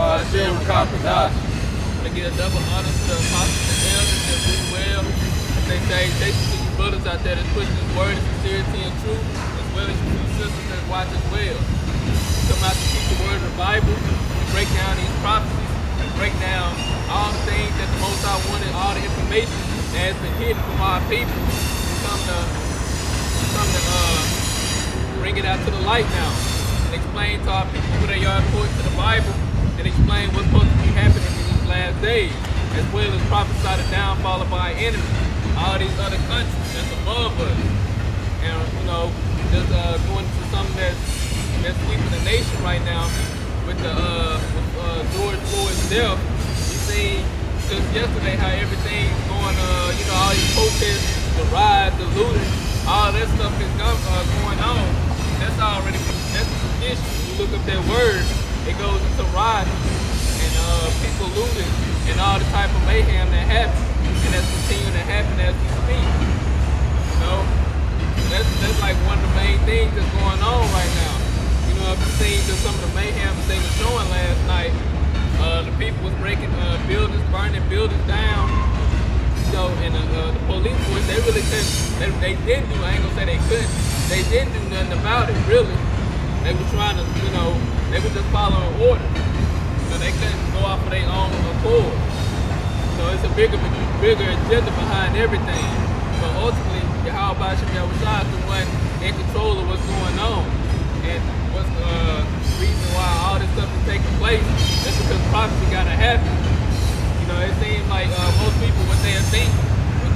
Hashem Kakadash. To get a double honor to the apostles and elders that do well. They say, thanks to you brothers out there that's pushing this word of sincerity and truth, as well as you sisters that watch as well. We come out to teach the word of the Bible, we break down these prophecies, and break down all the things that the Most High wanted, all the information that has been hidden from our people. We come to bring it out to the light now, and explain to our people who they are according to the Bible, and explain what's supposed to be happening in these last days, as well as prophesy the downfall of our enemies, all these other countries that's above us. And just going to something that's sweeping the nation right now with George Floyd's death. We seen just yesterday how everything's going, all these protests, the riots, the looting, all that stuff is going on. That's a tradition. You look up that word, it goes into rioting and people looting and all the type of mayhem that happens, and that's continuing to happen as we speak. That's like one of the main things that's going on right now. If you seen just some of the mayhem that they were showing last night, the people was breaking buildings, burning buildings down. And the police force, they really couldn't, they didn't do, I ain't gonna say they couldn't, they didn't do nothing about it, really. They were trying to, they were just following orders. They couldn't go off of their own accord. It's a bigger agenda behind everything. But ultimately, Yahweh Shem Yahushua is the one in control of what's going on. And what's the reason why all this stuff is taking place, that's because prophecy gotta happen. It seems like most people, what they think when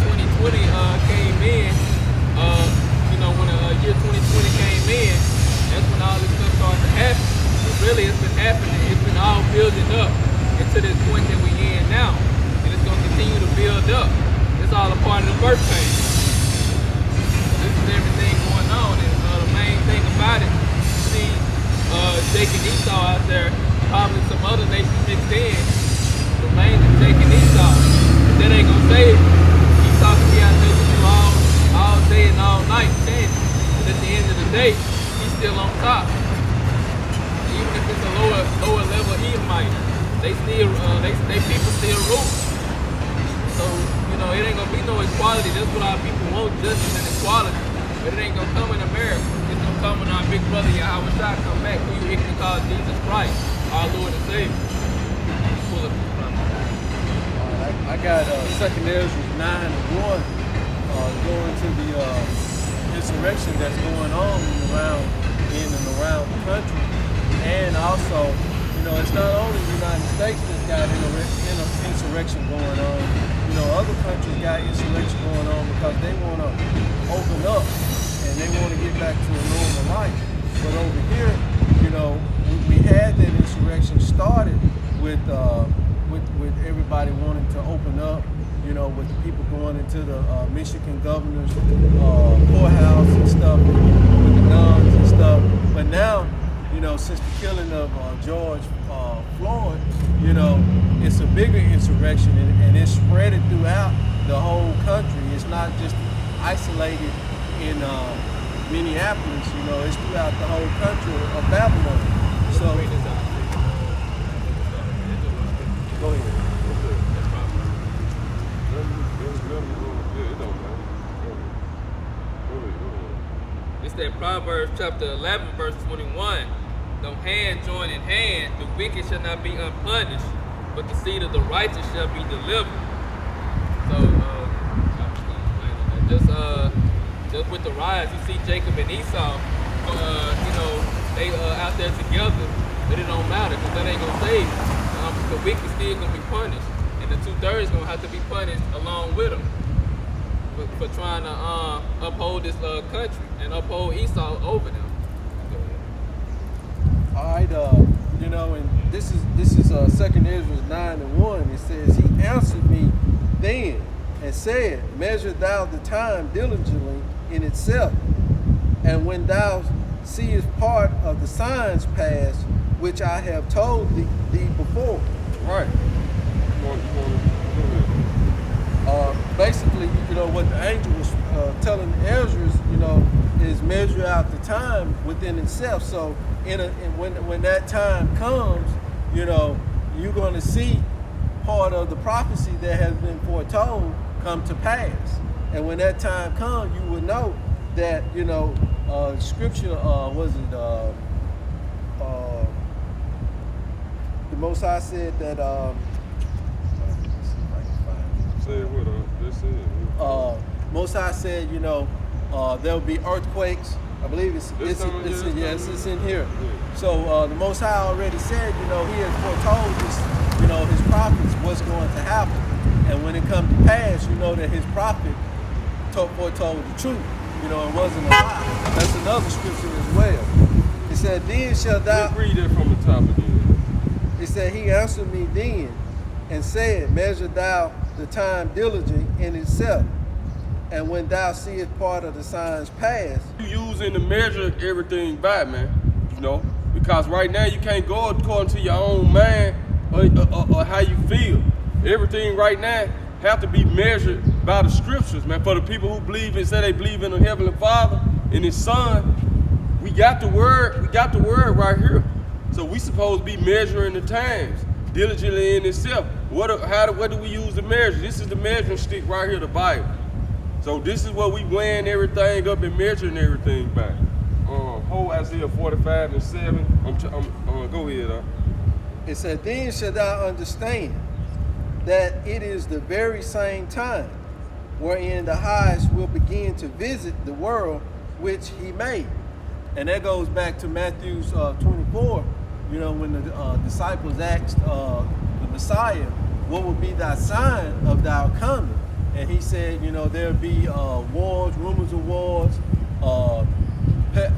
2020 came in, when the year 2020 came in, that's when all this stuff started to happen. But really, it's been happening. It's been all building up into this point that we're in now. And it's going to continue to build up. It's all a part of the birth pain. This is everything going on. And the main thing about it, you see Jake and Esau out there, probably some other nations mixed in. The main is Jake and Esau. But that ain't gonna save him. Esau can be out there with you all day and all night, saying, but at the end of the day, he's still on top. Even if it's a lower level Edomite, they people still rule. So, it ain't gonna be no equality. That's what our people want, justice and equality. But it ain't gonna come in America. It's gonna come when our big brother Yahweh Shai come back, who you can call Jesus Christ, our Lord and Savior. I got 2nd Ezra 9:1 going to the insurrection that's going on in and around the country. And also, it's not only the United States that's got insurrection going on. Other countries got insurrection going on because they want to open up and they want to get back to a normal life. But over here, we had that insurrection started with everybody wanting to open up, with the people going into the Michigan governor's courthouse and stuff, with the nuns and stuff. But now, since the killing of George Floyd, it's a bigger insurrection and it's spread throughout the whole country. It's not just isolated in Minneapolis, it's throughout the whole country of Babylon. So, go ahead. It's that Proverbs chapter 11, verse 21. Though hand join in hand, the wicked shall not be unpunished, but the seed of the righteous shall be delivered. So, just with the riots, you see Jacob and Esau, they out there together, but it don't matter because that ain't gonna save them. The wicked still gonna be punished, and the 2/3 gonna have to be punished along with them for trying to uphold this country and uphold Esau over them. All right, and this is 2nd Ezra 9:1. It says, he answered me then and said, measure thou the time diligently in itself, and when thou seest part of the signs pass, which I have told thee before. Right. Basically, what the angel was telling Ezra, is measure out the time within itself. So when that time comes, you're going to see part of the prophecy that has been foretold come to pass. And when that time comes, you will know that, you know, scripture, the Most High said that, Say what this is. Most High said, you know, there'll be earthquakes. I believe it's in here. Yeah. So the Most High already said, you know, he has foretold this, you know, his prophets what's going to happen. And when it comes to pass, you know that his prophet foretold the truth, you know, it wasn't a lie. That's another scripture as well. It said, then shall thou... Read that from the top again. It said, he answered me then and said, measure thou the time diligent in itself. And when thou seest part of the signs pass... You using to measure everything by, man, you know, because right now you can't go according to your own mind or how you feel. Everything right now have to be measured by the scriptures, man. For the people who believe and say they believe in the Heavenly Father and His Son, we got the word right here. So we supposed to be measuring the times diligently in itself. What do we use to measure? This is the measuring stick right here, the Bible. So this is what we weighing everything up and measuring everything by. Whole Isaiah 45 and 7. Go ahead. It said, then shall thou understand that it is the very same time wherein the highest will begin to visit the world which he made. And that goes back to Matthew 24, you know, when the disciples asked the Messiah, what will be thy sign of thy coming? And he said, you know, there'll be wars, rumors of wars,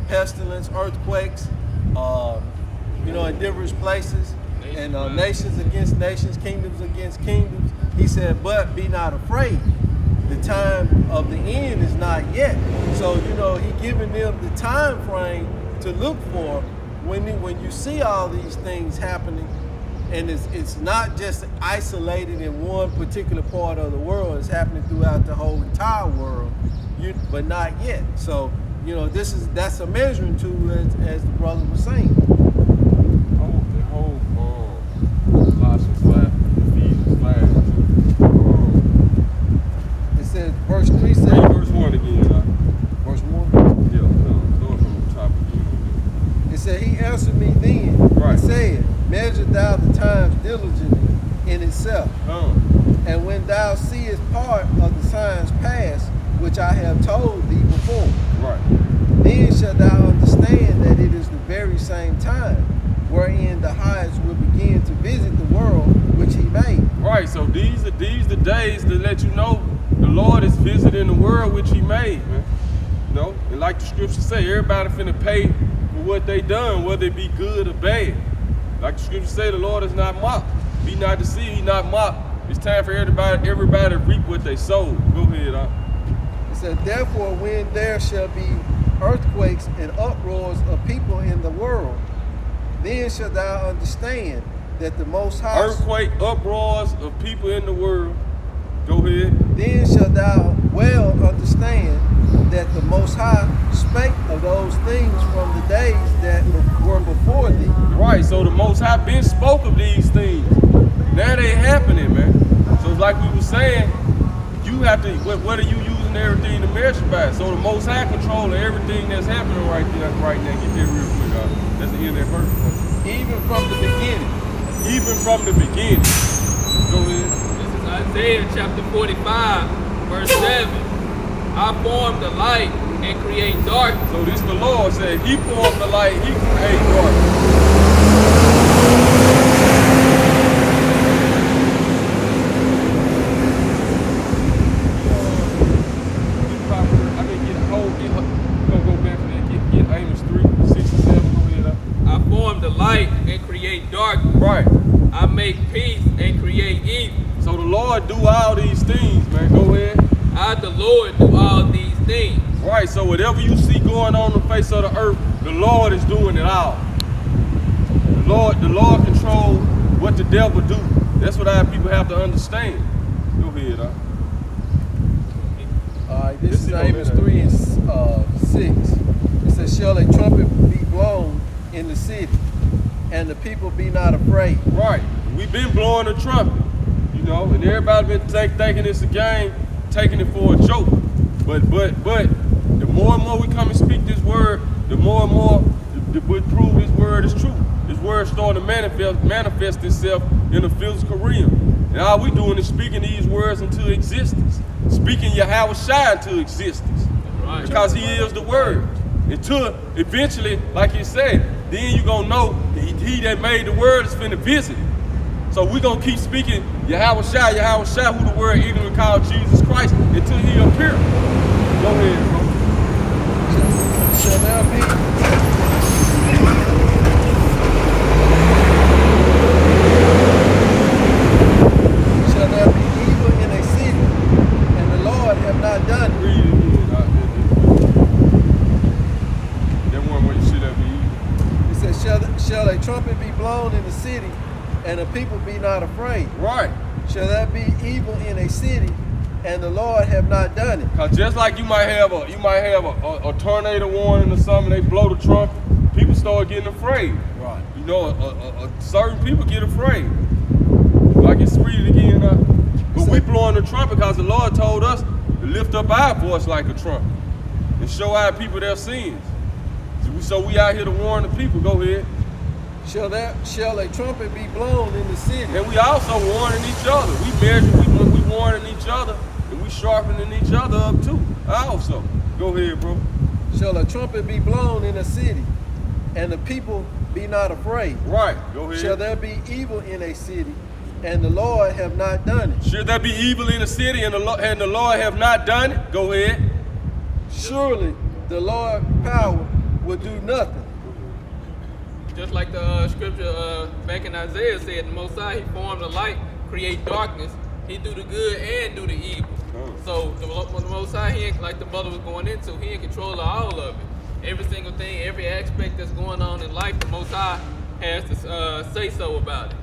pestilence, earthquakes, you know, in different places, and nations against nations, kingdoms against kingdoms. He said, but be not afraid. The time of the end is not yet. So, you know, he giving them the time frame to look for when you see all these things happening. And it's not just isolated in one particular part of the world. It's happening throughout the whole entire world, but not yet. So, you know, that's a measuring tool, as the brother was saying. The whole Colossians 5, Ephesians 5. It says, verse 3 says... Read verse 1 again. Verse 1? Yeah, start from the top again. It said, he answered me then and said, measure thou the times diligently in itself. And when thou seest part of the signs pass, which I have told thee before, then shalt thou understand that it is the very same time wherein the highest will begin to visit the world which he made. Right, so these the days to let you know the Lord is visiting the world which he made, man. You know, and like the scriptures say, everybody finna pay for what they done, whether it be good or bad. Like the scriptures say, the Lord is not mocked. Be not deceived, he not mocked. It's time for everybody to reap what they sowed. Go ahead, It said, therefore, when there shall be earthquakes and uproars of people in the world, then shalt thou understand that the Most High... Earthquake, uproars of people in the world. Go ahead. Then shalt thou well understand that the Most High spake of those things from the days that were before thee. Right, so the Most High been spoke of these things. Now they happening, man. So like we were saying, you have to, what are you using everything to measure by? So the Most High controlling everything that's happening right now. Get that real quick, That's the end of that verse. Even from the beginning. Even from the beginning. Go ahead. This is Isaiah chapter 45, verse 7. I formed the light and create darkness. So this the Lord said, he formed the light, he create darkness. The light and create darkness. Right. I make peace and create evil. So the Lord do all these things, man. Go ahead. I, the Lord, do all these things. Right. So whatever you see going on the face of the earth, the Lord is doing it all. The Lord controls what the devil do. That's what our people have to understand. Go ahead, All right. This is Amos 3 and 6. It says, shall a trumpet be blown in the city, and the people be not afraid. Right. We've been blowing the trumpet, you know, and everybody been thinking it's a game, taking it for a joke. But the more and more we come and speak this word, the more and more we prove this word is true. This word starting to manifest itself in the physical realm. And all we doing is speaking these words into existence. Speaking Yahweh Shai into existence. Right. Because he is the word. Until eventually, like you said, then you're going to know he that made the word is finna visit it. So we're going to keep speaking Yahweh Shai, who the word ignorant called Jesus Christ, until he appear. Go ahead, bro. Shall there be evil in a city, and the Lord have not done it? Read it again. That one where you see that be evil. It says, shall a trumpet be blown in the city, and the people be not afraid? Right. Shall there be evil in a city, and the Lord have not done it? Cause just like you might have a tornado warning or something, they blow the trumpet, people start getting afraid. Right. You know, certain people get afraid. I can read it again now. But we blowing the trumpet because the Lord told us to lift up our voice like a trumpet and show our people their sins. So we out here to warn the people. Go ahead. Shall a trumpet be blown in the city? And we also warning each other. We warning each other, and we sharpening each other up too. Also. Go ahead, bro. Shall a trumpet be blown in a city, and the people be not afraid? Right. Go ahead. Shall there be evil in a city, and the Lord have not done it? Should there be evil in the city, and the Lord have not done it? Go ahead. Surely the Lord's power will do nothing. Just like the scripture back in Isaiah said, the Most High, he formed the light, create darkness. He do the good and do the evil. So the Most High, he ain't, like the brother was going into, he in control of all of it. Every single thing, every aspect that's going on in life, the Most High has to say so about it.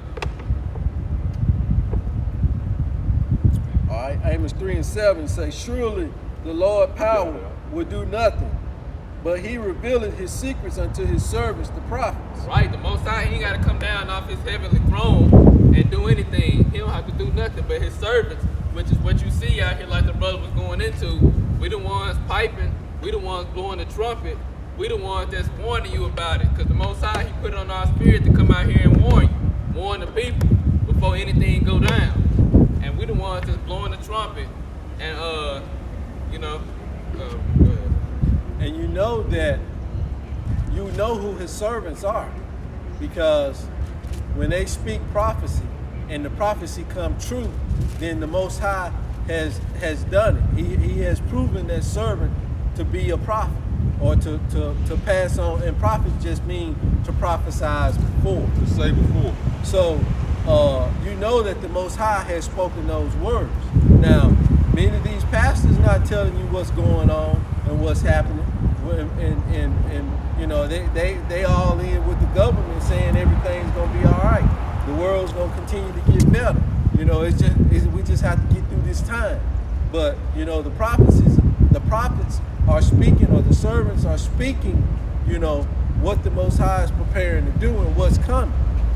All right, Amos 3:7 say, surely the Lord's power will do nothing, but he revealed his secrets unto his servants, the prophets. Right, the Most High, he ain't got to come down off his heavenly throne and do anything. He don't have to do nothing, but his servants, which is what you see out here like the brother was going into, we the ones piping, we the ones blowing the trumpet, we the ones that's warning you about it. Because the Most High, he put it on our spirit to come out here and warn you, warn the people before anything go down. And we the ones that's blowing the trumpet and, you know, go ahead. And you know that, you know who his servants are, because when they speak prophecy and the prophecy come true, then the Most High has done it. He has proven that servant to be a prophet, or to pass on. And prophet just mean to prophesize before. To say before. So you know that the Most High has spoken those words. Now, many of these pastors not telling you what's going on and what's happening, and you know, they all in with the government saying everything's gonna be all right. The world's gonna continue to get better. You know, we just have to get through this time. But you know, the prophets are speaking, or the servants are speaking, you know, what the Most High is preparing to do and what's coming.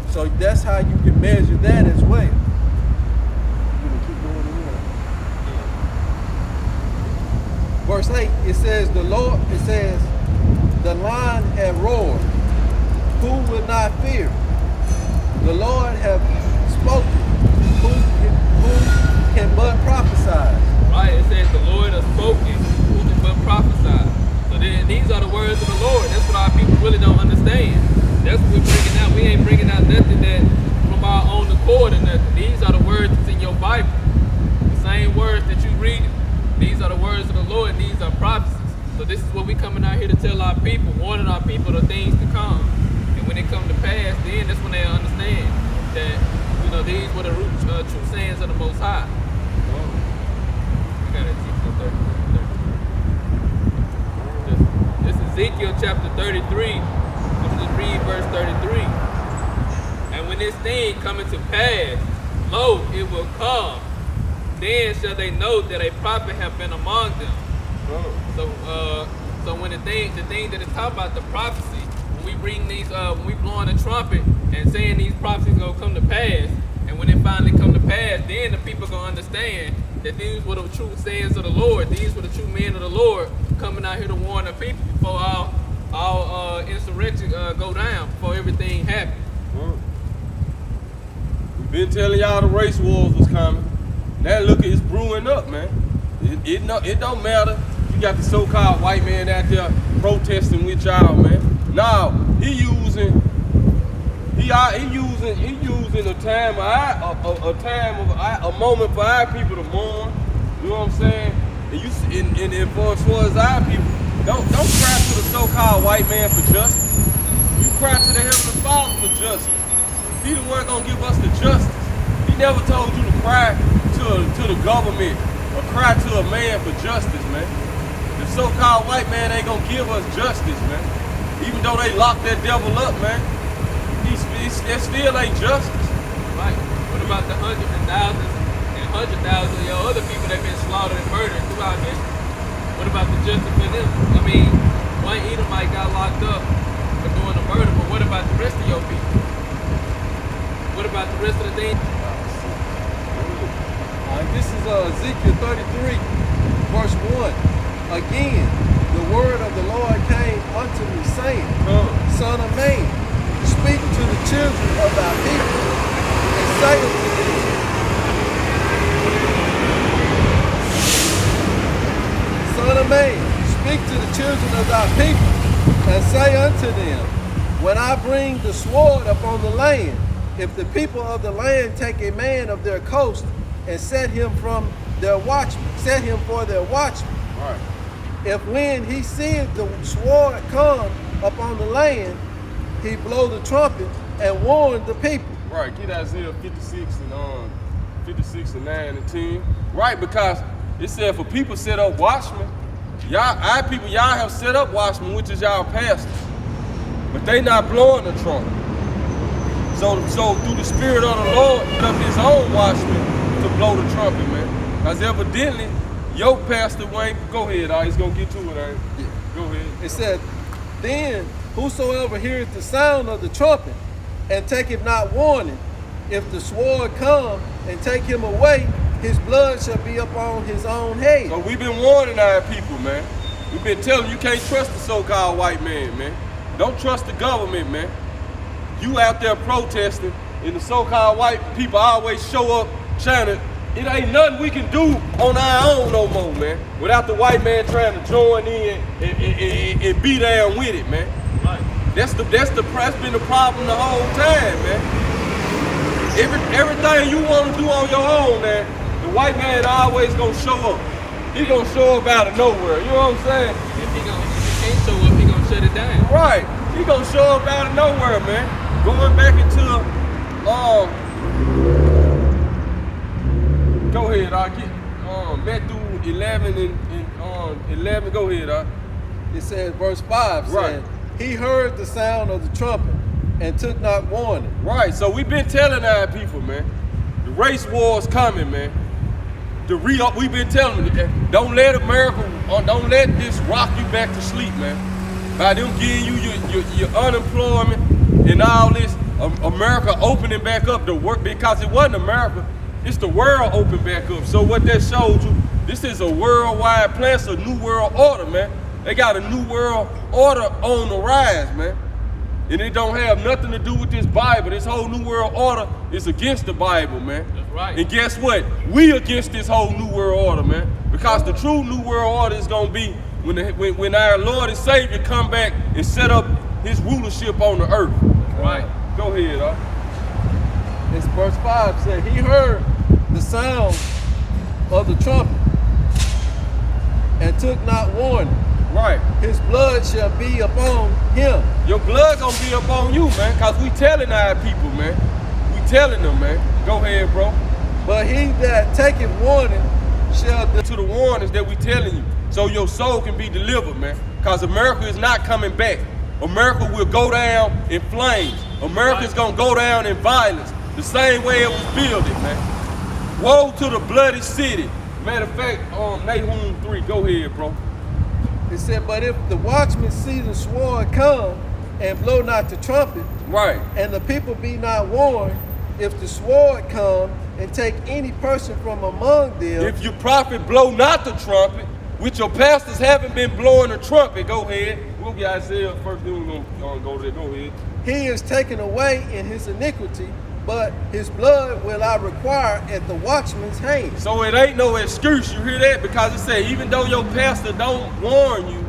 So that's how you can measure that as well. You gonna keep going anyway. Verse 8, it says, the lion have roared. Who will not fear? The Lord have spoken. Who can but prophesy? Right, it says the Lord has spoken. Who can but prophesy? So then these are the words of the Lord. That's what our people really don't understand. That's what we're bringing out. We ain't bringing out nothing that from our own accord or nothing. These are the words that's in your Bible. The same words that you read. These are the words of the Lord, and these are prophecies. So this is what we coming out here to tell our people, warning our people the things to come. And when they come to pass, then that's when they understand that, you know, these were the true sayings of the Most High. We got Ezekiel 33. This is Ezekiel chapter 33. I'm just read verse 33. And when this thing cometh to pass, lo, it will come. Then shall they know that a prophet have been among them. So when the thing that is talking about the prophecy, when we bring these, when we blowing the trumpet and saying these prophecies gonna come to pass, understand that these were the true sayings of the Lord. These were the true men of the Lord coming out here to warn the people before our insurrection go down, before everything happens. We've been telling y'all the race wars was coming. Now look, it's brewing up, man. It don't matter. You got the so-called white man out there protesting with y'all, man. Now he using a moment for our people to mourn. You know what I'm saying? And for as far as our people, don't cry to the so-called white man for justice. You cry to the Heavenly Father for justice. He the one gonna give us the justice. He never told you to cry to the government or cry to a man for justice, man. The so-called white man ain't gonna give us justice, man. Even though they locked that devil up, man, that still ain't justice. Right. What about the hundreds and thousands and 100,000 of your other people that been slaughtered and murdered throughout history? What about the justice for them? I mean, one Edomite got locked up for doing the murder, but what about the rest of your people? What about the rest of the things? This is Ezekiel 33, verse 1. Again, the word of the Lord came unto me, saying, Son of man, speak to the children of thy people, and say unto them, Son of man, speak to the children of thy people, and say unto them, when I bring the sword upon the land, if the people of the land take a man of their coast and set him for their watchman. Right. If when he seeth the sword come upon the land, he blow the trumpet and warn the people. Right, get Isaiah 56 and 9 and 10. Right, because it said for people set up watchmen, y'all have set up watchmen, which is y'all pastors. But they not blowing the trumpet. So through the Spirit of the Lord, he up his own watchmen to blow the trumpet, man. Because evidently, your pastor Wayne, go ahead, he's gonna get to it, Yeah. Go ahead. It said, then whosoever heareth the sound of the trumpet and taketh not warning, if the sword come and take him away, his blood shall be upon his own head. So we've been warning our people, man. We've been telling them you can't trust the so-called white man, man. Don't trust the government, man. You out there protesting, and the so-called white people always show up trying to, it ain't nothing we can do on our own no more, man, without the white man trying to join in and be down with it, man. Right. That's been the problem the whole time, man. Everything you want to do on your own, man, the white man always gonna show up. He gonna show up out of nowhere, you know what I'm saying? If he can't show up, he gonna shut it down. Right, he gonna show up out of nowhere, man. Going back into go ahead, I'll get Matthew 11 and 11. Go ahead, It says, verse 5 Right. said, he heard the sound of the trumpet and took not warning. Right, so we've been telling our people, man, the race war is coming, man. We've been telling them, don't let this rock you back to sleep, man. By them giving you your unemployment and all this, America opening back up the work, because it wasn't America, it's the world open back up. So what that showed you, this is a worldwide plan, it's a new world order, man. They got a new world order on the rise, man. And it don't have nothing to do with this Bible. This whole new world order is against the Bible, man. That's right. And guess what? We against this whole new world order, man. Because the true new world order is gonna be when our Lord and Savior come back and set up his rulership on the earth. Right. Go ahead, It's verse 5 said, he heard the sound of the trumpet and took not warning. Right. His blood shall be upon him. Your blood gonna be up on you, man, because we telling our people, man. We telling them, man. Go ahead, bro. But he that taketh warning shall To the warnings that we telling you, so your soul can be delivered, man. Because America is not coming back. America will go down in flames. America's gonna go down in violence, the same way it was building, man. Woe to the bloody city. Matter of fact, Nahum 3, go ahead, bro. It said, but if the watchman see the sword come and blow not the trumpet, Right. and the people be not warned, if the sword come and take any person from among them, if your prophet blow not the trumpet, which your pastors haven't been blowing the trumpet, go ahead. We'll get Isaiah first, then we're gonna go there. Go ahead. he is taken away in his iniquity, but his blood will I require at the watchman's hand. So it ain't no excuse. You hear that? Because it say even though your pastor don't warn you,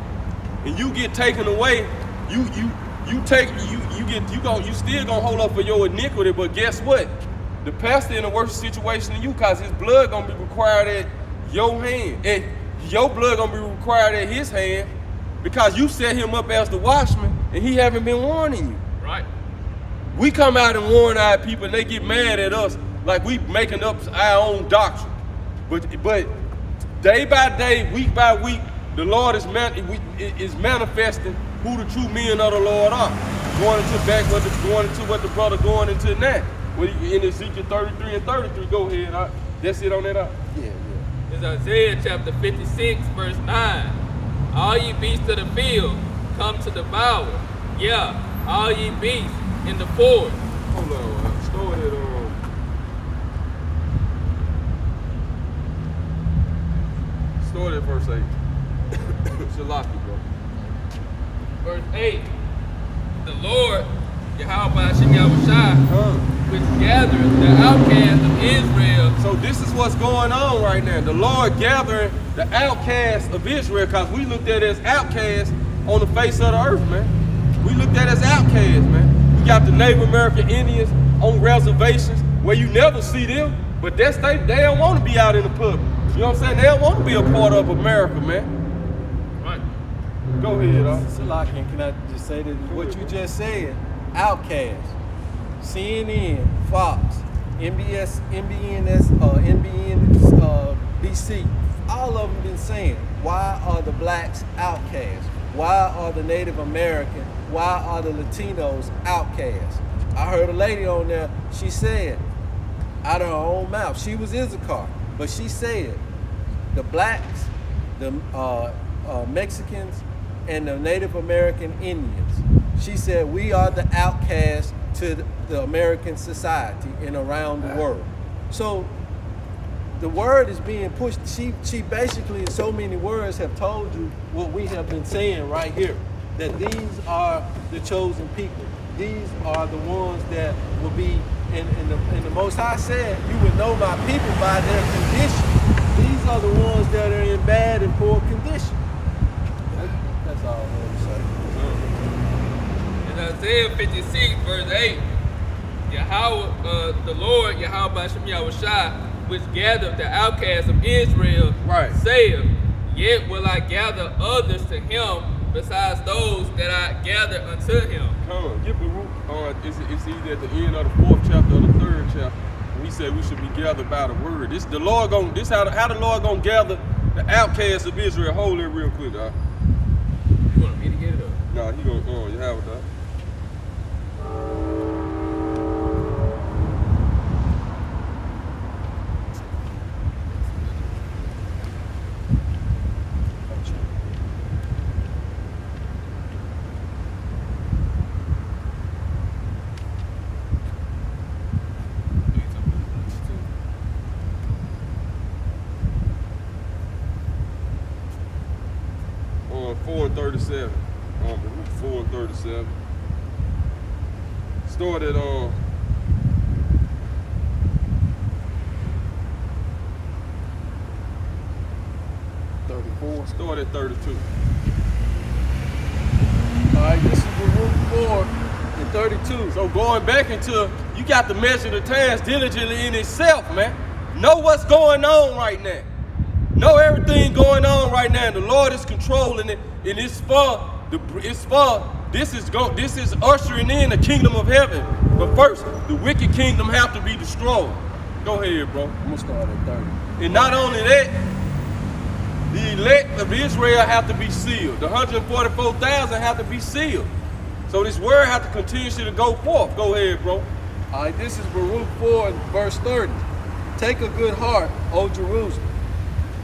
and you get taken away, you still gonna hold up for your iniquity. But guess what? The pastor in a worse situation than you, cause his blood gonna be required at your hand, and your blood gonna be required at his hand, because you set him up as the watchman, and he haven't been warning you. Right. We come out and warn our people, and they get mad at us like we making up our own doctrine. But day by day, week by week, the Lord is manifesting who the true men of the Lord are. Going into what the brother going into now. In Ezekiel 33 and 33, go ahead. That's it on that. Yeah. It's Isaiah chapter 56, verse 9. All ye beasts of the field come to devour. Yeah, all ye beasts in the forest. Hold on, start it on. Start at verse 8. Shalaki, bro. Verse 8. The Lord, Yahweh Hashem Yahushai, which gathered the outcasts of Israel. So this is what's going on right now. The Lord gathering the outcasts of Israel, because we looked at as outcasts on the face of the earth, man. We looked at as outcasts, man. We got the Native American Indians on reservations where you never see them, but they don't want to be out in the public. You know what I'm saying? They don't want to be a part of America, man. Right. Go ahead, Salakian, can I just say that what you just said, outcast, CNN, Fox, NBC, all of them been saying, why are the blacks outcasts? Why are the Native American, why are the Latinos outcasts? I heard a lady on there, she said, out of her own mouth, she was Issachar, but she said, the blacks, the Mexicans, and the Native American Indians, she said, we are the outcasts to the American society and around the world. So the word is being pushed. She basically, in so many words, have told you what we have been saying right here, that these are the chosen people. These are the ones that will be, and the Most High said, you would know my people by their condition. These are the ones that are in bad and poor condition. That's all I want to say. In Isaiah 56, verse 8, the Lord, Yahweh Hashem Yahushai, which gathered the outcasts of Israel, right, saith, yet will I gather others to him besides those that I gather unto him. Come on, get Baruch. It's either at the end of the 4th chapter or the 3rd chapter. When he said we should be gathered by the word. This the Lord going. This how the Lord gonna gather the outcasts of Israel. Hold it real quick, dog. You want me to get it up? Nah, he gonna. You have it, dog. On 4:37. 4:37. Started on 34. Start at 32. All right, this is Baruch 4 and 32. So going back into, you got to measure the times diligently in itself, man. Know what's going on right now. Know everything going on right now. The Lord is controlling it, and this is ushering in the kingdom of heaven. But first, the wicked kingdom have to be destroyed. Go ahead, bro. I'm gonna start at 30. And not only that, the elect of Israel have to be sealed. The 144,000 have to be sealed. So this word have to continue to go forth. Go ahead, bro. All right, this is Baruch 4, verse 30. Take a good heart, O Jerusalem,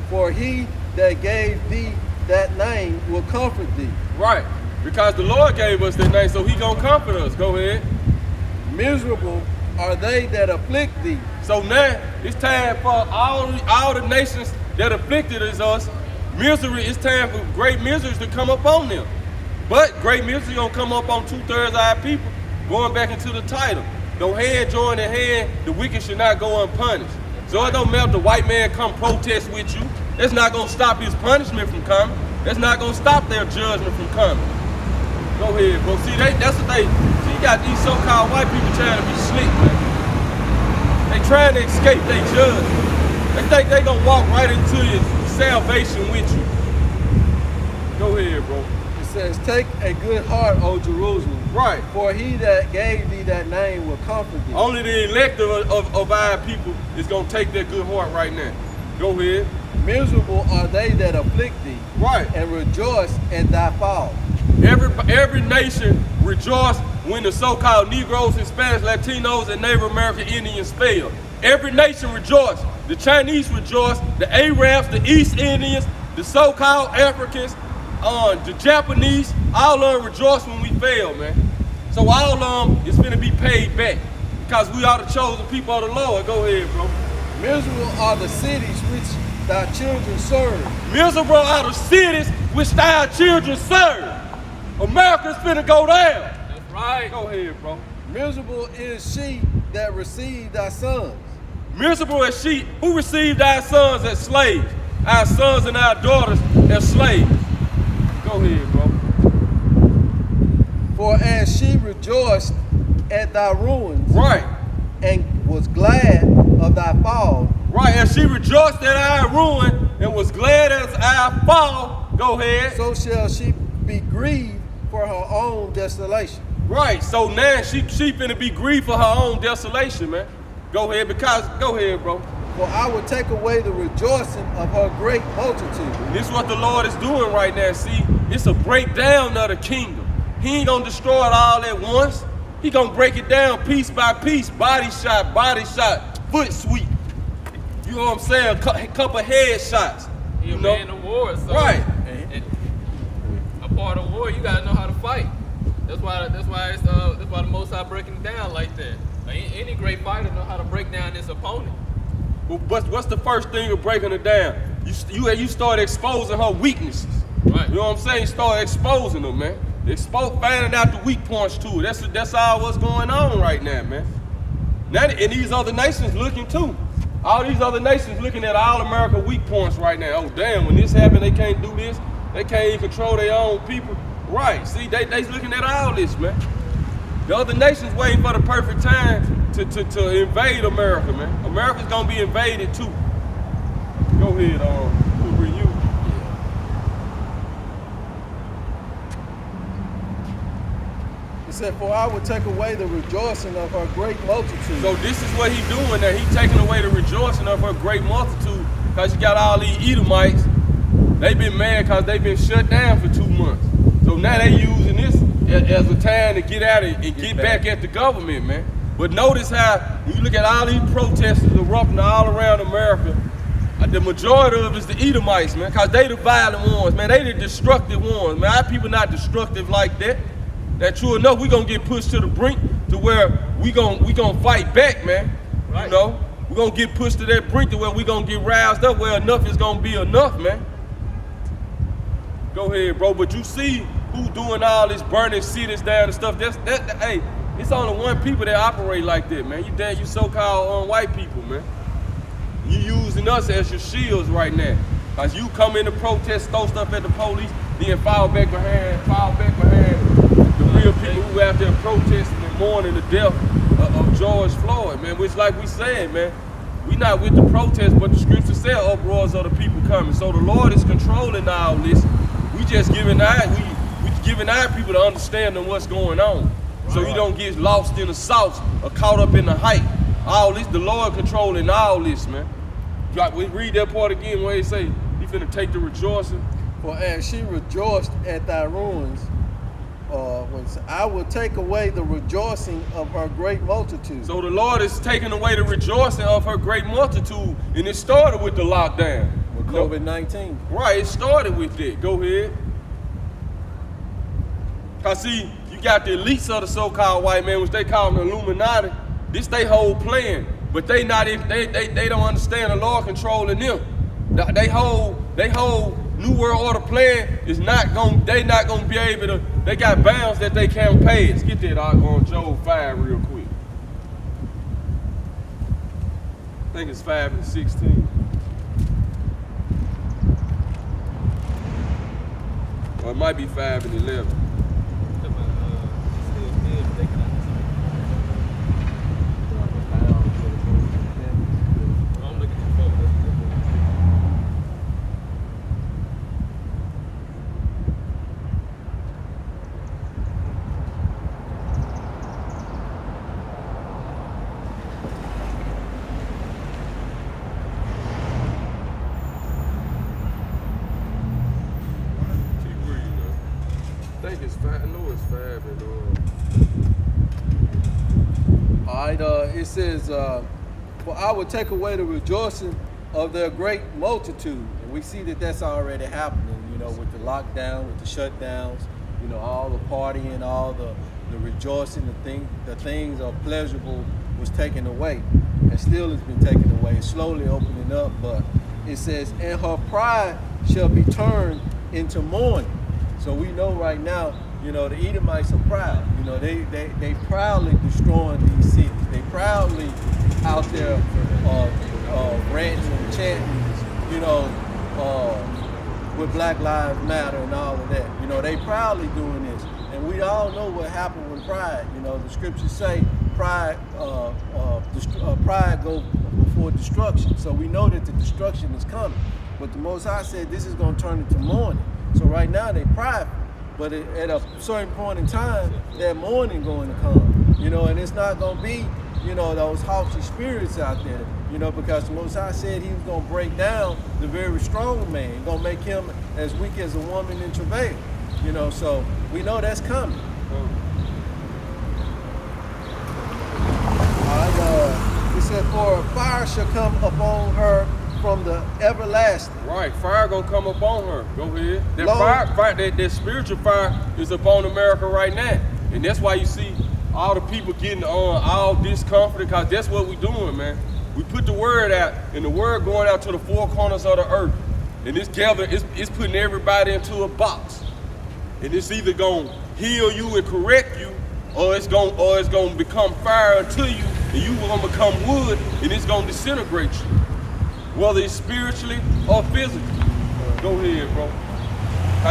for he that gave thee that name will comfort thee. Right, because the Lord gave us that name, so he gonna comfort us. Go ahead. Miserable are they that afflict thee. So now it's time for all the nations that afflicted us. Misery, it's time for great miseries to come up on them. But great misery gonna come up on 2/3 of our people. Going back into the title. Though hand join in hand, the wicked should not go unpunished. So it don't matter if the white man come protest with you. That's not gonna stop his punishment from coming. That's not gonna stop their judgment from coming. Go ahead, bro. See, that's what see, you got these so-called white people trying to be slick, man. They trying to escape their judgment. They think they gonna walk right into your salvation with you. Go ahead, bro. It says, take a good heart, O Jerusalem. Right. For he that gave thee that name will comfort thee. Only the elect of our people is gonna take their good heart right now. Go ahead. Miserable are they that afflict thee. Right. And rejoice at thy fall. Every nation rejoiced when the so-called Negroes, Hispanics, Latinos, and Native American Indians failed. Every nation rejoiced. The Chinese rejoiced, the Arabs, the East Indians, the so-called Africans, the Japanese, all of them rejoiced when we failed, man. So all of them is finna be paid back because we are the chosen people of the Lord. Go ahead, bro. Miserable are the cities which thy children serve. Miserable are the cities which thy children serve. America's finna go down. That's right. Go ahead, bro. Miserable is she that received thy sons. Miserable is she who received our sons as slaves, our sons and our daughters as slaves. Go ahead, bro. For as she rejoiced at thy ruins, Right. and was glad of thy fall, Right, as she rejoiced at our ruin and was glad as our fall. Go ahead. so shall she be grieved for her own desolation. Right, so now she finna be grieved for her own desolation, man. Go ahead, go ahead, bro. For I will take away the rejoicing of her great multitude. And this is what the Lord is doing right now. See, it's a breakdown of the kingdom. He ain't gonna destroy it all at once. He gonna break it down piece by piece, body shot, foot sweep. You know what I'm saying? A couple head shots. You're a You know? man of war, so Right. a part of war, you gotta know how to fight. That's why the Most High breaking it down like that. Any great fighter know how to break down his opponent. But what's the first thing of breaking it down? You start exposing her weaknesses. Right. You know what I'm saying? Start exposing them, man. Finding out the weak points too. That's all what's going on right now, man. Now, and these other nations looking too. All these other nations looking at all America weak points right now. Oh damn, when this happened, they can't do this. They can't even control their own people. Right. See, they looking at all this, man. The other nations waiting for the perfect time to invade America, man. America's gonna be invaded too. Go ahead, Cooper, you. It said, for I will take away the rejoicing of her great multitude. So this is what he doing there. He taking away the rejoicing of her great multitude because you got all these Edomites. They been mad because they been shut down for 2 months. So now they using this as a time to get out and get back at the government, man. But notice how when you look at all these protesters erupting all around America, the majority of it is the Edomites, man, because they the violent ones, man. They the destructive ones, man. Our people not destructive like that. That true enough, we gonna get pushed to the brink to where we gonna fight back, man. Right. You know, we gonna get pushed to that brink to where we gonna get roused up where enough is gonna be enough, man. Go ahead, bro. But you see who doing all this burning cities down and stuff. Hey, it's only one people that operate like that, man. You so-called white people, man. You using us as your shields right now. Cause you come in to protest, throw stuff at the police, then fall back behind the real people who out there protesting and mourning the death of George Floyd, man. Which, like we said, man, we not with the protest, but the scripture said uproars of the people coming. So the Lord is controlling all this. We just giving our people to understand what's going on. So you don't get lost in the sauce or caught up in the hype. All this, the Lord controlling all this, man. We read that part again where he say, he finna take the rejoicing. For as she rejoiced at thy ruins, I will take away the rejoicing of her great multitude. So the Lord is taking away the rejoicing of her great multitude. And it started with the lockdown. With COVID-19. Right, it started with it. Go ahead. Cause see, you got the elites of the so-called white man, which they call them the Illuminati. This they whole plan, but they not in, they don't understand the Lord controlling them. They whole New World Order plan is not gonna, they not gonna be able to, they got bounds that they can't pay. Let's get that on Job 5 real quick. I think it's 5 and 16. Or it might be 5 and 11. I think it's 5. I know it's 5 and All right, it says, for I will take away the rejoicing of their great multitude. And we see that that's already happening, you know, with the lockdown, with the shutdowns, you know, all the partying, all the rejoicing, the things of pleasurable was taken away. And still has been taken away. It's slowly opening up, but it says, and her pride shall be turned into mourning. So we know right now, you know, the Edomites are proud. You know, they proudly destroying these cities. They proudly out there ranting and chanting, you know, with Black Lives Matter and all of that. You know, they proudly doing this. And we all know what happened with pride. You know, the scriptures say pride goes before destruction. So we know that the destruction is coming. But the Most High said this is going to turn into mourning. So right now they prideful, but at a certain point in time, that mourning going to come, you know, and it's not going to be, you know, those haughty spirits out there, you know, because the Most High said he was going to break down the very strong man, going to make him as weak as a woman in travail, you know, so we know that's coming. All right, it said, for fire shall come upon her from the everlasting. right, fire gonna come upon her. Go ahead. That spiritual fire is upon America right now. And that's why you see all the people getting on all discomforted, because that's what we doing, man. We put the word out, and the word going out to the four corners of the earth. And this gather, it's putting everybody into a box. And it's either gonna heal you and correct you, or it's gonna become fire unto you, and you gonna become wood, and it's gonna disintegrate you. Whether it's spiritually or physically. Go ahead, bro.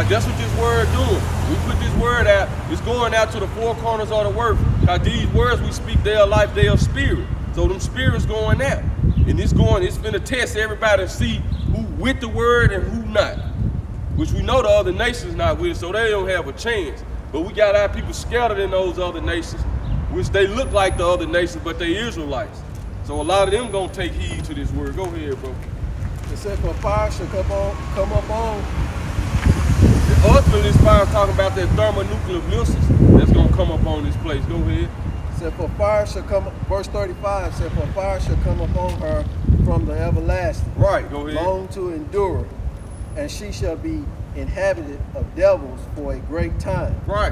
That's what this word doing. We put this word out, it's going out to the four corners of the earth. These words we speak, they are life, they are spirit. So them spirits going out. And it's finna test everybody to see who with the word and who not. Which we know the other nations not with, so they don't have a chance. But we got our people scattered in those other nations, which they look like the other nations, but they Israelites. So a lot of them gonna take heed to this word. Go ahead, bro. It said, for fire shall come up on. Ultimately, this fire talking about that thermonuclear missiles that's gonna come up on this place. Go ahead. It said, for fire shall come, verse 35 said, for fire shall come upon her from the everlasting. Right, go ahead. Long to endure, and she shall be inhabited of devils for a great time. Right.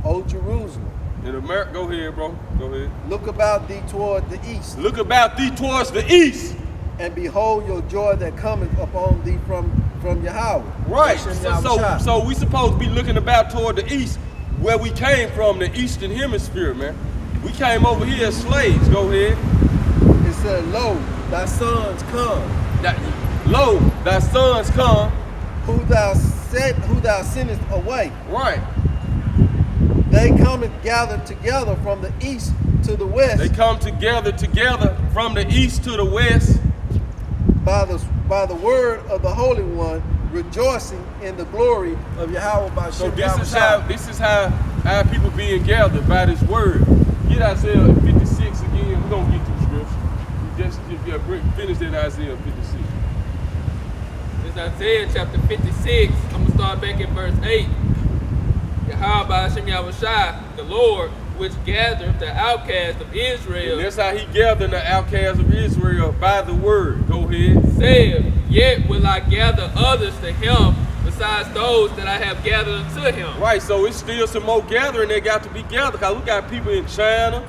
O Jerusalem. In America, go ahead, bro. Go ahead. Look about thee toward the east. Look about thee towards the east. And behold your joy that cometh upon thee from Yahweh. Right. So we supposed to be looking about toward the east, where we came from, the eastern hemisphere, man. We came over here as slaves. Go ahead. It said, lo, thy sons come. Lo, thy sons come. Who thou sendest away. Right. They come and gather together from the east to the west. They come together from the east to the west. By the word of the Holy One, rejoicing in the glory of Yahweh by So this is how our people being gathered by this word. Get Isaiah 56 again. We're gonna get to the scripture. Just finish that Isaiah 56. It's Isaiah chapter 56. I'm gonna start back at verse 8. Yahweh Hashem Yahushai, the Lord, which gathered the outcasts of Israel. And that's how he gathered the outcasts of Israel, by the word. Go ahead. Said, yet will I gather others to him besides those that I have gathered unto him. Right, so it's still some more gathering that got to be gathered. Because we got people in China,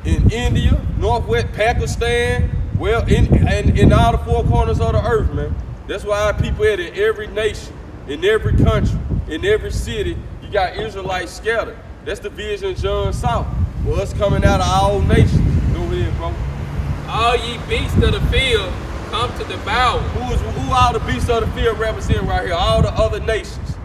in India, Northwest Pakistan, well, in all the four corners of the earth, man. That's why our people are in every nation, in every country, in every city. You got Israelites scattered. That's the vision John saw. For us coming out of all nations. Go ahead, bro. All ye beasts of the field come to devour. Who all the beasts of the field represent right here? All the other nations.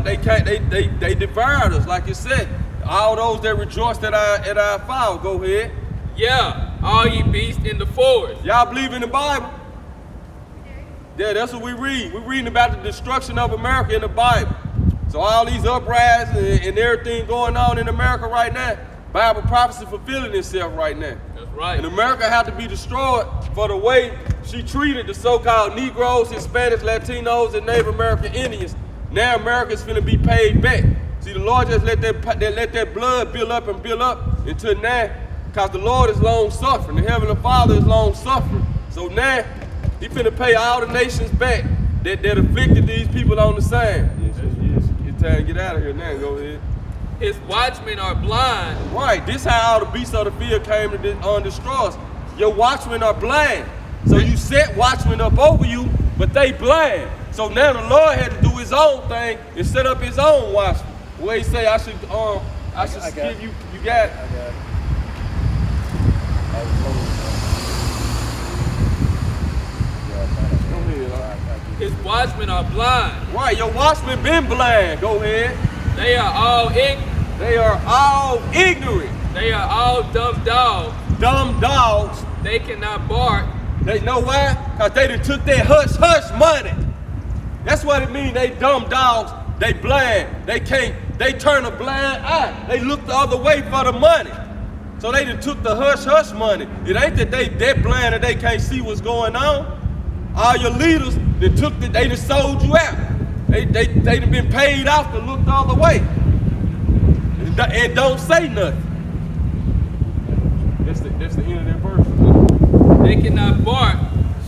They devoured us, like it said. All those that rejoiced at our fall. Go ahead. Yeah, all ye beasts in the forest. Y'all believe in the Bible? Yeah, that's what we read. We're reading about the destruction of America in the Bible. So all these uprisings and everything going on in America right now, Bible prophecy fulfilling itself right now. That's right. And America had to be destroyed for the way she treated the so-called Negroes, Hispanics, Latinos, and Native American Indians. Now America's finna be paid back. See, the Lord just let that blood build up until now, because the Lord is long-suffering. The Heavenly Father is long-suffering. So now, He finna pay all the nations back that afflicted these people on the sand. Yes. It's time to get out of here now. Go ahead. His watchmen are blind. Right. This how all the beasts of the field came to destroy us. Your watchmen are blind. So you set watchmen up over you, but they blind. So now the Lord had to do His own thing and set up His own watchmen. Where He say I should give you. You got it. I got it. His watchmen are blind. Right, your watchmen been blind. Go ahead. They are all ignorant. They are all ignorant. They are all dumb dogs. Dumb dogs. They cannot bark. They know why? Because they done took that hush money. That's what it means. They dumb dogs. They blind. They can't. They turn a blind eye. They look the other way for the money. So they done took the hush money. It ain't that they that blind that they can't see what's going on. All your leaders they done sold you out. They done been paid off to look the other way. And don't say nothing. That's the end of that verse. They cannot bark,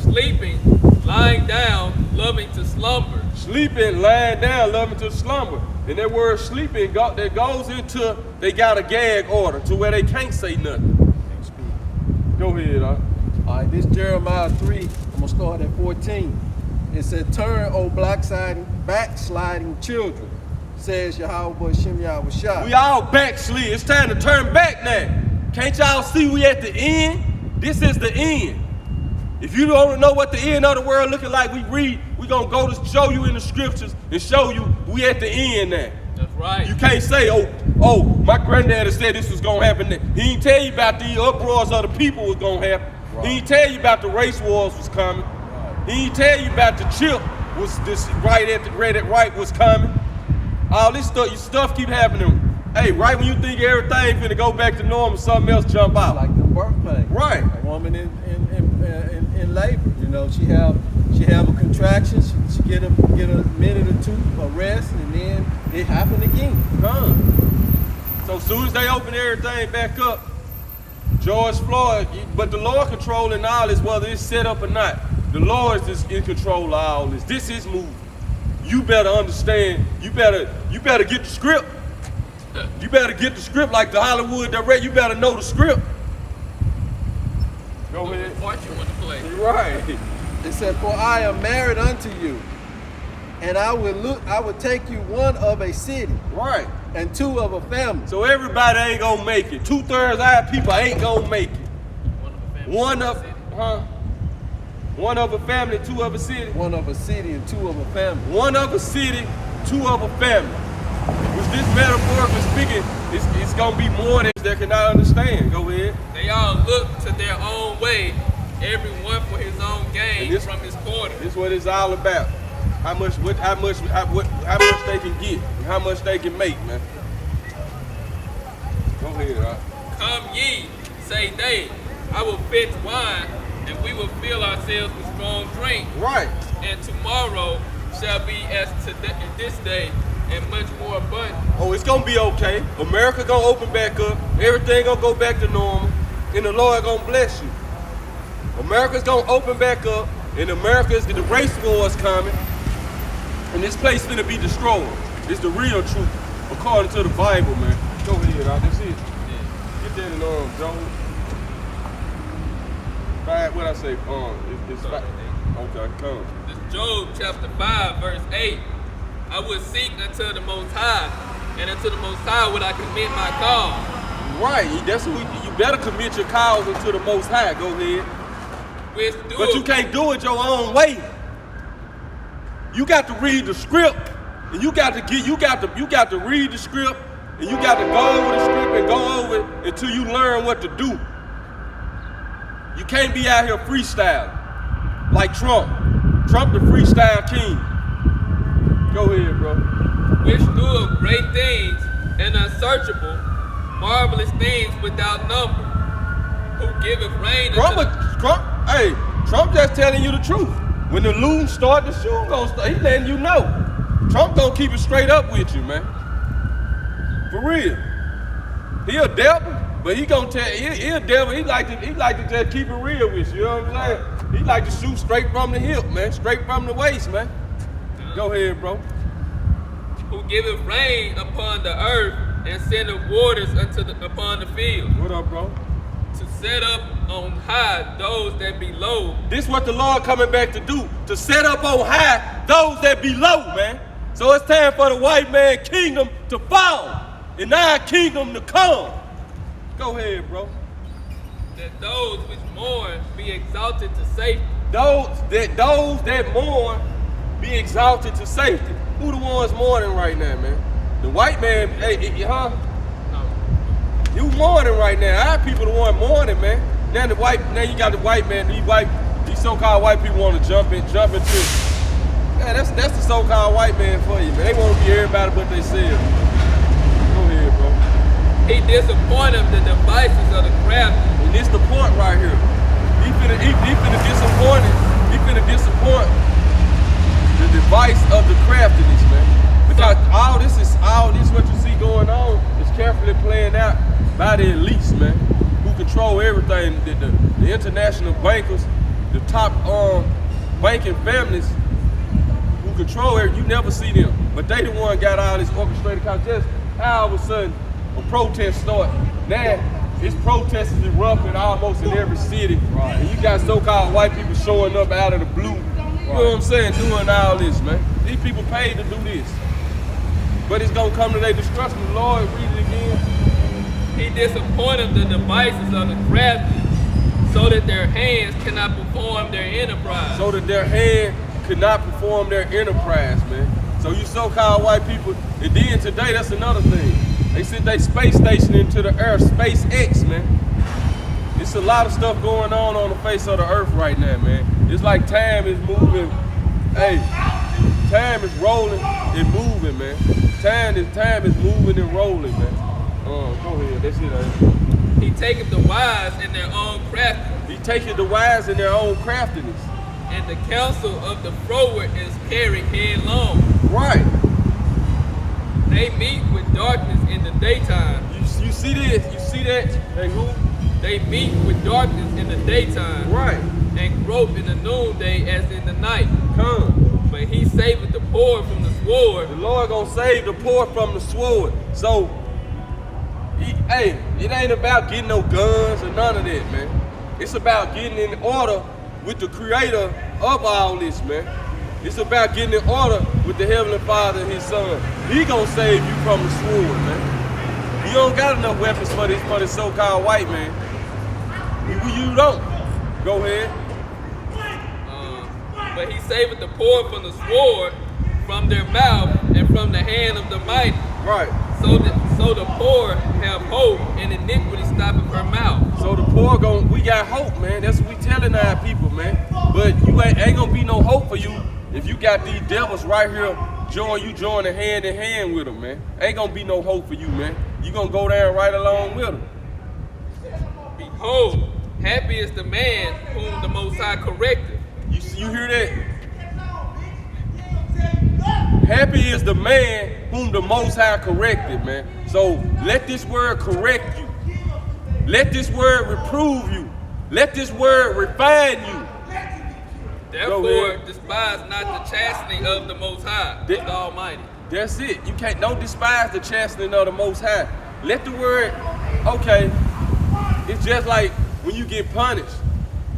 sleeping, lying down, loving to slumber. Sleeping, lying down, loving to slumber. And that word sleeping that goes into they got a gag order to where they can't say nothing. Can't speak. Go ahead, All right, this Jeremiah 3, I'm gonna start at 14. It said, "Turn, O backsliding children, says Yahweh Shem Yahushua." We all backslid. It's time to turn back now. Can't y'all see we at the end? This is the end. If you don't know what the end of the world looking like, we gonna go to show you in the scriptures and show you we at the end now. That's right. You can't say, oh, my granddaddy said this was gonna happen. He didn't tell you about the uproars of the people was gonna happen. Right. He didn't tell you about the race wars was coming. Right. He didn't tell you about the chip was this right was coming. All this stuff keep happening. Hey, right when you think everything finna go back to normal, something else jump out. Like the birth pain. Right. A woman in labor, you know, she have a contraction, she get a minute or two of rest, and then it happen again. So as soon as they open everything back up, George Floyd, but the Lord controlling all this, whether it's set up or not. The Lord is in control of all this. This is moving. You better understand. You better get the script. You better get the script like the Hollywood direct. You better know the script. Go ahead. What you want to play? Right. It said, "For I am married unto you, and I will take you one of a city, Right. and two of a family." So everybody ain't gonna make it. 2/3 of our people ain't gonna make it. One of a family, two of a city. One of a city and two of a family. One of a city, two of a family. Which this metaphorically speaking, it's gonna be more than they cannot understand. Go ahead. They all look to their own way, everyone for his own gain from his quarter. This is what it's all about. How much they can get, and how much they can make, man. Go ahead, right? Come ye, say they, I will fetch wine, and we will fill ourselves with strong drink. Right. And tomorrow shall be as today, this day, and much more abundant. Oh, it's gonna be okay. America gonna open back up. Everything gonna go back to normal, and the Lord gonna bless you. America's gonna open back up, and the race war is coming, and this place gonna be destroyed. It's the real truth, according to the Bible, man. Go ahead, that's it. Get that in Job. What I say? It's okay, come. This Job chapter 5, verse 8. I would seek unto the Most High, and unto the Most High would I commit my cause. Right, that's what you better commit your cause unto the Most High. Go ahead. But you can't do it your own way. You got to read the script, and you got to read the script, and you got to go over the script and go over it until you learn what to do. You can't be out here freestyling like Trump. Trump the freestyle king. Go ahead, bro. Which doeth great things and unsearchable, marvelous things without number. Who giveth rain Trump just telling you the truth. When the loons start, the shoe gonna start. He letting you know. Trump gonna keep it straight up with you, man. For real. He a devil, but he gonna tell he a devil. He like to just keep it real with you. You know what I'm saying? He like to shoot straight from the hip, man. Straight from the waist, man. Go ahead, bro. Who giveth rain upon the earth and sendeth waters upon the field. What up, bro? To set up on high those that be low. This what the Lord coming back to do. To set up on high those that be low, man. So it's time for the white man kingdom to fall and our kingdom to come. Go ahead, bro. That those which mourn be exalted to safety. Those that mourn be exalted to safety. Who the ones mourning right now, man? The white man, huh? You mourning right now. Our people the one mourning, man. Now you got the white man. These so-called white people want to jump into. Man, that's the so-called white man for you, man. They want to be everybody but they self. Go ahead, bro. He disappointed the devices of the crafty. And this the point right here. He finna disappoint it. He finna disappoint the device of the craftiness, man. Because all this what you see going on is carefully planned out by the elites, man, who control everything. The international bankers, the top banking families who control everything. You never see them, but they the one got all this orchestrated. Cause just all of a sudden a protest start. Now it's protests is erupting almost in every city. Right. And you got so-called white people showing up out of the blue. You know what I'm saying? Doing all this, man. These people paid to do this. But it's gonna come to their destruction. The Lord, read it again. He disappointed the devices of the crafty, so that their hands cannot perform their enterprise. So that their hand could not perform their enterprise, man. So you so-called white people, and then today, that's another thing. They sent their space station into the earth, SpaceX, man. It's a lot of stuff going on the face of the earth right now, man. It's like time is moving. Hey, time is rolling and moving, man. Time is moving and rolling, man. Go ahead, that's it. He taketh the wise in their own craftiness. He taketh the wise in their own craftiness. And the counsel of the froward is carried headlong. Right. They meet with darkness in the daytime. You see this? You see that? Hey, who? They meet with darkness in the daytime. Right. And grope in the noonday as in the night. Come. But he saveth the poor from the sword. The Lord gonna save the poor from the sword. So, it ain't about getting no guns or none of that, man. It's about getting in order with the creator of all this, man. It's about getting in order with the Heavenly Father and His Son. He gonna save you from the sword, man. You don't got enough weapons for this so-called white man. You don't. Go ahead. But he saveth the poor from the sword, from their mouth, and from the hand of the mighty. Right. So the poor have hope, and iniquity stoppeth her mouth. So the poor we got hope, man. That's what we telling our people, man. But you ain't gonna be no hope for you if you got these devils right here joining hand in hand with them, man. Ain't gonna be no hope for you, man. You gonna go down right along with them. Behold, happy is the man whom the Most High correcteth. You hear that? Happy is the man whom the Most High corrected, man. So let this word correct you. Let this word reprove you. Let this word refine you. Therefore, despise not the chastening of the Most High, of the Almighty. That's it. Don't despise the chastening of the Most High. Let the word, okay, it's just like when you get punished.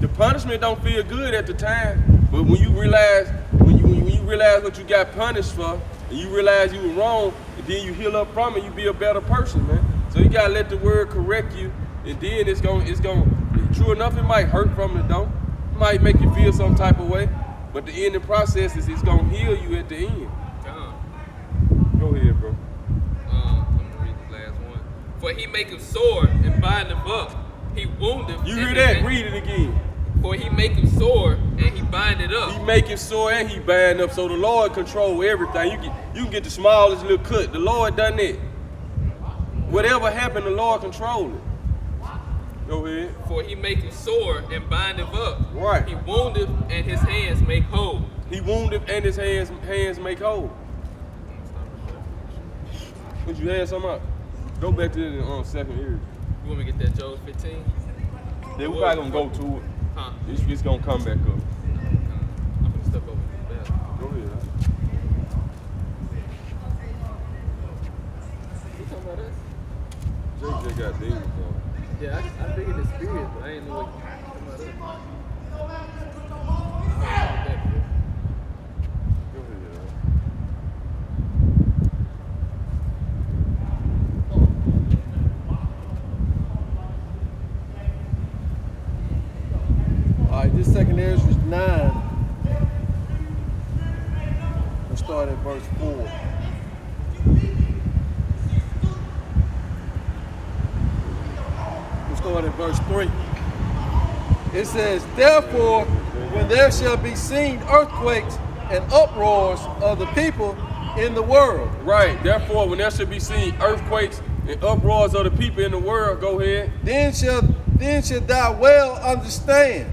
The punishment don't feel good at the time, but when you realize when you realize what you got punished for, and you realize you were wrong, and then you heal up from it, you be a better person, man. So you gotta let the word correct you, and then it's gonna. True enough, it might hurt from it though. It might make you feel some type of way, but the ending process is it's gonna heal you at the end. Go ahead, bro. I'm gonna read the last one. For he maketh sore and bind them up. He wounded. You hear that? Read it again. For he maketh sore and he bind it up. He make it sore and he bind up. So the Lord control everything. You can get the smallest little cut. The Lord done it. Whatever happened, the Lord control it. Go ahead. For he maketh sore and bindeth up. Right. He woundeth and his hands make whole. He wounded and his hands make whole. Would you have something out? Go back to the second area. You want me to get that Job 15? Yeah, we probably gonna go to it. Huh? It's gonna come back up. I'm gonna step over to the bathroom. Go ahead. You talking about us? Jake just got demons on. Yeah, I figured the spirit, but I ain't know what you talking about us. Go ahead. All right, this second Ezra 9. We'll start at verse 4. We'll start at verse 3. It says, therefore, when there shall be seen earthquakes and uproars of the people in the world. Right. Therefore, when there should be seen earthquakes and uproars of the people in the world, go ahead. Then shall thou well understand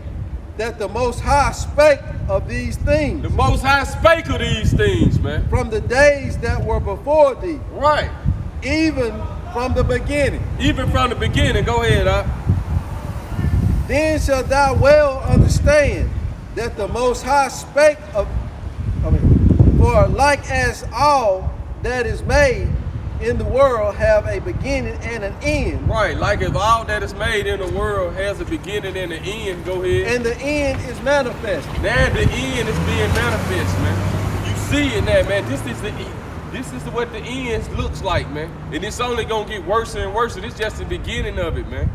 that the Most High spake of these things. The Most High spake of these things, man. From the days that were before thee, Right. even from the beginning. Even from the beginning, go ahead, Then shalt thou well understand that the Most High spake of, for like as all that is made in the world have a beginning and an end. Right, like if all that is made in the world has a beginning and an end, go ahead. And the end is manifest. Now the end is being manifest, man. You see it now, man. This is what the end looks like, man. And it's only gonna get worse and worse. And it's just the beginning of it, man.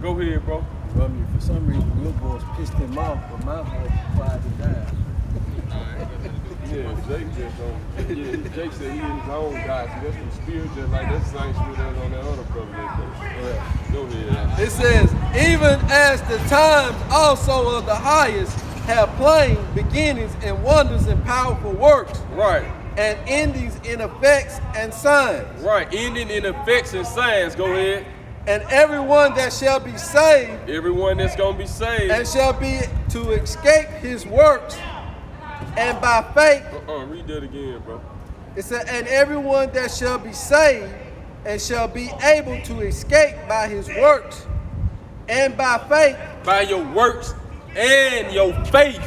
Go ahead, bro. Well, I mean, for some reason, your voice pissed him off, but my voice quiet to die. Yeah, Jake just don't. Yeah, Jake said he is his own guy. See, that's the spirit, just like that's the same spirit that's on that other brother. Yeah. Go ahead. It says, even as the times also of the highest have plain beginnings and wonders and powerful works. Right. And endings in effects and signs. Right. Ending in effects and signs. Go ahead. And everyone that shall be saved. Everyone that's gonna be saved. And shall be to escape his works. And by faith. Read that again, bro. It said, and everyone that shall be saved and shall be able to escape by his works and by faith. By your works and your faith.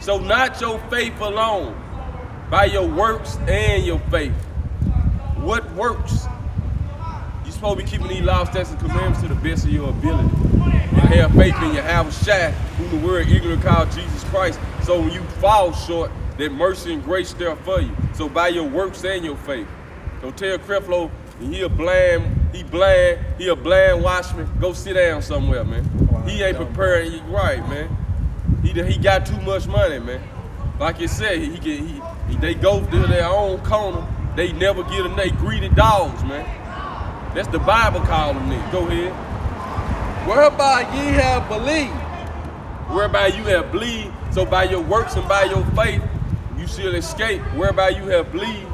So not your faith alone. By your works and your faith. What works? You're supposed to be keeping these laws, statutes, and commandments to the best of your ability. And have faith in Yahweh Shai, whom the word ignorant called Jesus Christ. So when you fall short, that mercy and grace there for you. So by your works and your faith. Don't tell Creflo he a blind watchman. Go sit down somewhere, man. Wow, he ain't preparing you right, man. He got too much money, man. Like you said, they go to their own corner. They never get them. They greedy dogs, man. That's the Bible calling them. Go ahead. Whereby ye have believed. Whereby you have believed. So by your works and by your faith, you shall escape. Whereby you have believed.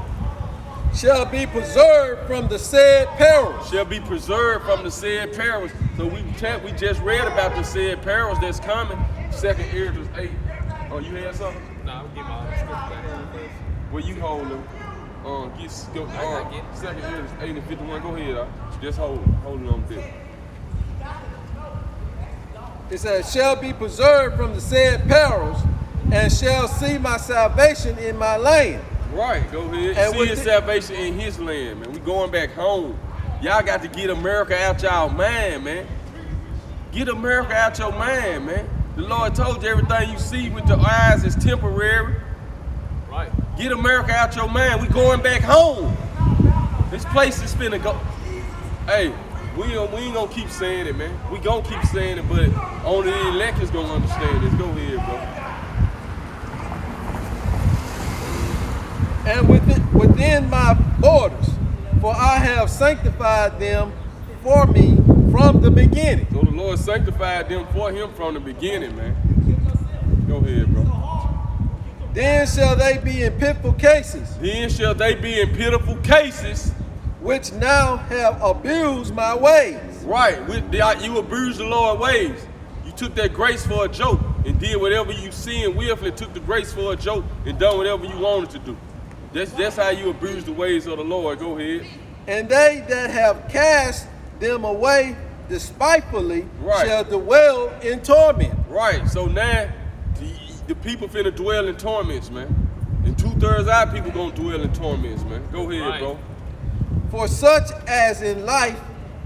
Shall be preserved from the said perils. Shall be preserved from the said perils. So we just read about the said perils that's coming. 2nd Ezra 8. Oh, you had something? Nah, I'm getting my scripture back here first. Well, you hold them. Get 2nd Ezra 8 and 51. Go ahead. Just hold it on there. It says, shall be preserved from the said perils, and shall see my salvation in my land. Right, go ahead. And see his salvation in his land, man. We going back home. Y'all got to get America out y'all mind, man. Get America out your mind, man. The Lord told you everything you see with your eyes is temporary. Right. Get America out your mind. We going back home. This place is finna go. Hey, we ain't gonna keep saying it, man. We gonna keep saying it, but only the electors gonna understand this. Go ahead, bro. And within my borders, for I have sanctified them for me from the beginning. So the Lord sanctified them for him from the beginning, man. Go ahead, bro. Then shall they be in pitiful cases, Then shall they be in pitiful cases. which now have abused my ways. Right, you abused the Lord's ways. You took that grace for a joke and did whatever you sinned willfully, took the grace for a joke and done whatever you wanted to do. That's how you abuse the ways of the Lord. Go ahead. And they that have cast them away despitefully Right. shall dwell in torment. Right, so now the people finna dwell in torments, man. And 2/3 of our people gonna dwell in torments, man. Go ahead, Right. bro. For such as in life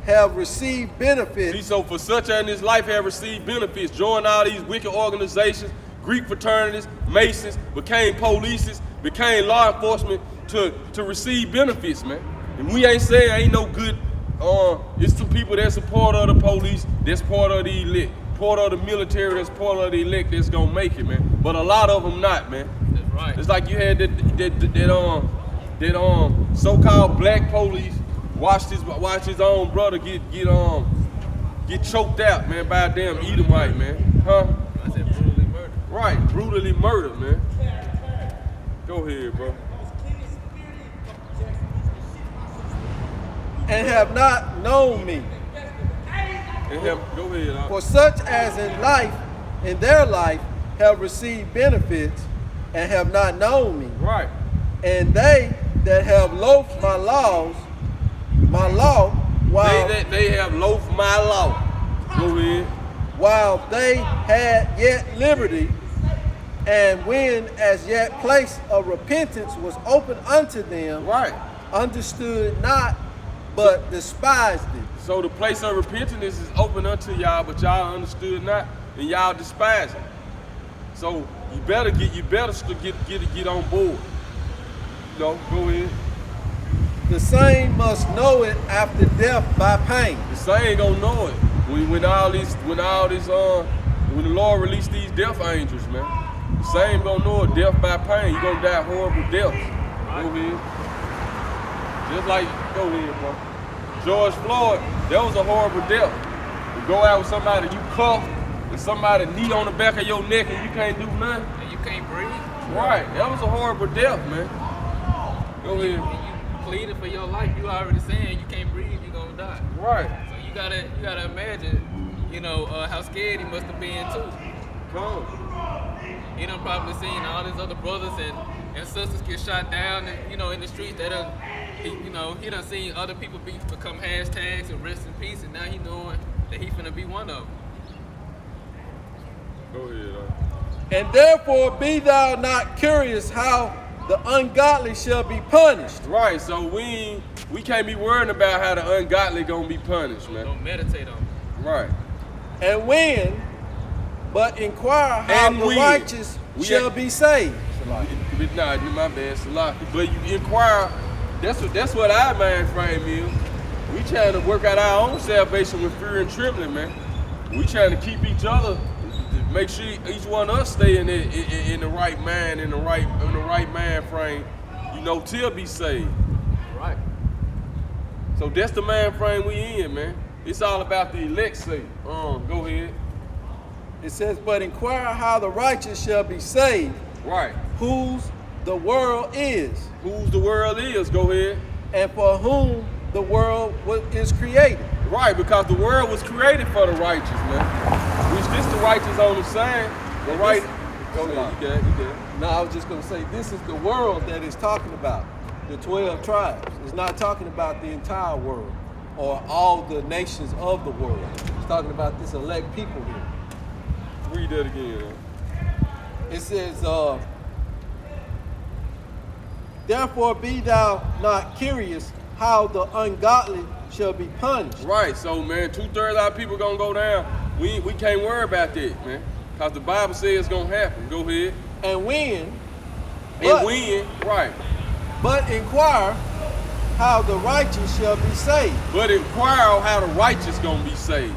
have received benefits, See, so for such as in this life have received benefits, join all these wicked organizations, Greek fraternities, Masons, became polices, became law enforcement to receive benefits, man. And we ain't saying ain't no good. It's some people that's a part of the police, that's part of the elite, part of the military, that's part of the elect that's gonna make it, man. But a lot of them not, man. That's right. It's like you had that so-called black police watch his own brother get choked out, man, by a damn Edomite, man. Huh? I said brutally murdered. Right, brutally murdered, man. Go ahead, bro. and have not known me. Go ahead. For such as in their life, have received benefits and have not known me. Right. And they that have loathed my law, while They have loafed my law. Go ahead. while they had yet liberty, and when as yet place of repentance was open unto them, Right. understood not, but despised it. So the place of repentance is open unto y'all, but y'all understood not, and y'all despise it. So you better get on board. No, go ahead. The same must know it after death by pain. The same gonna know it when the Lord released these death angels, man. The same gonna know it, death by pain. You gonna die horrible deaths. Go ahead. Just like, go ahead, bro. George Floyd, that was a horrible death. You go out with somebody you cuff, and somebody knee on the back of your neck, and you can't do nothing. And you can't breathe. Right, that was a horrible death, man. Go ahead. And you pleading for your life. You already saying you can't breathe, you're gonna die. Right. So you gotta imagine, how scared he must have been too. Come. He done probably seen all his other brothers and sisters get shot down, and in the streets. He done seen other people become hashtags and rest in peace, and now he knowing that he finna be one of them. Go ahead. And therefore be thou not curious how the ungodly shall be punished. Right, so we can't be worrying about how the ungodly gonna be punished, man. Don't meditate on it. Right. And when, but inquire how And the when. righteous We shall ain't- be saved. Nah, my bad, Salaki. But you inquire. That's what our mind frame is. We trying to work out our own salvation with fear and trembling, man. We trying to keep each other, make sure each one of us stay in the right mind, in the right mind frame, till be saved. Right. So that's the mind frame we in, man. It's all about the elect sake. Go ahead. It says, but inquire how the righteous shall be saved, Right. whose the world is, Whose the world is, go ahead. and for whom the world is created. Right, because the world was created for the righteous, man. Which this the righteous on the sign. The right. Go ahead, you got it. No, I was just going to say, this is the world that it's talking about, the 12 tribes. It's not talking about the entire world or all the nations of the world. It's talking about this elect people here. Read that again. Man. It says, therefore be thou not curious how the ungodly shall be punished. Right, so man, 2/3 of our people gonna go down. We can't worry about that, man. Cause the Bible says it's gonna happen. Go ahead. And when, Right. but inquire how the righteous shall be saved, But inquire how the righteous gonna be saved.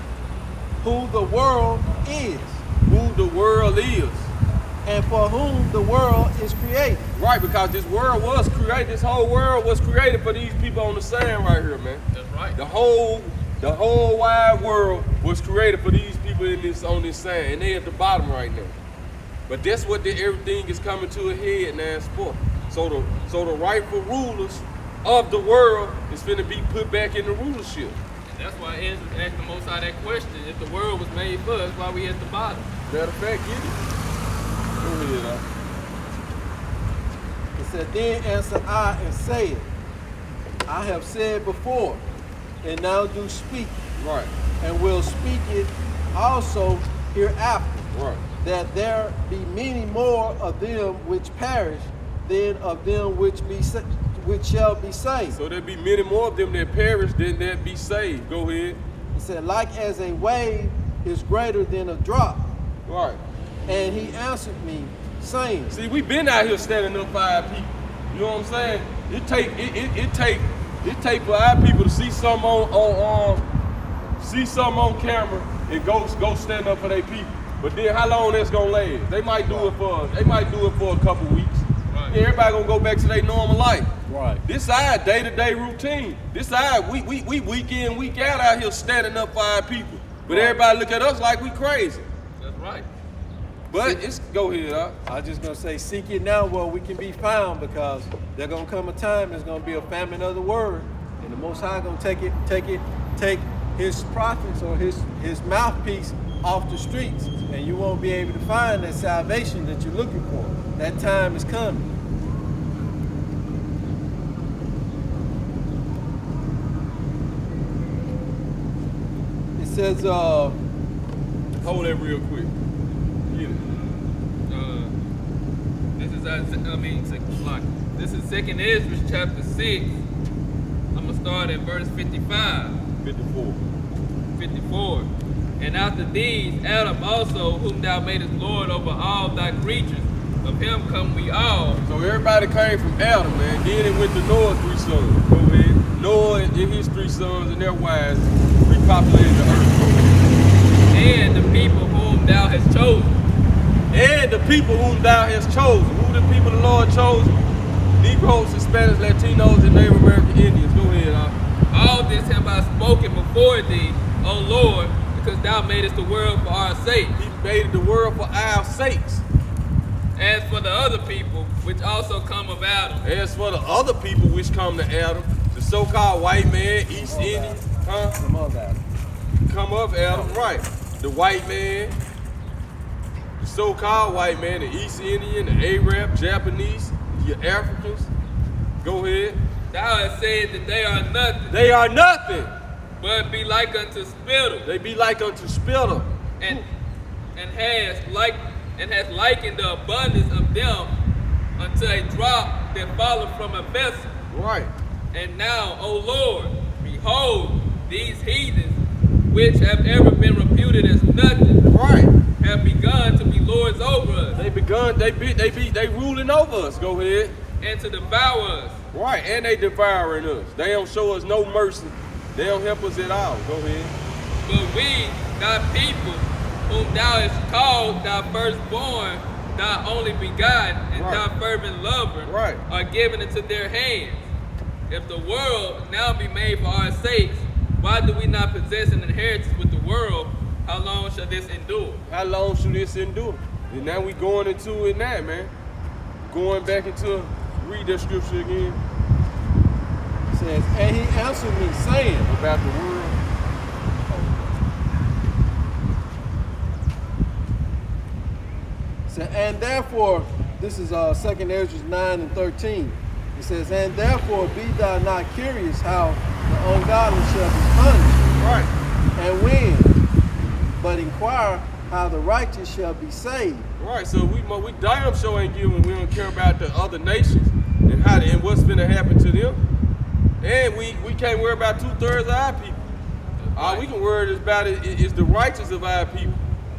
who the world is, Who the world is. and for whom the world is created. Right, because this world was created, this whole world was created for these people on the sand right here, man. That's right. The whole wide world was created for these people on this sand, and they at the bottom right now. But that's what everything is coming to a head now it's for. So the rightful rulers of the world is finna be put back in the rulership. And that's why Ezra asked the Most High that question. If the world was made for us, why we at the bottom? Matter of fact, get it. Go ahead, It said, then answered I and said, I have said before, and now do speak, Right, and will speak it also hereafter, right. that there be many more of them which perish than of them which shall be saved. So there be many more of them that perish than that be saved. Go ahead. He said, like as a wave is greater than a drop. Right. And he answered me, saying, See, we been out here standing up for our people. You know what I'm saying? It take for our people to see something on camera and go stand up for their people. But then how long that's gonna last? They might do it for a couple weeks. Right. Then everybody gonna go back to their normal life. right. This our day-to-day routine. This our we week in, week out here standing up for our people. But everybody look at us like we crazy. That's right. But go ahead, huh? I'm just gonna say, seek it now where we can be found, because there's gonna come a time there's gonna be a famine of the word, and the Most High gonna take his prophets or his mouthpiece off the streets, and you won't be able to find that salvation that you're looking for. That time is coming. It says, Hold that real quick. Get it. This is 2nd Ezra chapter 6. I'm gonna start at verse 55. 54. 54. And after these, Adam also, whom thou madest Lord over all thy creatures, of him come we all. So everybody came from Adam, man. Then it went to Noah's 3 sons. Go ahead. Noah and his 3 sons and their wives repopulated the earth. And the people whom thou hast chosen. And the people whom thou hast chosen. Who the people the Lord chose? Negroes, Hispanics, Latinos, and Native American Indians. Go ahead, All this have I spoken before thee, O Lord, because thou madest the world for our sake. He made the world for our sakes. As for the other people, which also come of Adam. As for the other people which come to Adam, the so-called white man, East Indian, come on, Adam. come up Adam, right. The white man, the so-called white man, the East Indian, the Arab, Japanese, the Africans. Go ahead. Thou hast said that they are nothing, They are nothing. but be like unto spittle, They be like unto spittle. and has likened the abundance of them unto a drop that falleth from a vessel. Right. And now, O Lord, behold, these heathens, which have ever been reputed as nothing, Right. have begun to be lords over us, They ruling over us. Go ahead. and to devour us. Right. And they devouring us. They don't show us no mercy. They don't help us at all. Go ahead. But we, thy people, whom thou hast called thy firstborn, thy only begotten, and Right. thy fervent lover, Right. are given into their hands. If the world now be made for our sakes, why do we not possess an inheritance with the world? How long shall this endure? How long should this endure? And now we going into it now, man. Going back into, read that scripture again It says, and he answered me, saying, about the world. and therefore, this is 2nd Ezra 9 and 13. It says, and therefore be thou not curious how the ungodly shall be punished, Right. and when, but inquire how the righteous shall be saved. Right. So we damn sure ain't giving. We don't care about the other nations and and what's finna happen to them. And we can't worry about 2/3 of our people. All we can worry about is the righteous of our people.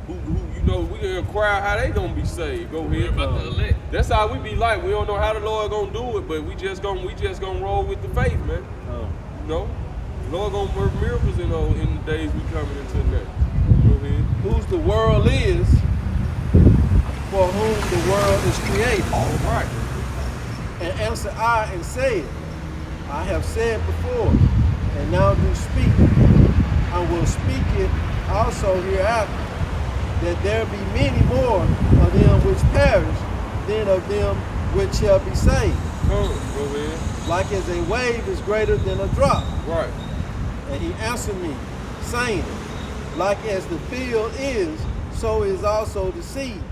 Who you know, we can inquire how they gonna be saved. Go ahead. About the elect. That's how we be like. We don't know how the Lord gonna do it, but we just gonna roll with the faith, man. You know, the Lord gonna work miracles in the days we coming into next. Go ahead. Whose the world is, for whom the world is created. All right. And answer I and said, I have said before, and now do speak. I will speak it also hereafter, that there be many more of them which perish than of them which shall be saved. Go ahead. Like as a wave is greater than a drop. Right. And he answered me, saying, like as the field is, so is also the seeds.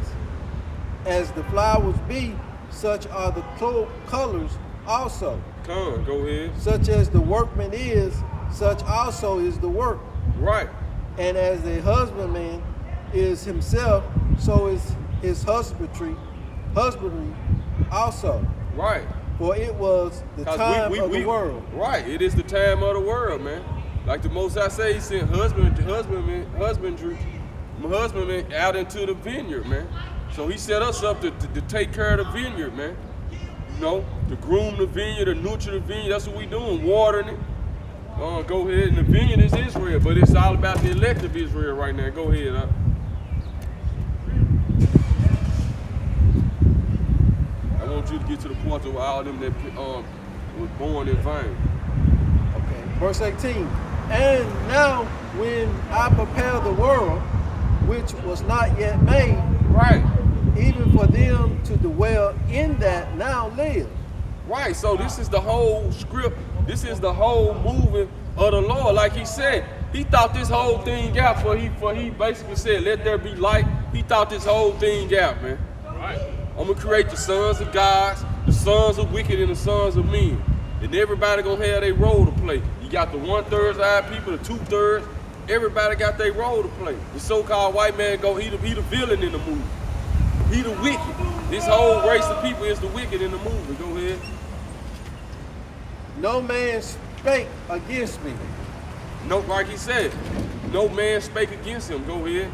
As the flowers be, such are the colors also. Come, go ahead. Such as the workman is, such also is the work. Right. And as a husbandman is himself, so is his husbandry also. Right. For it was the time of the world. Right. It is the time of the world, man. Like the Most High say, he sent husbandmen out into the vineyard, man. So he set us up to take care of the vineyard, man. You know, to groom the vineyard, to nurture the vineyard. That's what we doing, watering it. Go ahead. And the vineyard is Israel, but it's all about the elect of Israel right now. Go ahead. I want you to get to the point of all them that was born in vain. Okay. Verse 18. And now when I prepare the world, which was not yet made, right, even for them to dwell in that now live. Right, so this is the whole script. This is the whole moving of the Lord. Like he said, he thought this whole thing out for he basically said, let there be light. He thought this whole thing out, man. Right. I'm gonna create the sons of gods, the sons of wicked, and the sons of men. And everybody gonna have their role to play. You got the 1/3 of our people, the 2/3. Everybody got their role to play. The so-called white man he the villain in the movie. He the wicked. This whole race of people is the wicked in the movie. Go ahead. No man spake against me. No, like he said, no man spake against him. Go ahead.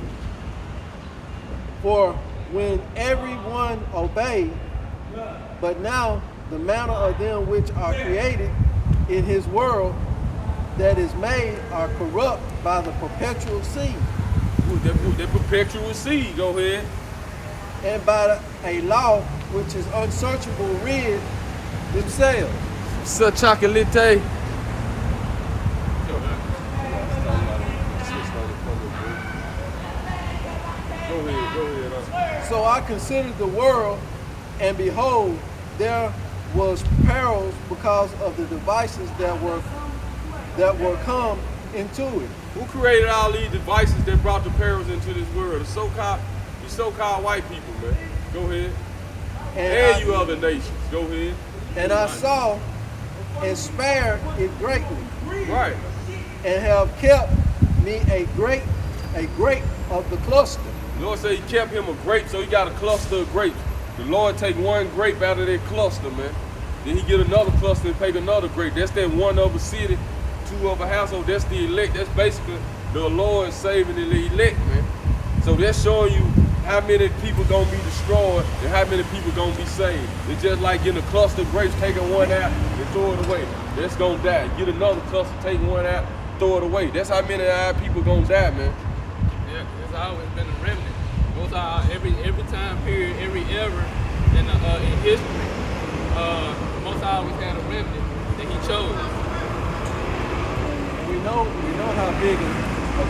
For when everyone obeyed, but now the manner of them which are created in his world that is made are corrupt by the perpetual seed. That perpetual seed. Go ahead. And by a law which is unsearchable rid themselves. Such chocolate. Go ahead. So I considered the world, and behold, there was perils because of the devices that were come into it. Who created all these devices that brought the perils into this world? The so-called white people, man. Go ahead. And you other nations. Go ahead. And I saw and spared it greatly. Right. And have kept me a grape of the cluster. The Lord said he kept him a grape, so he got a cluster of grapes. The Lord take one grape out of that cluster, man. Then he get another cluster and take another grape. That's that one of a city, two of a household. That's the elect. That's basically the Lord saving the elect, man. So that's showing you how many people gonna be destroyed and how many people gonna be saved. It's just like getting a cluster of grapes, taking one out and throw it away. That's gonna die. Get another cluster, take one out, throw it away. That's how many of our people gonna die, man. Yeah, it's always been a remnant. Most every time period, every era in history, most always had a remnant that he chose. We know how big a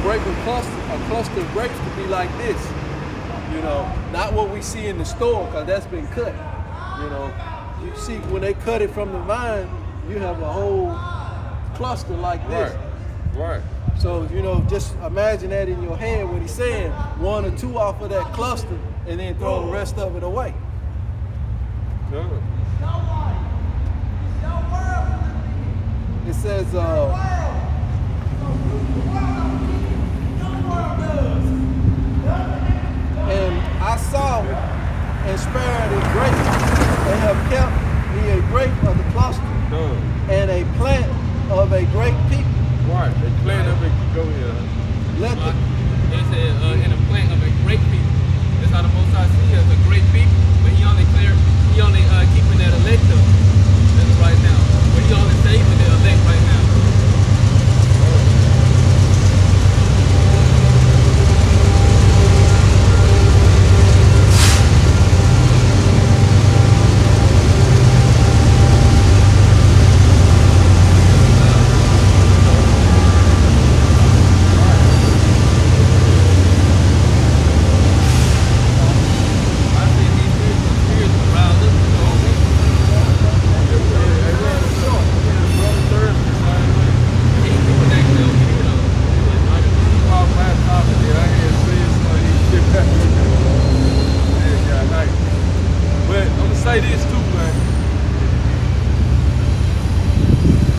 cluster of grapes could be like this. You know, not what we see in the store, because that's been cut. You know, you see when they cut it from the vine, you have a whole cluster like this. Right. So, you know, just imagine that in your head when he's saying one or two off of that cluster and then throw the rest of it away. Yeah. It says, and I saw and spared a grape, and have kept me a grape of the cluster, and a plant of a great people. Right. They playing up and go here. Let the, They said in a plant of a great people. That's how the Most High see us, a great people. But he only keeping that elective as of right now. But he only saving the elect right now. Say this too, man.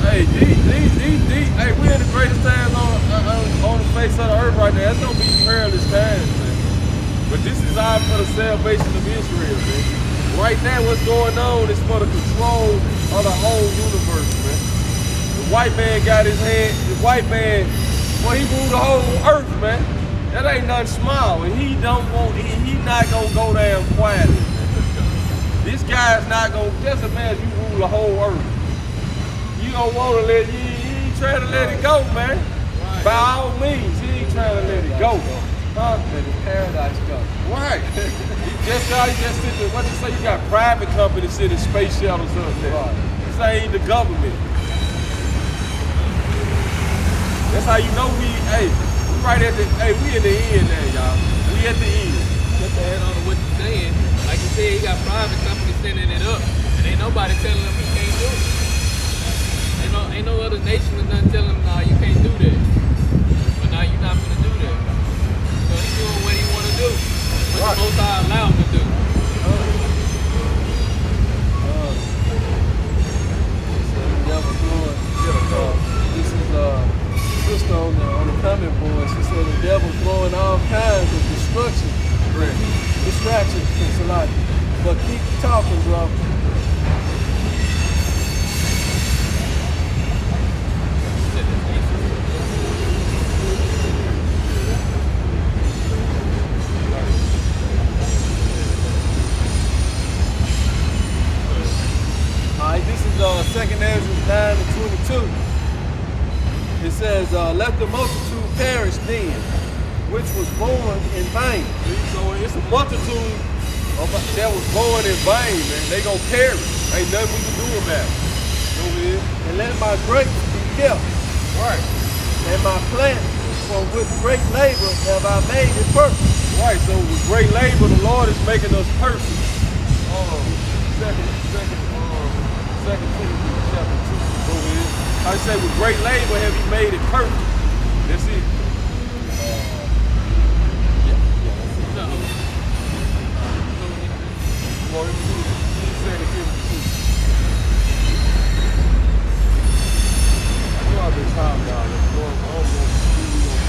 Hey, hey, we in the greatest times on the face of the earth right now. It's gonna be perilous times, man. But this is all for the salvation of Israel, man. Right now, what's going on is for the control of the whole universe, man. The white man got his hand. The white man, well, he ruled the whole earth, man. That ain't nothing small, and he not gonna go down quietly. This guy's not gonna, just imagine you rule the whole earth. You don't wanna let, you ain't trying to let it go, man. Right. By all means, he ain't trying to let it go. Huh? let the paradise go. Right. Just how you just sit there, what you say, you got private companies sitting space shuttles up there. Right. This ain't the government. That's how you know we right at the, we in the end now, y'all. We at the end. Just to add on to what you're saying, like you said, he got private companies sending it up, and ain't nobody telling him he can't do it. Ain't no other nation or nothing telling him, nah, you can't do that. But now you're not gonna do that. So he's doing what he wanna do. What the Most High allow him to do. This is sister on the comment board. She said the devil's throwing all kinds of destruction. Distractions, it's a lot. But keep talking, bro. Alright, this is 2nd Ezra 9:22. It says, let the multitude perish then, which was born in vain. So it's a multitude that was born in vain, man. They gonna perish. Ain't nothing we can do about it. Go ahead. And let my grapes be kept. Right. And my plant, for with great labor have I made it perfect. Right, so with great labor, the Lord is making us perfect. Second Timothy chapter 2. Go ahead. I say with great labor have you made it perfect. That's it. Well, let me do 2 Timothy 2. I know I've been talking about it. I'm going to see you on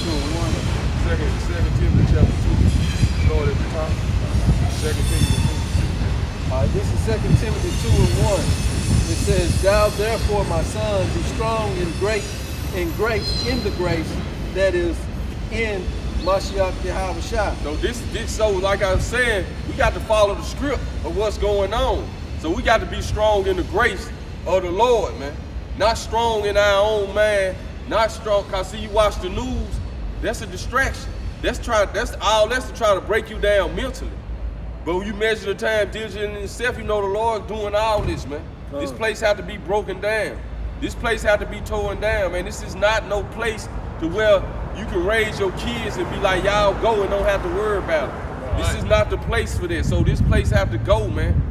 the road. Second Timothy chapter 2. Start at the top. 2 Timothy 2. This is 2 Timothy 2:1. It says, thou therefore, my son, be strong in the grace that is in Mashiach Yahushua. So like I was saying, we got to follow the script of what's going on. So we got to be strong in the grace of the Lord, man. Not strong in our own man. Not strong, cause see, you watch the news, that's a distraction. That's to try to break you down mentally. But when you measure the time diligently in itself, you know the Lord doing all this, man. This place have to be broken down. This place have to be torn down, man. This is not no place to where you can raise your kids and be like, y'all go and don't have to worry about it. Right. This is not the place for this. So this place have to go, man.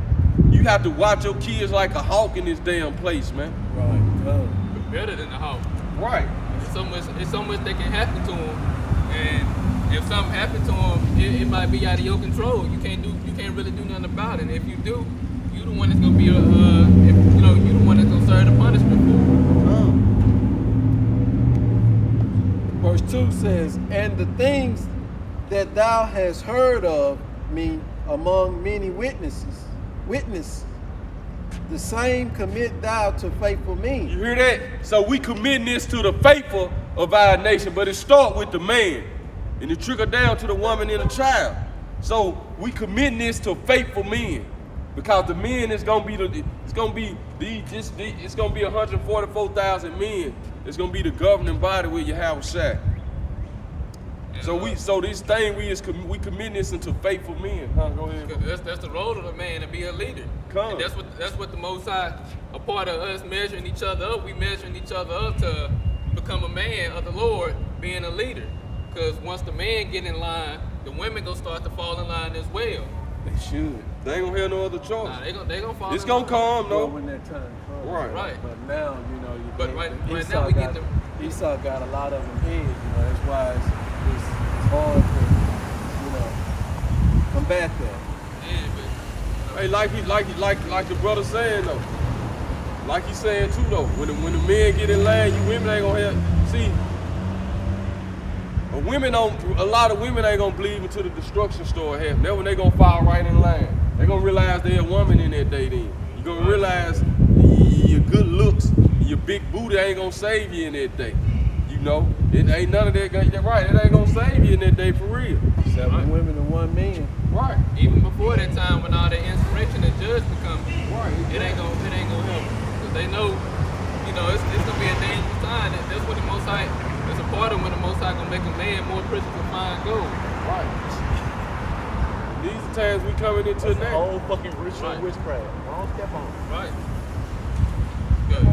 You have to watch your kids like a hawk in this damn place, man. Right. Better than the hawk. Right. It's so much that can happen to them, and if something happened to them, it might be out of your control. You can't really do nothing about it. And if you do, you the one that's gonna be you the one that's gonna serve the punishment for. Verse 2 says, and the things that thou hast heard of me among many witnesses, the same commit thou to faithful men. You hear that? So we commit this to the faithful of our nation, but it start with the man, and it trickle down to the woman and the child. So we commit this to faithful men, because the men is gonna be it's gonna be 144,000 men. It's gonna be the governing body with Yahweh Shai. So this thing we commit this into faithful men. Huh? Go ahead. That's the role of the man, to be a leader. Come. And that's what the Most High, a part of us measuring each other up. We measuring each other up to become a man of the Lord, being a leader. Because once the man get in line, the women gonna start to fall in line as well. They should. They ain't gonna have no other choice. Nah, they gonna fall. It's in gonna line. come Well, though. when that time comes. Right. But now, you know, But right now we get them. Esau got a lot of them heads, you know. That's why it's hard to, you know, combat that. Yeah, but Hey, like the brother saying though. Like he saying too though. When the men get in line, you women ain't gonna have. See, a lot of women ain't gonna believe until the destruction start happening. That's when they gonna fall right in line. They gonna realize they're a woman in that day then. You gonna realize your good looks, your big booty ain't gonna save you in that day. You know, it ain't none of that. Right, it ain't gonna save you in that day for real. 7 women and 1 man. Right. even before that time, when all the insurrection and judgment come, Right. it ain't gonna help. Because they know, you know, it's gonna be a dangerous time. That's what the Most High. It's a part of when the Most High gonna make a man more precious than fine gold. Right. These are times we coming into That's the now. whole fucking ritual Right. witchcraft. Don't step on it. Right. Good.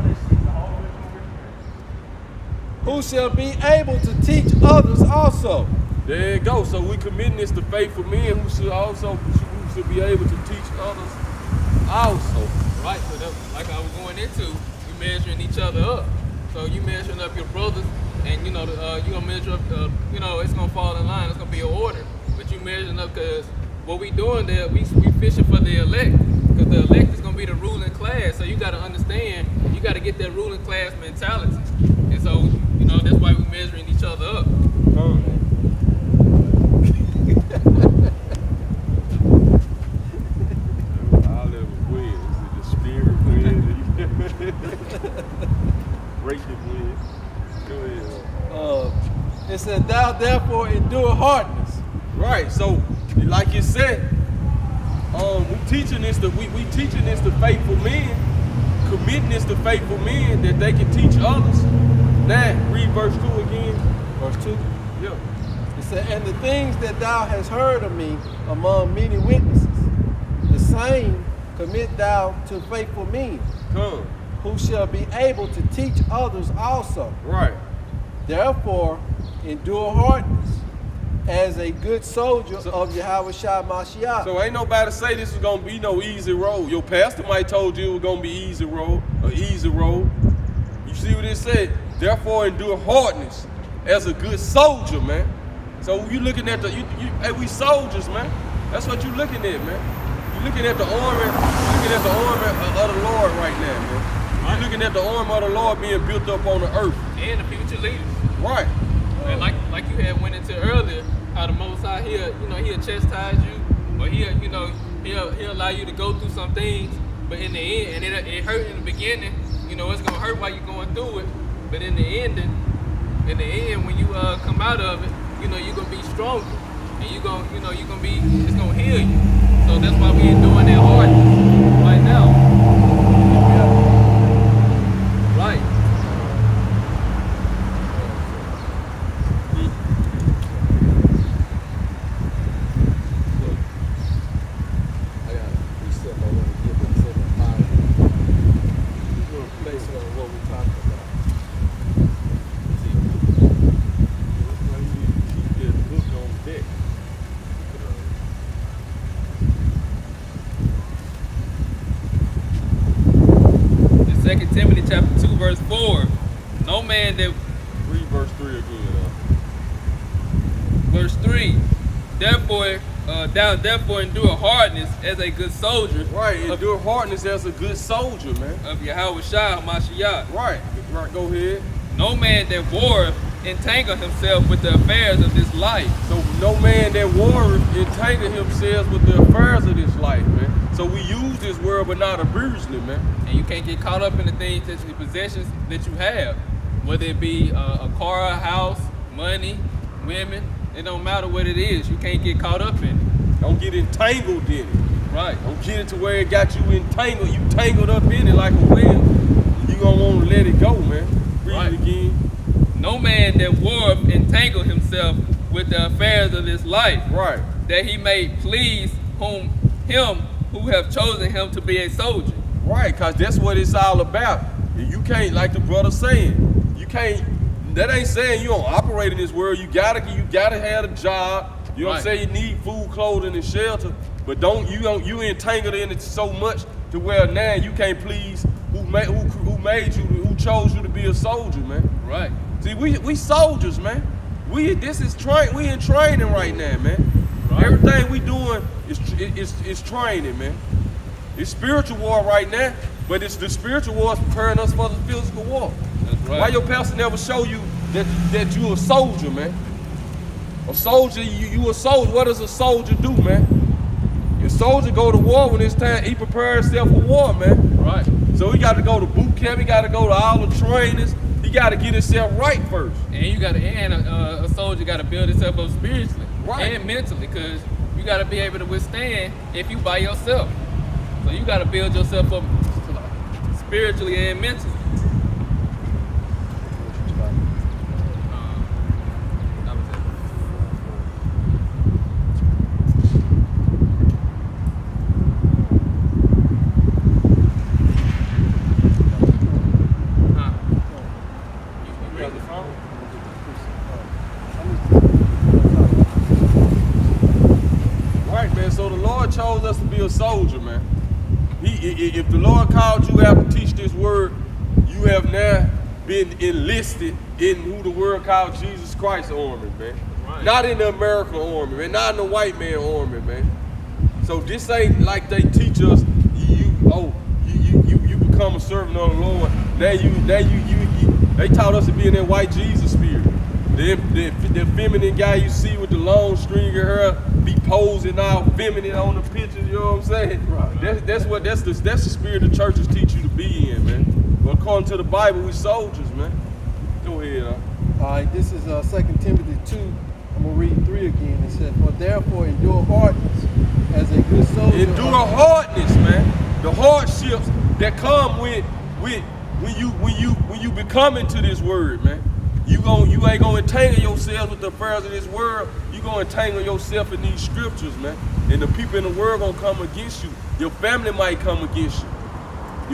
Who shall be able to teach others also. There you go. So we committing this to faithful men who should be able to teach others also. Right. So that, like I was going into, we measuring each other up. So you measuring up your brothers, and you know you gonna measure up. You know it's gonna fall in line. It's gonna be an order. But you measuring up because what we doing there, we fishing for the elect. Because the elect is gonna be the ruling class. So you gotta understand, you gotta get that ruling class mentality. And so you know that's why we measuring each other up. I'll never win. The spirit win. Break it win. Go ahead. It said, thou therefore endure hardness. Right. So, like you said, we teaching this to faithful men, committing this to faithful men that they can teach others. Now, read verse 2 again. Verse 2. Yeah. It said, and the things that thou hast heard of me among many witnesses, the same commit thou to faithful men, Come. who shall be able to teach others also. Right. Therefore, endure hardness as a good soldier of Yahweh Shai Mashiach. So ain't nobody say this is gonna be no easy road. Your pastor might told you it was gonna be easy road, an easy road. You see what it said? Therefore endure hardness as a good soldier, man. So you looking at hey, we soldiers, man. That's what you looking at, man. You looking at the army, of the Lord right now, man. You looking at the army of the Lord being built up on the earth. And the future leaders. Right. And like you had went into earlier, how the Most High he'll chastise you, or he'll allow you to go through some things, but in the end, and it hurt in the beginning, you know, it's gonna hurt while you're going through it, but in the end when you come out of it, you know you're gonna be stronger, and it's gonna heal you. So that's why we doing that hard right now. Right. In 2 Timothy chapter 2 verse 4, no man that Read verse 3 again. verse 3, therefore endure hardness as a good soldier Right, endure hardness as a good soldier, man. of Yahweh Shai Mashiach. Right, go ahead. No man that warreth entangle himself with the affairs of this life. So no man that warreth entangle himself with the affairs of this life, man. So we use this word but not abusing it, man. And you can't get caught up in the things, the possessions that you have, whether it be a car, a house, money, women. It don't matter what it is. You can't get caught up in it. Don't get entangled in it. Right. Don't get it to where it got you entangled. You tangled up in it like a whale. You gonna want to let it go, man. Read Right. it again. No man that warreth entangle himself with the affairs of this life, Right. that he may please him who have chosen him to be a soldier. Right, cause that's what it's all about. And you can't, like the brother saying, you can't. That ain't saying you don't operate in this world. You gotta have a job. You know what I'm Right. saying? You need food, clothing, and shelter. But you entangled in it so much to where now you can't please who made you, who chose you to be a soldier, man. Right. See, we soldiers, man. We in training right now, man. Right. Everything we doing is training, man. It's spiritual war right now, but it's the spiritual war preparing us for the physical war. That's right. Why your pastor never show you that you a soldier, man? A soldier, you a soldier. What does a soldier do, man? A soldier go to war when it's time. He prepare himself for war, man. Right. So he got to go to boot camp. He got to go to all the trainings. He got to get himself right first. And a soldier got to build himself up spiritually Right. and mentally, because you got to be able to withstand if you by yourself. So you got to build yourself up spiritually and mentally. That was it. Huh. You read the phone? Right, man. So the Lord chose us to be a soldier, man. If the Lord called you out to teach this word, you have now been enlisted in who the world called Jesus Christ Army, man. Right. Not in the American Army, man. Not in the white man Army, man. So this ain't like they teach us. You become a servant of the Lord. They taught us to be in that white Jesus spirit. The feminine guy you see with the long stringy hair be posing all feminine on the pictures, you know what I'm saying? Right. That's the spirit the churches teach you to be in, man. But according to the Bible, we soldiers, man. Go ahead, All right, this is 2 Timothy 2. I'm going to read 3 again. It says, "For therefore endure hardness as a good soldier." Endure hardness, man. The hardships that come when you become into this word, man. You ain't gonna entangle yourself with the affairs of this world. You gonna entangle yourself in these scriptures, man. And the people in the world gonna come against you. Your family might come against you.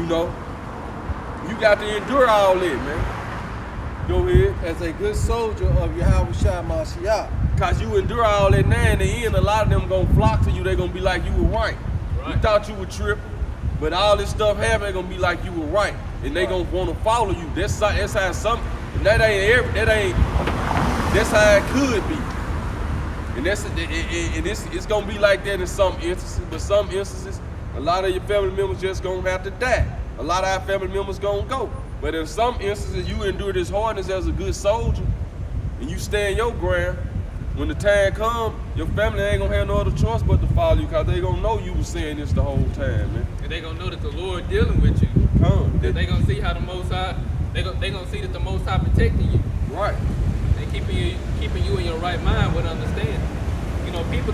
You know, you got to endure all that, man. Go ahead. As a good soldier of Yahweh Shai Mashiach. Cause you endure all that now, in the end, a lot of them gonna flock to you. They gonna be like, you were right. We Right. thought you were tripping, but all this stuff happened, they gonna be like, you were right. And they gonna wanna follow you. That's how some, and that's how it could be. And it's gonna be like that in some instances, but some instances, a lot of your family members just gonna have to die. A lot of our family members gonna go. But in some instances, you endure this hardness as a good soldier, and you stand your ground. When the time comes, your family ain't gonna have no other choice but to follow you, because they gonna know you was saying this the whole time, man. And they gonna know that the Lord dealing with you. That they gonna see how the Most High, they gonna see that the Most High protecting you. Right. And keeping you in your right mind with understanding. You know, people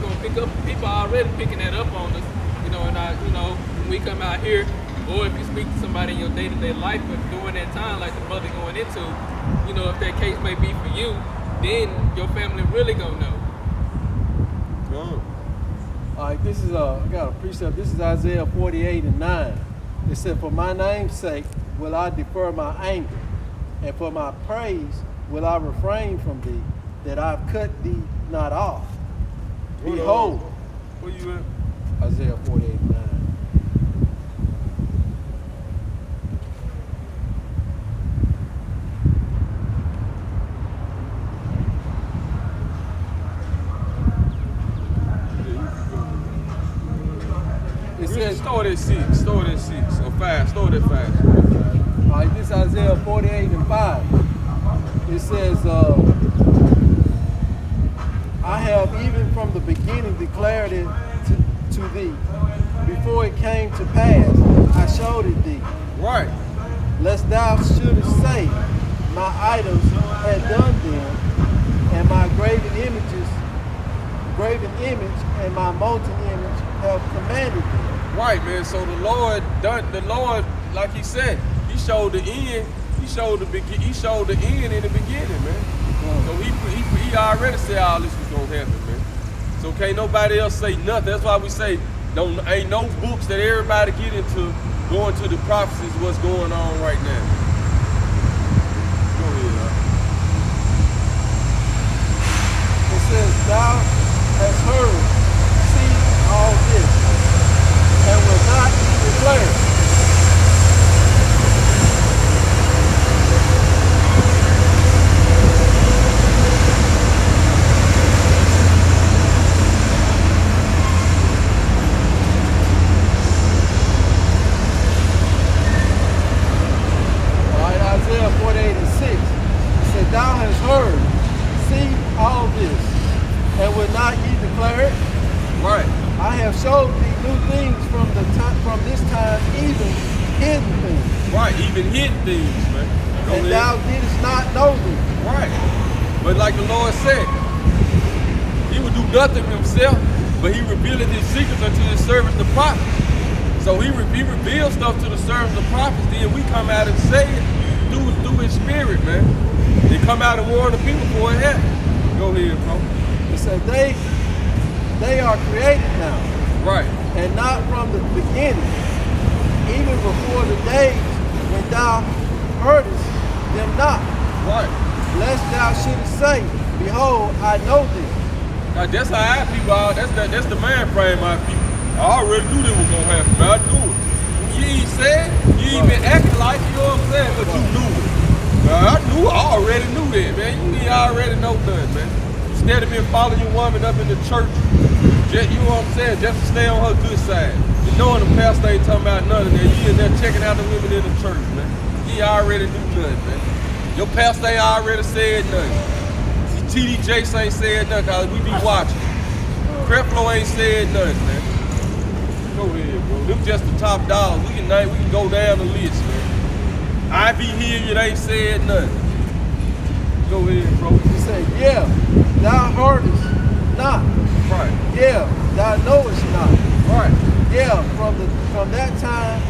already picking that up on us. You know, and when we come out here, or if you speak to somebody in your day-to-day life, but during that time, like the brother going into, you know, if that case may be for you, then your family really gonna know. All right, this is I got a precept. This is Isaiah 48:9. It said, "For my name's sake will I defer my anger, and for my praise will I refrain from thee, that I've cut thee not off. Behold," Where you at? Isaiah 48:9. It says, Start at 6. Start at 6 or 5. Start at 5. all right, this is Isaiah 48:5. It says, I have even from the beginning declared it to thee. Before it came to pass, I showed it thee. Right. Lest thou shouldest say, my idols had done them, and my graven image and my molten image have commanded them. Right, man. So the Lord, like he said, he showed the end. He showed the end in the beginning, man. So he already said all this was gonna happen, man. So can't nobody else say nothing. That's why we say ain't no books that everybody get into going to the prophecies what's going on right now. Go ahead. It says, thou hast heard, see all this, and will not declare. Isaiah 48:6. It said, thou hast heard, see all this, and will not ye declare it? Right. I have showed thee new things from this time, even hidden things. Right, even hidden things, man. Go And ahead. thou didst not know them. Right. But like the Lord said, he would do nothing himself, but he revealed his secrets unto his servants, the prophets. So he revealed stuff to the servants, the prophets, then we come out and say it through his spirit, man. They come out and warn the people before it happens. Go ahead, bro. It said they are created now, Right. and not from the beginning, even before the days when thou heardest them not. Right. Lest thou shouldest say, behold, I know thee. Now that's how our people are. That's the man frame our people. I already knew that was gonna happen, man. I knew it. You ain't said, you ain't been acting like, you know what I'm saying, but you knew it. Now, I already knew that, man. You ain't already know nothing, man. Instead of been following your woman up in the church, just, you know what I'm saying, just to stay on her good side. And knowing the pastor ain't talking about none of that. You in there checking out the women in the church, man. You already knew nothing, man. Your pastor ain't already said nothing. TDJ ain't said nothing, cause we be watching. Creflo ain't said nothing, man. Go ahead, bro. Them just the top dogs. We can go down the list, man. I be here, you ain't said nothing. Go ahead, bro. He said, yeah, thou heardest not. Right. Yeah, thou knowest not. Right. Yeah, from that time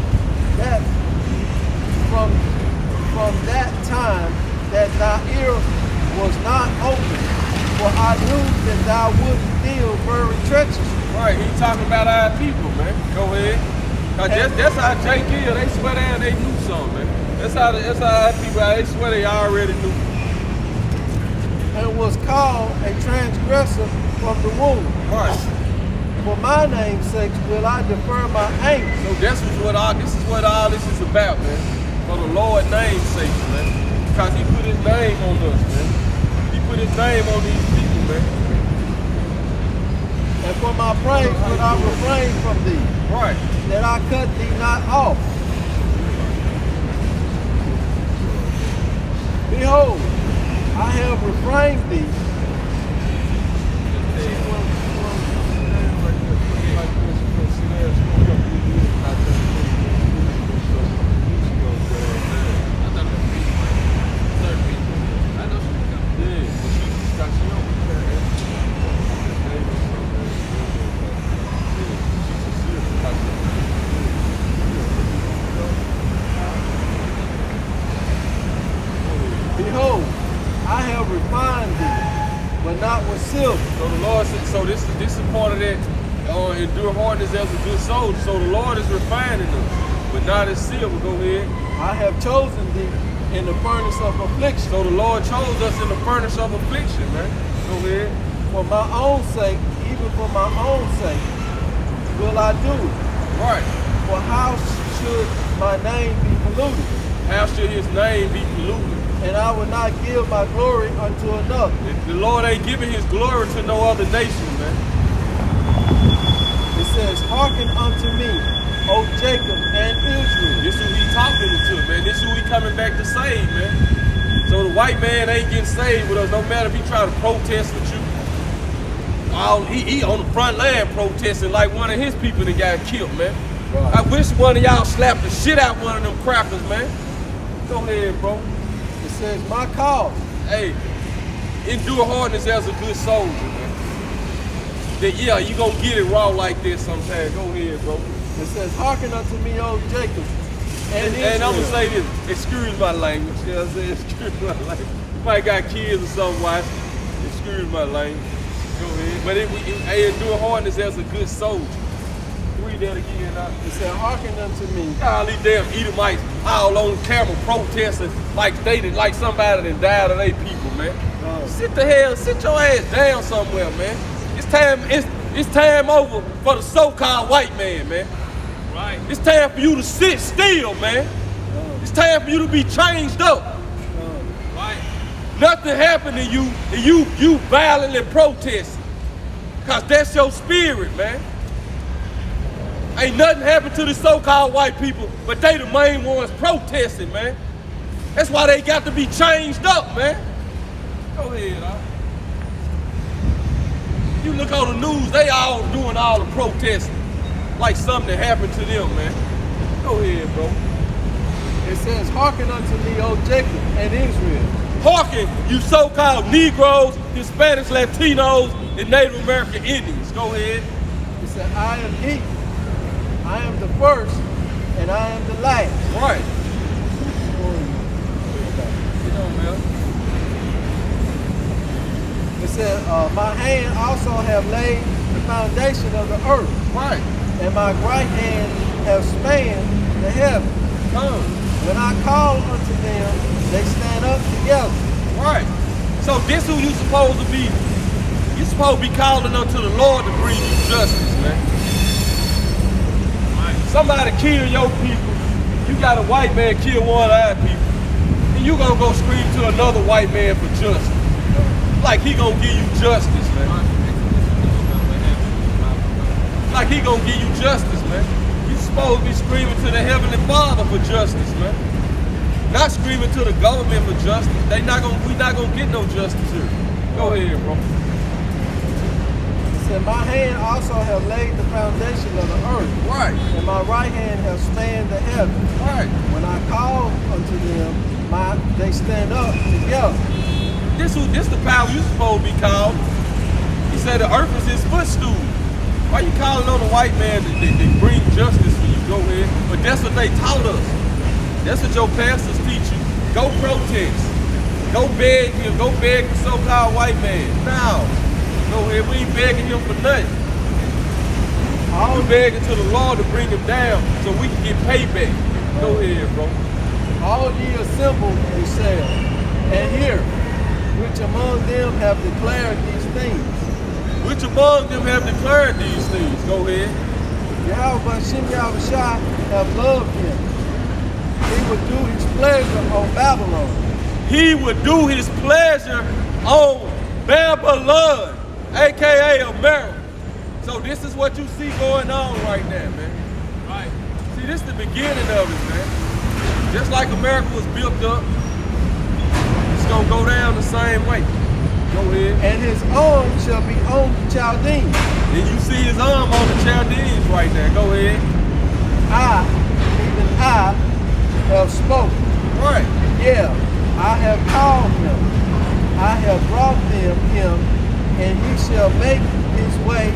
that thy ear was not open, for I knew that thou wouldn't deal very treacherously. Right, he talking about our people, man. Go ahead. That's how Jake Gill, they swear they knew something, man. That's how our people are, they swear they already knew. And was called a transgressor from the womb. Right. For my name's sake will I defer my anger. So this is what all this is about, man. For the Lord's name's sake, man. Because he put his name on us, man. He put his name on these people, man. And for my praise will I refrain from thee. Right. That I cut thee not off. Behold, I have refrained thee. Behold, I have refined thee, but not with silver. So the Lord said, so this is part of that endure hardness as a good soldier. So the Lord is refining us, but not as silver. Go ahead. I have chosen thee in the furnace of affliction. So the Lord chose us in the furnace of affliction, man. Go ahead. For my own sake, even for my own sake, will I do it. Right. For how should my name be polluted? How should his name be polluted? And I will not give my glory unto another. The Lord ain't giving his glory to no other nation, man. It says, hearken unto me, O Jacob and Israel. This who he talking to, man. This who he coming back to save, man. So So the white man ain't getting saved with us, no matter if he try to protest with you. He on the front line protesting like one of his people that got killed, man. Right. I wish one of y'all slapped the shit out one of them crackers, man. Go ahead, bro. It says, my cause. Hey, endure hardness as a good soldier, man. That yeah, you gonna get it raw like this sometime. Go ahead, bro. It says, hearken unto me, O Jacob. And I'm gonna say this, excuse my language, you know what I'm saying? Excuse my language. You might got kids or something watching. Excuse my language. Go ahead. But hey, endure hardness as a good soldier. Read that again now. It said, hearken unto me. All these damn Edomites all on camera protesting like somebody that died of their people, man. Sit your ass down somewhere, man. It's time over for the so-called white man, man. Right. It's time for you to sit still, man. It's time for you to be changed up. Right. Nothing happened to you, and you violently protesting. Cause that's your spirit, man. Ain't nothing happened to the so-called white people, but they the main ones protesting, man. That's why they got to be changed up, man. Go ahead, huh? You look on the news, they all doing all the protesting. Like something happened to them, man. Go ahead, bro. It says, hearken unto me, O Jacob and Israel. Hearken, you so-called Negroes, Hispanics, Latinos, and Native American Indians. Go ahead. It said, I am he. I am the first, and I am the last. Right. Sit on, man. It said, my hand also have laid the foundation of the earth, Right. and my right hand have spanned the heaven. Come. When I call unto them, they stand up together. Right. So this who you supposed to be. You supposed to be calling unto the Lord to bring you justice, man. Right. Somebody kill your people. You got a white man kill one of our people. And you gonna go scream to another white man for justice. Like he gonna give you justice, man. Like he gonna give you justice, man. You supposed to be screaming to the Heavenly Father for justice, man. Not screaming to the government for justice. We not gonna get no justice here. Go ahead, bro. It said, my hand also have laid the foundation of the earth, Right, and my right hand have spanned the heaven. right. When I call unto them, they stand up together. This the power you supposed to be called. He said the earth is his footstool. Why you calling on the white man to bring justice for you? Go ahead. But that's what they taught us. That's what your pastors teach you. Go protest. Go beg him. Go beg the so-called white man. No. Go ahead. We ain't begging him for nothing. We begging to the Lord to bring him down so we can get payback. Go ahead, bro. All ye assemble yourselves, and hear, which among them have declared these things. Which among them have declared these things? Go ahead. Yahweh Hashem Yahushua have loved him. He would do his pleasure on Babylon. He would do his pleasure on Babylon, aka America. So this is what you see going on right now, man. Right. See, this is the beginning of it, man. Just like America was built up, it's gonna go down the same way. Go ahead. And his arm shall be on the Chaldeans. And you see his arm on the Chaldeans right there. Go ahead. Even I, have spoken. Right. Yeah, I have called him. I have brought him, and he shall make his way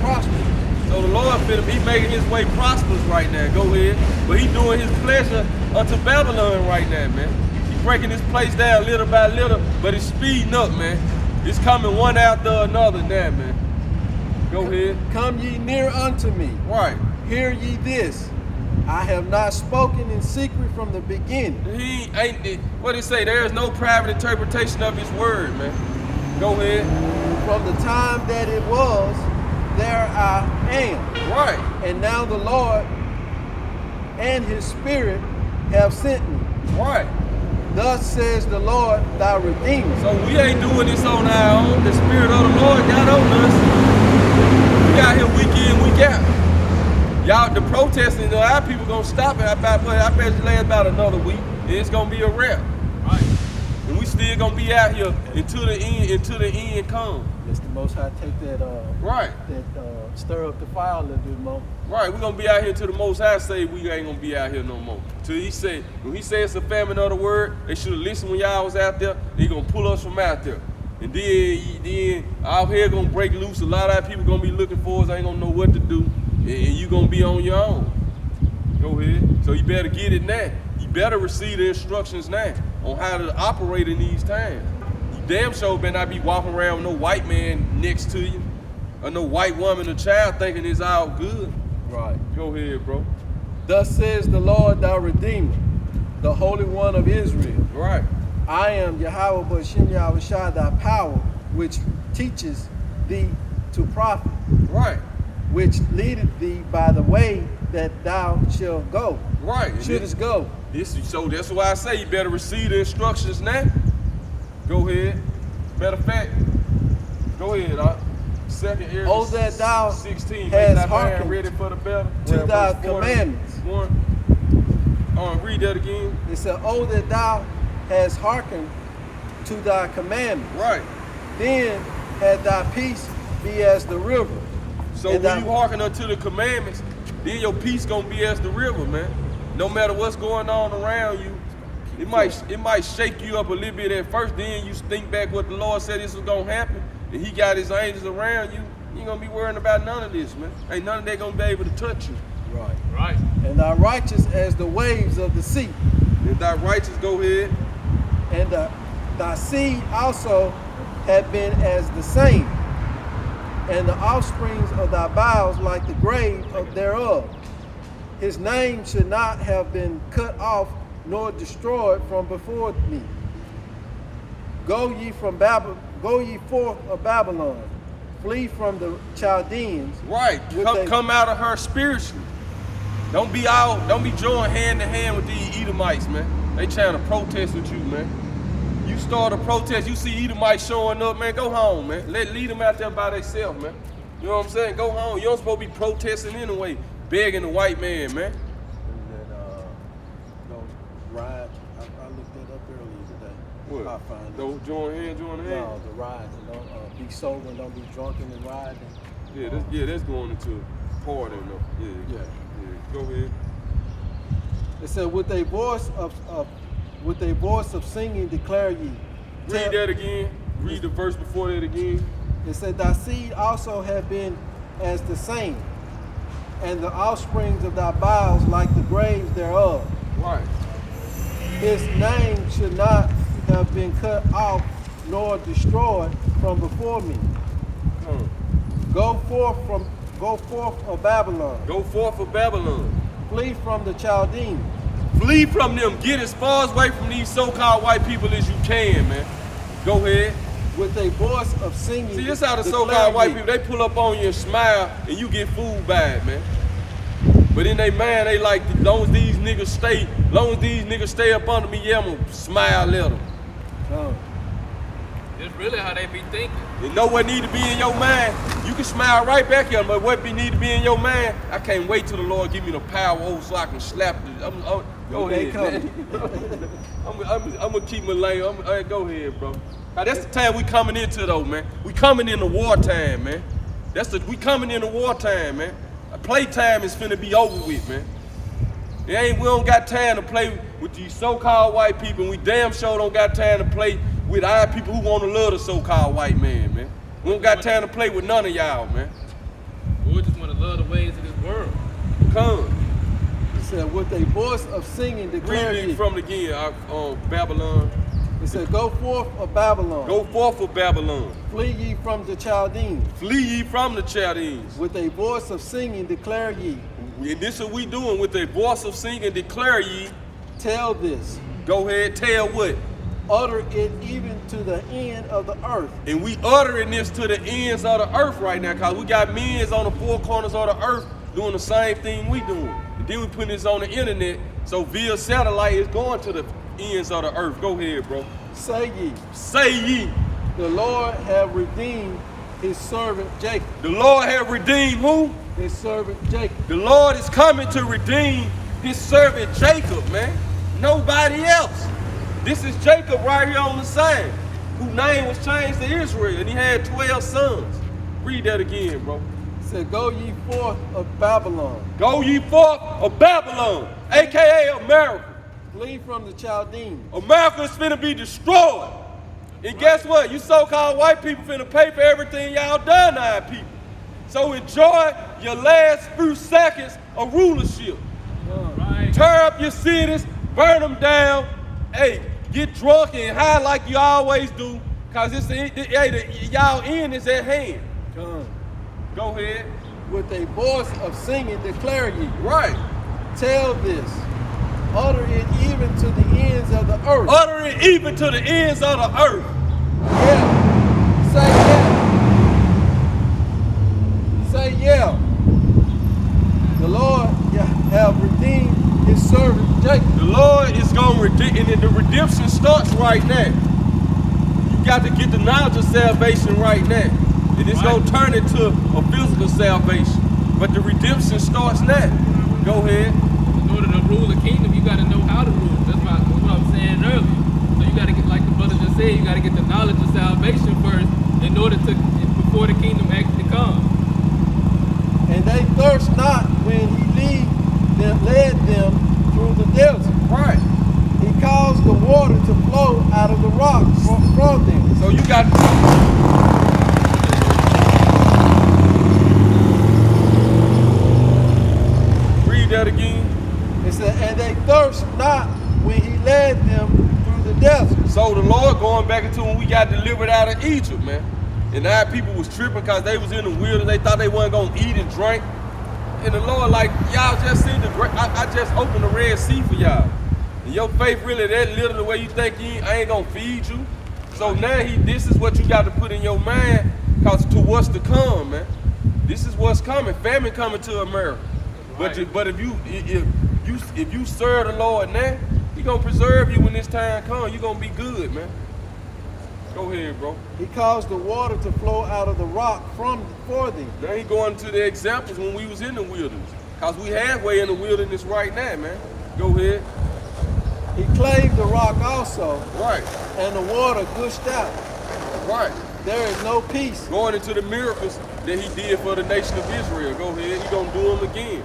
prosperous. So the Lord he making his way prosperous right now. Go ahead. But he doing his pleasure unto Babylon right now, man. He's breaking this place down little by little, but it's speeding up, man. It's coming one after another now, man. Go ahead. Come ye near unto me. Right. Hear ye this. I have not spoken in secret from the beginning. He ain't, what it say? There is no private interpretation of his word, man. Go ahead. From the time that it was, there I am. Right. And now the Lord and his Spirit have sent me. Right. Thus says the Lord thy Redeemer. So we ain't doing this on our own. The Spirit of the Lord got on us. We out here week in, week out. Y'all, the protesting, our people gonna stop it. I bet you last about another week, and it's gonna be a wrap. Right. And we still gonna be out here until the end come. It's the Most High take that Right. stir up the fire a little bit more. Right, we're gonna be out here till the Most High say we ain't gonna be out here no more. Till he say, when he says it's a famine of the word, they should have listened when y'all was out there. They gonna pull us from out there. And then out here gonna break loose. A lot of people gonna be looking for us, ain't gonna know what to do. And you gonna be on your own. Go ahead. So you better get it now. You better receive the instructions now on how to operate in these times. You damn sure better not be walking around with no white man next to you. Or no white woman or child thinking it's all good. Right. Go ahead, bro. Thus says the Lord thy Redeemer, the Holy One of Israel. Right. I am Yahweh Bashem Yahweh Shai, thy power, which teaches thee to profit, Right. which leadeth thee by the way that thou shalt go. Right. And Shouldest go. so that's why I say you better receive the instructions now. Go ahead. Matter of fact, go ahead, Second Ezra Oh, that thou 16. hast Make thy man hearkened ready for the battle. to thy Verse 40. commandments. Read that again. It said, oh, that thou hast hearkened to thy commandments. Right. Then had thy peace be as the river. So And when you hearken unto the commandments, then your peace gonna be as the river, man. No matter what's going on around you, it might shake you up a little bit at first. Then you think back what the Lord said this was gonna happen, and He got His angels around you. You ain't gonna be worrying about none of this, man. Ain't none of that gonna be able to touch you. Right. Right. And thy righteous as the waves of the sea. If thy righteous, go ahead. And thy seed also had been as the same, and the offsprings of thy bowels like the grave of thereof. His name should not have been cut off nor destroyed from before me. Go ye from Babylon, go ye forth of Babylon, flee from the Chaldeans. Right. Come out of her spiritually. Don't be joined hand to hand with these Edomites, man. They trying to protest with you, man. You start a protest, you see Edomites showing up, man, go home, man. Lead them out there by themselves, man. You know what I'm saying? Go home. You don't supposed to be protesting anyway, begging the white man, man. Ride. I looked that up earlier today. What? I find it. Don't join hand. No, the rides. Be sober and don't be drunken and riding. That's going into party, though. Yeah. Go ahead. It said, with a voice of singing declare ye. Read that again. Read the verse before that again. It said, thy seed also have been as the same, and the offsprings of thy bowels like the graves thereof. Right. His name should not have been cut off nor destroyed from before me. Go forth of Babylon. Go forth of Babylon. Flee from the Chaldeans. Flee from them. Get as far away from these so-called white people as you can, man. Go ahead. With a voice of singing. See, this how the so-called white people, they pull up on you and smile, and you get fooled by it, man. But in they mind, they like, as long as these niggas stay up under me, yeah, I'm gonna smile at them. That's really how they be thinking. You know what need to be in your mind? You can smile right back at them, but what need to be in your mind? I can't wait till the Lord give me the power so I can slap it. Go ahead, man. I'm gonna keep my lane. Go ahead, bro. Now, that's the time we coming into, though, man. We coming into wartime, man. We coming into wartime, man. Playtime is finna be over with, man. We don't got time to play with these so-called white people, and we damn sure don't got time to play with our people who want to love the so-called white man, man. We don't got time to play with none of y'all, man. We just want to love the ways of this world. Come. It said, with a voice of singing declare Read ye. it from again, Babylon. It said, go forth of Babylon. Go forth of Babylon. Flee ye from the Chaldeans. Flee ye from the Chaldeans. With a voice of singing declare ye. And this is what we doing with a voice of singing, declare ye. Tell this. Go ahead, tell what? Utter it even to the end of the earth. And we uttering this to the ends of the earth right now, because we got men on the four corners of the earth doing the same thing we doing. And then we putting this on the internet, so via satellite it's going to the ends of the earth. Go ahead, bro. Say ye. Say ye. The Lord have redeemed his servant Jacob. The Lord have redeemed who? his servant Jacob. The Lord is coming to redeem his servant Jacob, man. Nobody else. This is Jacob right here on the side, whose name was changed to Israel, and he had 12 sons. Read that again, bro. It said, go ye forth of Babylon. Go ye forth of Babylon, a.k.a. America. Flee from the Chaldeans. America is finna be destroyed. And guess what? You so-called white people finna pay for everything y'all done to our people. So enjoy your last few seconds of rulership. Right. Tear up your cities, burn them down. Hey, get drunk and high like you always do, cause y'all end is at hand. Come. Go ahead. With a voice of singing declare ye. Right. Tell this. Utter it even to the ends of the earth. Utter it even to the ends of the earth. Yeah. Say yeah. Say yeah. The Lord have redeemed his servant Jacob. The Lord is going to redeem, and the redemption starts right now. You got to get the knowledge of salvation right now. And it's going to turn into a physical salvation. But the redemption starts now. Go ahead. In order to rule the kingdom, you got to know how to rule. That's what I was saying earlier. So you got to get, like the brother just said, you got to get the knowledge of salvation first before the kingdom actually comes. And they thirst not when he led them through the desert. Right. He caused the water to flow out of the rocks from them. So you got... Read that again. It said, and they thirst not when he led them through the desert. So the Lord going back into when we got delivered out of Egypt, man. And our people was tripping because they was in the wilderness. They thought they wasn't going to eat and drink. And the Lord like, y'all just seen I just opened the Red Sea for y'all. And your faith really that little the way you think I ain't going to feed you. So now this is what you got to put in your mind, because to what's to come, man. This is what's coming. Famine coming to America. Right. But if you serve the Lord now, he going to preserve you when this time comes. You're going to be good, man. Go ahead, bro. He caused the water to flow out of the rock for them. Now he going to the examples when we was in the wilderness. Because we halfway in the wilderness right now, man. Go ahead. He clave the rock also, Right. and the water gushed out. Right. There is no peace. Going into the miracles that he did for the nation of Israel. Go ahead. He going to do them again.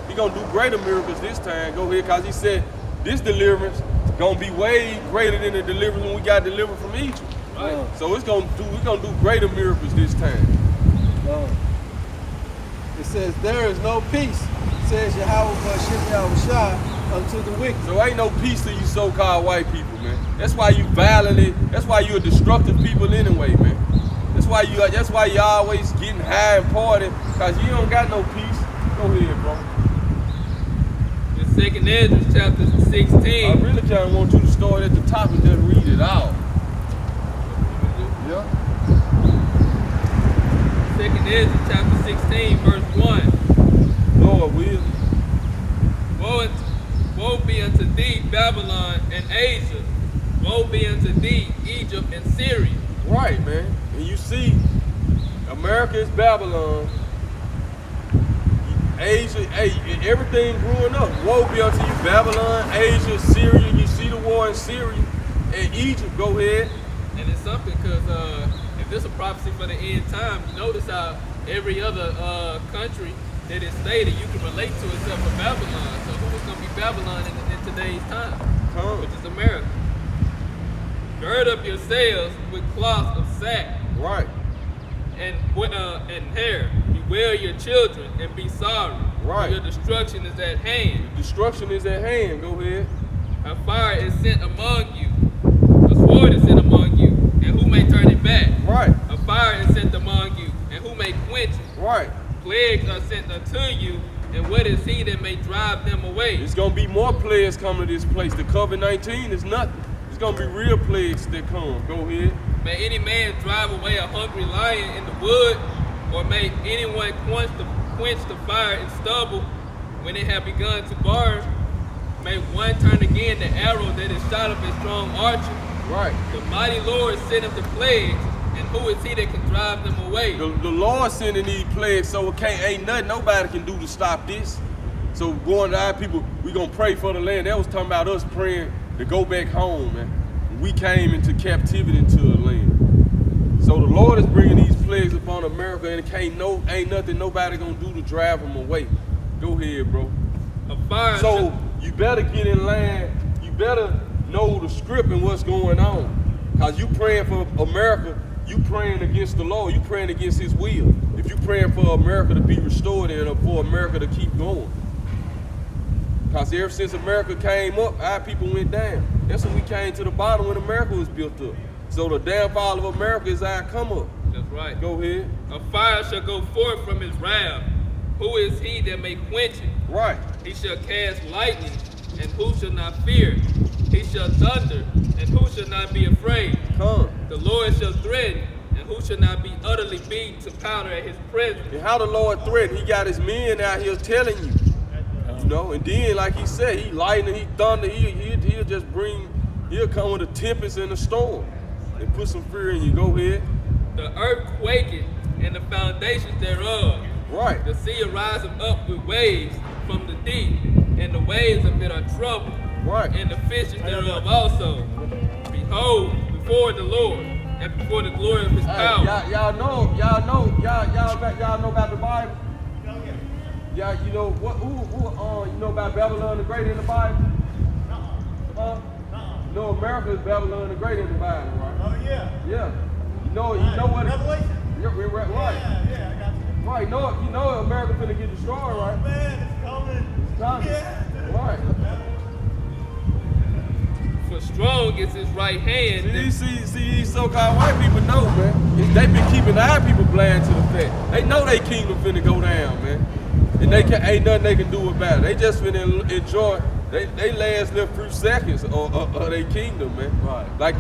He going to do greater miracles this time. Go ahead. Because he said this deliverance going to be way greater than the deliverance when we got delivered from Egypt. Right. So we're gonna do greater miracles this time. It says, there is no peace, says Yahweh Shah unto the wicked. So ain't no peace to you so-called white people, man. That's why you violently, that's why you're destructive people anyway, man. That's why you always getting high and partying, because you don't got no peace. Go ahead, bro. In 2nd Ezra chapter 16. I really kind of want you to start at the top and just read it out. Yeah. 2nd Ezra chapter 16, verse 1. Lord will. Woe be unto thee, Babylon and Asia. Woe be unto thee, Egypt and Syria. Right, man. And you see, America is Babylon. Asia, hey, everything growing up. Woe be unto you, Babylon, Asia, Syria. You see the war in Syria and Egypt. Go ahead. And it's something because if this is a prophecy for the end time, notice how every other country that is stated you can relate to except for Babylon. So who is going to be Babylon in today's time? Which is America. Gird up yourselves with cloth of sack. Right. And hair. Bewail your children and be sorry. Right. Your destruction is at hand. Destruction is at hand. Go ahead. A fire is sent among you. A sword is sent among you. And who may turn it back? Right. A fire is sent among you. And who may quench it? Right. Plagues are sent unto you. And what is he that may drive them away? There's going to be more plagues coming to this place. The COVID-19 is nothing. It's going to be real plagues that come. Go ahead. May any man drive away a hungry lion in the wood, or may anyone quench the fire and stubble when it have begun to burn? May one turn again the arrow that is shot of a strong archer. Right. The mighty Lord sendeth the plagues, And who is he that can drive them away? The Lord sending these plagues, so it ain't nothing nobody can do to stop this. So going to our people, we gonna pray for the land. That was talking about us praying to go back home, man. We came into captivity into the land. So the Lord is bringing these plagues upon America, and it ain't nothing nobody gonna do to drive them away. Go ahead, bro. A fire So you better get in line. You better know the script and what's going on. Cause you praying for America, you praying against the Lord. You praying against His will. If you praying for America to be restored and for America to keep going. Cause ever since America came up, our people went down. That's when we came to the bottom when America was built up. So the downfall of America is our come up. That's right. Go ahead. A fire shall go forth from his wrath. Who is he that may quench it? Right. He shall cast lightning, and who shall not fear? He shall thunder, and who shall not be afraid? Come. The Lord shall threaten, and who shall not be utterly beaten to powder at his presence? And how the Lord threatened? He got his men out here telling you. You know, and then like he said, he lightning, he thunder, he'll just he'll come with a tempest and a storm and put some fear in you. Go ahead. The earth quaketh, and the foundations thereof. Right. The sea ariseth up with waves from the deep, and the waves of it are troubled. Right. And the fishes thereof also. Behold, before the Lord, and before the glory of his power. Y'all know about the Bible? Yeah, you know what? You know about Babylon the Great in the Bible? You know America is Babylon the Great in the Bible, right? Oh yeah. Yeah. You know what? Revelation. Right. Yeah, I got you. Right. You know America finna get destroyed, right? Man, it's coming. It's coming. Yeah. Right. For strong is his right hand. See, these so-called white people know, man. They been keeping our people blind to the fact. They know they kingdom finna go down, man. And ain't nothing they can do about it. They just finna enjoy they last little few seconds of their kingdom, man. Right. Like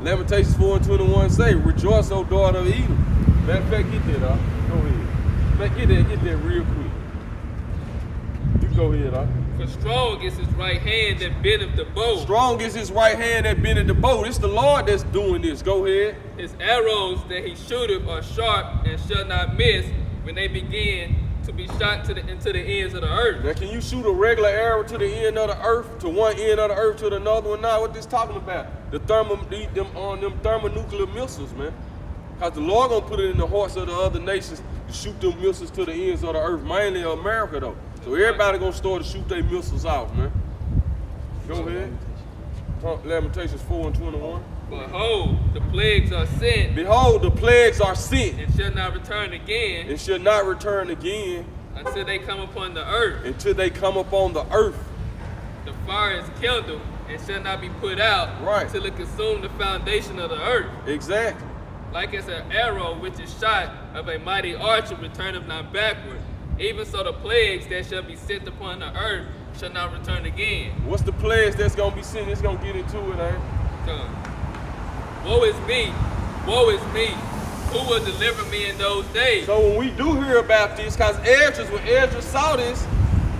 Lamentations 4:21 say, rejoice, O daughter of Edom. Matter of fact, get that, Go ahead. Man, get that real quick. You go ahead, For strong is his right hand that bendeth the bow. Strong is his right hand that bendeth the bow. It's the Lord that's doing this. Go ahead. His arrows that he shooteth are sharp and shall not miss when they begin to be shot into the ends of the earth. Now, can you shoot a regular arrow to the end of the earth, to one end of the earth to the another one? Now, what this talking about? Them thermonuclear missiles, man. Cause the Lord gonna put it in the hearts of the other nations to shoot them missiles to the ends of the earth, mainly America though. So everybody gonna start to shoot their missiles off, man. Go ahead. Lamentations 4:21. Behold, the plagues are sent. Behold, the plagues are sent. And shall not return again. And shall not return again. Until they come upon the earth. Until they come upon the earth. The fire is kindled and shall not be put out. Right. Till it consume the foundation of the earth. Exactly. Like as an arrow which is shot of a mighty archer returneth not backward. Even so the plagues that shall be sent upon the earth shall not return again. What's the plagues that's gonna be sent? It's gonna get into it, ain't? Woe is me, woe is me. Who will deliver me in those days? So when we do hear about this, because when Esdras saw this,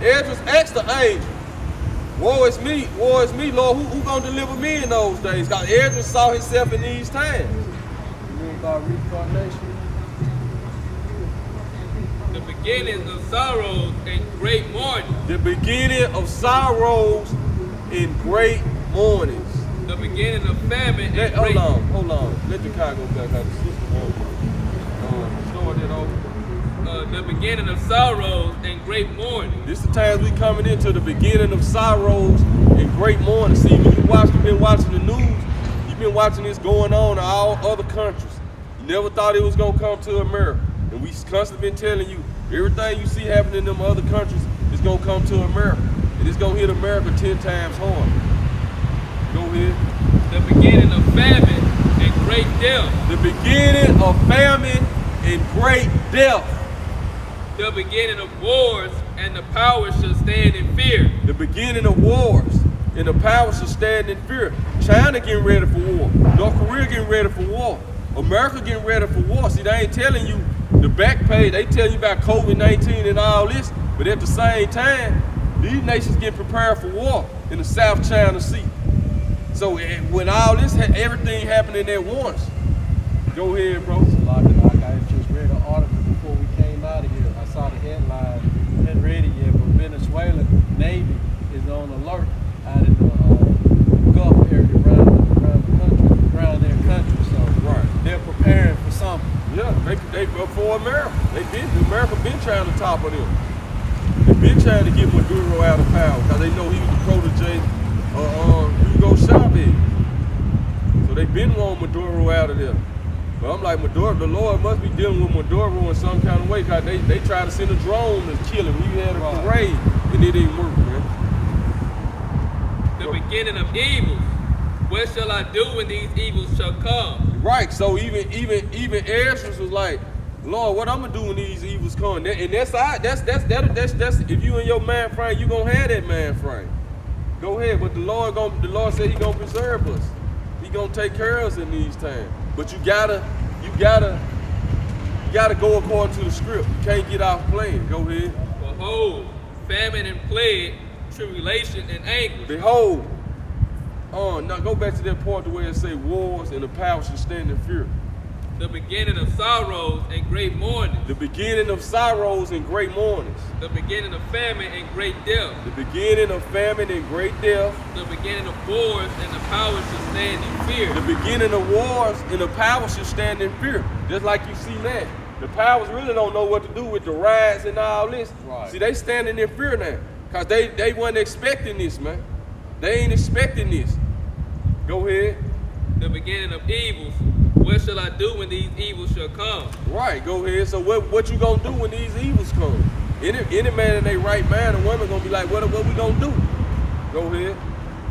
Esdras asked the angel, woe is me, Lord, who gonna deliver me in those days? Because Esdras saw himself in these times. You mean by reincarnation? The beginning of sorrows and great mourning. The beginning of sorrows and great mournings. The beginning of famine and great... Hold on. Let the car go back out the system over. Start it over. The beginning of sorrows and great mourning. This is the times we coming into the beginning of sorrows and great mourning. See, when you've been watching the news, you've been watching this going on in all other countries. You never thought it was gonna come to America. And we constantly been telling you, everything you see happening in them other countries is gonna come to America. And it's gonna hit America 10 times harder. Go ahead. The beginning of famine and great death. The beginning of famine and great death. The beginning of wars and the powers shall stand in fear. The beginning of wars and the powers shall stand in fear. China getting ready for war. North Korea getting ready for war. America getting ready for war. See, they ain't telling you the back page. They tell you about COVID-19 and all this, but at the same time, these nations getting prepared for war in the South China Sea. So when all this, everything happening at once, Go ahead, bro. Like I just read an article before we came out of here. I saw the headline, hadn't read it yet, but Venezuela Navy is on alert out in the Gulf area around their country. So they're preparing for something. Yeah, they for America. America been trying to topple them. They've been trying to get Maduro out of power because they know he was the protege of Hugo Chavez. So they've been wanting Maduro out of there. But I'm like, Maduro, the Lord must be dealing with Maduro in some kind of way because they tried to send a drone to kill him. We had a parade and it didn't work, man. The beginning of evils. What shall I do when these evils shall come? Right, so even Ezra was like, Lord, what I'm gonna do when these evils come? And that's if you in your mind frame, you gonna have that mind frame. Go ahead, but the Lord said He gonna preserve us. He gonna take care of us in these times. But you gotta go according to the script. You can't get off playing. Go ahead. Behold, famine and plague, tribulation and anguish. Behold. Now go back to that part where it say wars and the power should stand in fear. The beginning of sorrows and great mourning. The beginning of sorrows and great mournings. The beginning of famine and great death. The beginning of famine and great death. The beginning of wars and the power should stand in fear. The beginning of wars and the power should stand in fear. Just like you see now. The powers really don't know what to do with the riots and all this. Right. See, they standing in fear now. Because they wasn't expecting this, man. They ain't expecting this. Go ahead. The beginning of evils. What shall I do when these evils shall come? Right, go ahead. So what you gonna do when these evils come? Any man in their right mind, a woman gonna be like, what we gonna do? Go ahead.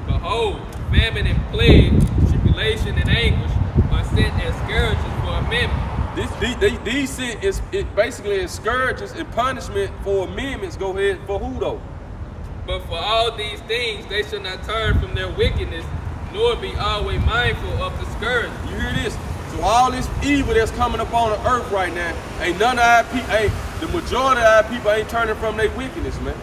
Behold, famine and plague, tribulation and anguish are sent as scourges for amendment. These sin is basically as scourges and punishment for amendments. Go ahead. For who though? But for all these things they shall not turn from their wickedness, nor be always mindful of the scourge. You hear this? So all this evil that's coming upon the earth right now, ain't none of our people, the majority of our people ain't turning from their wickedness, man.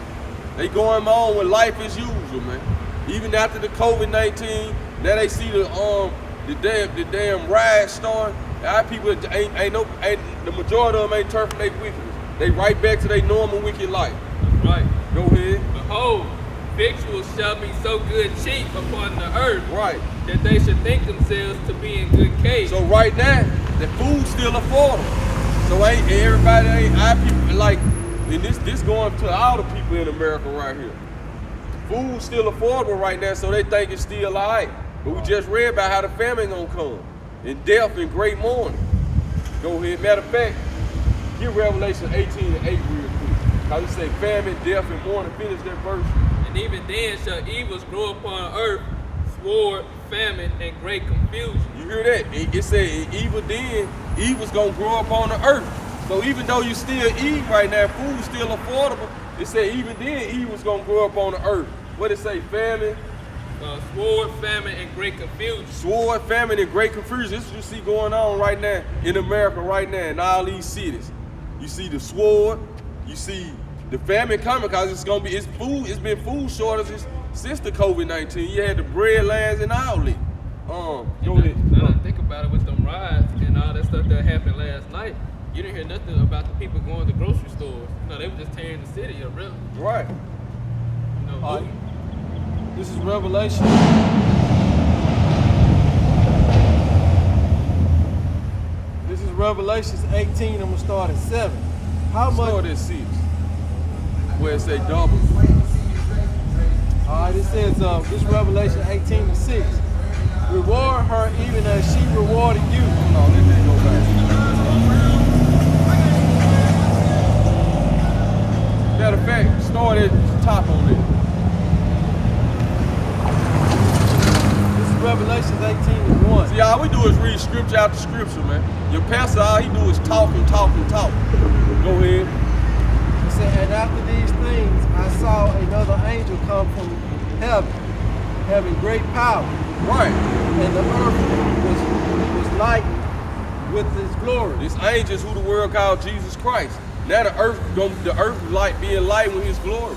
They going on with life as usual, man. Even after the COVID-19, now they see the damn riots starting. Our people the majority of them ain't turned from their wickedness. They right back to their normal wicked life. That's right. Go ahead. Behold, victuals shall be so good cheap upon the earth, Right. that they should think themselves to be in good case. So right now, the food's still affordable. So our people like, and this going to all the people in America right here. Food's still affordable right now, so they think it's still all right. But we just read about how the famine gonna come, and death and great mourning. Go ahead. Matter of fact, get Revelation 18:8 real quick. How you say famine, death, and mourning. Finish that verse. And even then shall evils grow upon earth, sword, famine, and great confusion. You hear that? It said evil's gonna grow up on the earth. So even though you still eat right now, food's still affordable, it said even then evil's gonna grow up on the earth. What it say? Famine, Sword, famine, and great confusion. sword, famine, and great confusion. This is what you see going on right now in America right now in all these cities. You see the sword, you see the famine coming because it's been food shortages since the COVID-19. You had the bread lines and all it. Go ahead. Now that I think about it with them riots and all that stuff that happened last night, you didn't hear nothing about the people going to grocery stores. They were just tearing the city up, really. Right. Looting. This is Revelation. This is Revelations 18. I'm gonna start at 7. How much? Start at 6. Where it say double. All right, it says this is Revelation 18:6. Reward her even as she rewarded you. Hold on, let me go back. Matter of fact, start at the top on it. This is Revelations 18:1. See, all we do is read scripture after scripture, man. Your pastor, all he do is talk and talk and talk. Go ahead. It said, and after these things I saw another angel come from heaven, having great power, Right. and the earth was lightened with his glory. This angel is who the world called Jesus Christ. Now the earth light being light with his glory.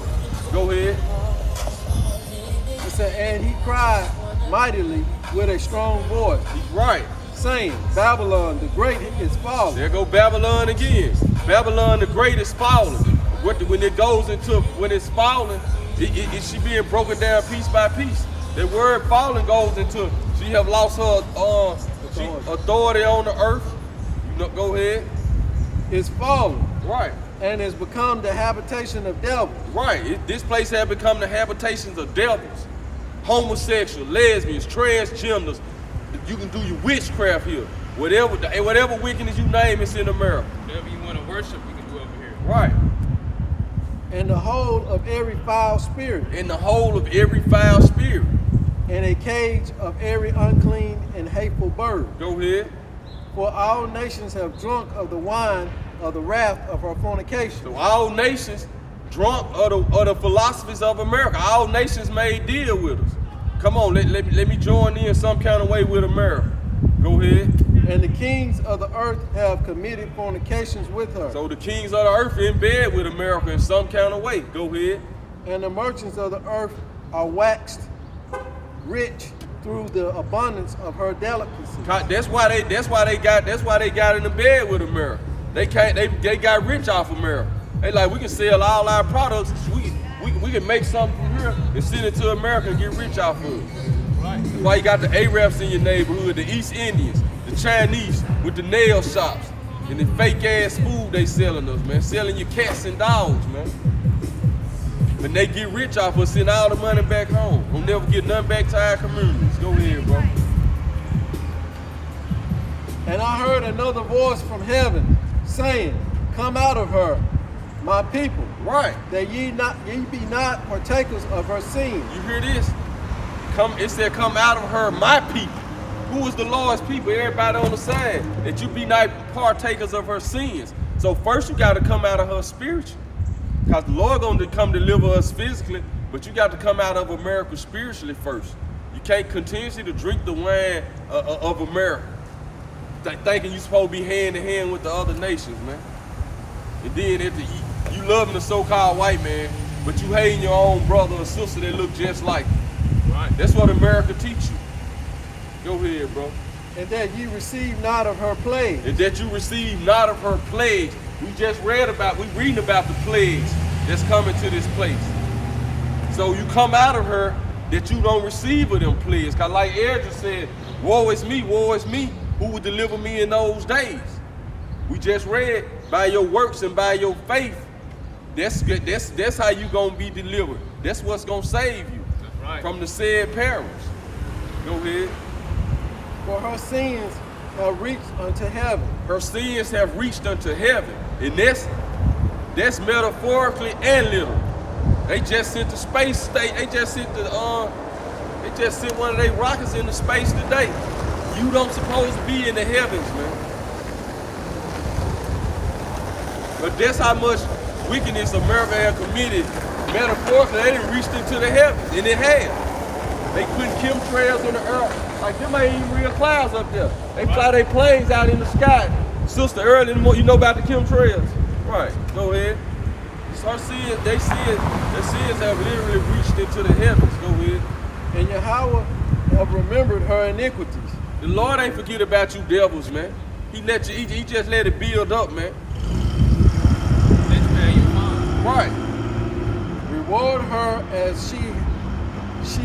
Go ahead. It said, and he cried mightily with a strong voice. Right. saying, Babylon the Great is fallen. There go Babylon again. Babylon the Great is fallen. When it goes into, when it's fallen, it she being broken down piece by piece. The word fallen goes into, she have lost her authority on the earth. You know, go ahead. Is fallen. Right. And has become the habitation of devils. Right. This place has become the habitations of devils. Homosexual, lesbians, transgenders. You can do your witchcraft here. Whatever wickedness you name, it's in America. Whatever you want to worship, you can do over here. Right. And the whole of every foul spirit. In the whole of every foul spirit. And a cage of every unclean and hateful bird. Go ahead. For all nations have drunk of the wine of the wrath of her fornication. So all nations drunk of the philosophies of America. All nations made deal with us. Come on, let me join in some kind of way with America. Go ahead. And the kings of the earth have committed fornications with her. So the kings of the earth in bed with America in some kind of way. Go ahead. And the merchants of the earth are waxed rich through the abundance of her delicacy. That's why they got in the bed with America. They got rich off America. They like, we can sell all our products. We can make something from here and send it to America and get rich off of it. Right. That's why you got the Arabs in your neighborhood, the East Indians, the Chinese with the nail shops, and the fake ass food they selling us, man. Selling your cats and dogs, man. When they get rich off us, send all the money back home. We'll never get nothing back to our communities. Go ahead, bro. And I heard another voice from heaven saying, come out of her, my people, Right. that ye be not partakers of her sin. You hear this? It said, come out of her, my people. Who is the Lord's people? Everybody on the side. That you be not partakers of her sins. So first you got to come out of her spiritually. Because the Lord going to come deliver us physically, but you got to come out of America spiritually first. You can't continuously to drink the wine of America, thinking you're supposed to be hand in hand with the other nations, man. And then you loving the so-called white man, but you hating your own brother or sister that look just like you. Right. That's what America teach you. Go ahead, bro. And that ye receive not of her plague. And that you receive not of her plagues. We reading about the plagues that's coming to this place. So you come out of her that you don't receive of them plagues. Because like Ezra said, woe is me, who will deliver me in those days? We just read, by your works and by your faith, that's how you gonna be delivered. That's what's gonna save you. That's right. From the said perils. Go ahead. For her sins have reached unto heaven. Her sins have reached unto heaven. And that's metaphorically and literal. They just sent the space state. They just sent one of their rockets into space today. You don't supposed to be in the heavens, man. But that's how much wickedness America has committed. Metaphorically, they done reached into the heavens, and it has. They putting chemtrails on the earth. Like, them ain't even real clouds up there. They fly their planes out in the sky. Sister, early in the morning, you know about the chemtrails? Right, go ahead. Her sins, their sins have literally reached into the heavens. Go ahead. And Yahweh have remembered her iniquities. The Lord ain't forget about you devils, man. He just let it build up, man. Let you pay your fine. Right. Reward her as she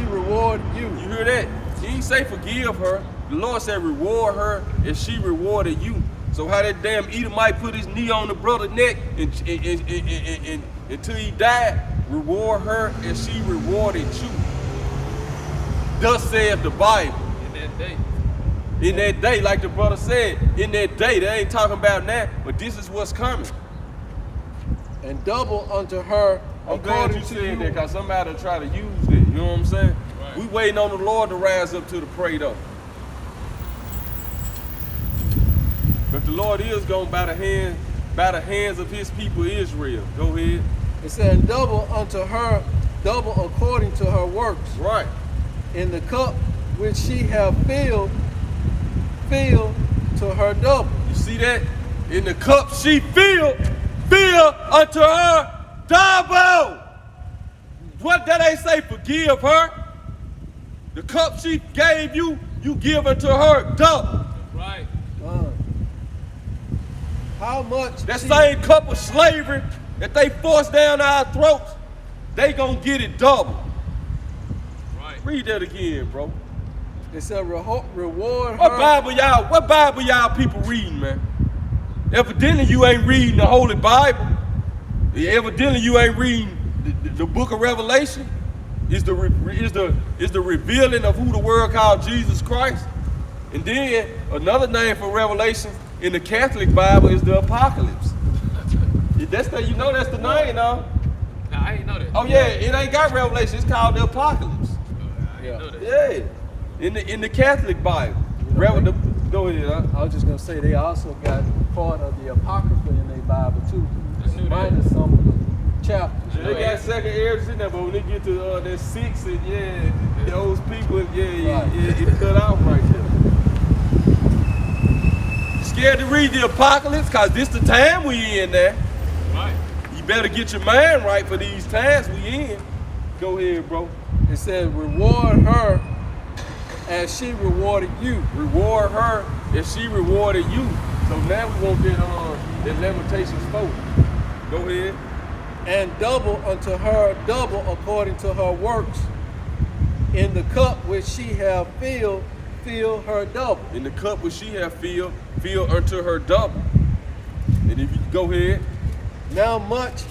reward you. You hear that? He ain't say forgive her. The Lord said reward her as she rewarded you. So how that damn Edomite put his knee on the brother's neck and until he died, reward her as she rewarded you. Thus saith the Bible. In that day. In that day, like the brother said, in that day, they ain't talking about that, but this is what's coming. And double unto her I'm glad according you to said you. that, because somebody try to use it. You know what I'm saying? Right. We waiting on the Lord to rise up to the prey though. But the Lord is going by the hands of his people Israel. Go ahead. It said, and double unto her, double according to her works. Right. In the cup which she have filled to her double. You see that? In the cup she fill unto her double. What did they say? Forgive her. The cup she gave you, you give unto her double. Right. How much? That same cup of slavery that they force down our throats, they gonna get it double. Right. Read that again, bro. It's a reward. What Bible y'all people reading, man? Evidently you ain't reading the Holy Bible. Evidently you ain't reading the book of Revelation. Is the revealing of who the world called Jesus Christ. And then another name for Revelation in the Catholic Bible is the Apocalypse. That's the name, though. Nah, I ain't know that. Oh yeah, it ain't got Revelation. It's called the Apocalypse. I ain't know that. Yeah, in the Catholic Bible. Go ahead, huh? I was just gonna say they also got part of the Apocrypha in their Bible too. I knew that. Minus some of the chapters. They got second areas in there, but when they get to that 6 and those people, it cut out right there. Scared to read the Apocalypse, cause this the time we in there. Right. You better get your mind right for these times we in. Go ahead, bro. It says, reward her as she rewarded you. Reward her as she rewarded you. So now we won't get that Lamentations 4. Go ahead. And double unto her double according to her works. In the cup which she have filled, fill her double. In the cup which she have filled, fill unto her double. And if you go ahead. How much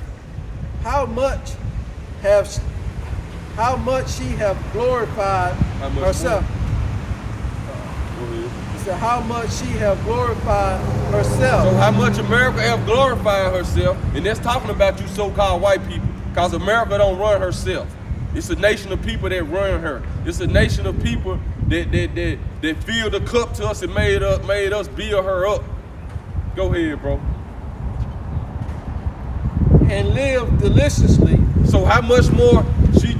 she have glorified herself. Go ahead. He said, how much she have glorified herself. So how much America have glorified herself, and that's talking about you so-called white people, because America don't run herself. It's a nation of people that run her. It's a nation of people that filled the cup to us and made us build her up. Go ahead, bro. And live deliciously. So how much more she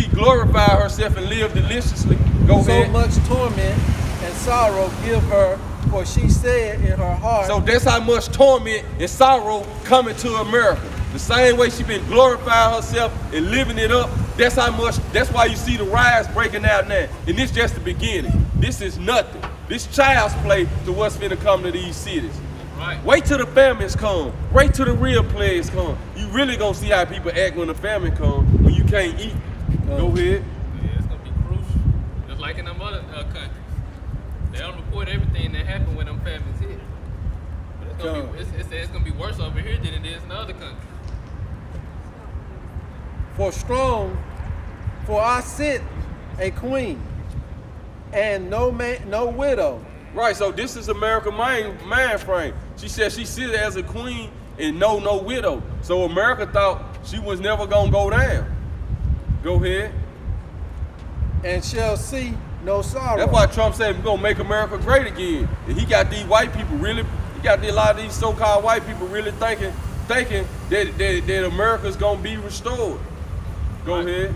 glorified herself and lived deliciously? Go ahead. So much torment and sorrow give her, for she said in her heart. So that's how much torment and sorrow coming to America. The same way she been glorifying herself and living it up, that's why you see the riots breaking out now. And this just the beginning. This is nothing. This child's play to what's finna come to these cities. Right. Wait till the famines come. Wait till the real plagues come. You really gonna see how people act when the famine come, when you can't eat. Go ahead. Yeah, it's gonna be crucial. Just like in them other countries. They don't report everything that happened when them famines hit. But it's gonna be worse over here than it is in other countries. For I sit a queen, and no widow. Right, so this is America's mind frame. She said she sit as a queen and no widow. So America thought she was never gonna go down. Go ahead. And shall see no sorrow. That's why Trump said we're gonna make America great again. And he got these white people a lot of these so-called white people really thinking that America's gonna be restored. Go ahead.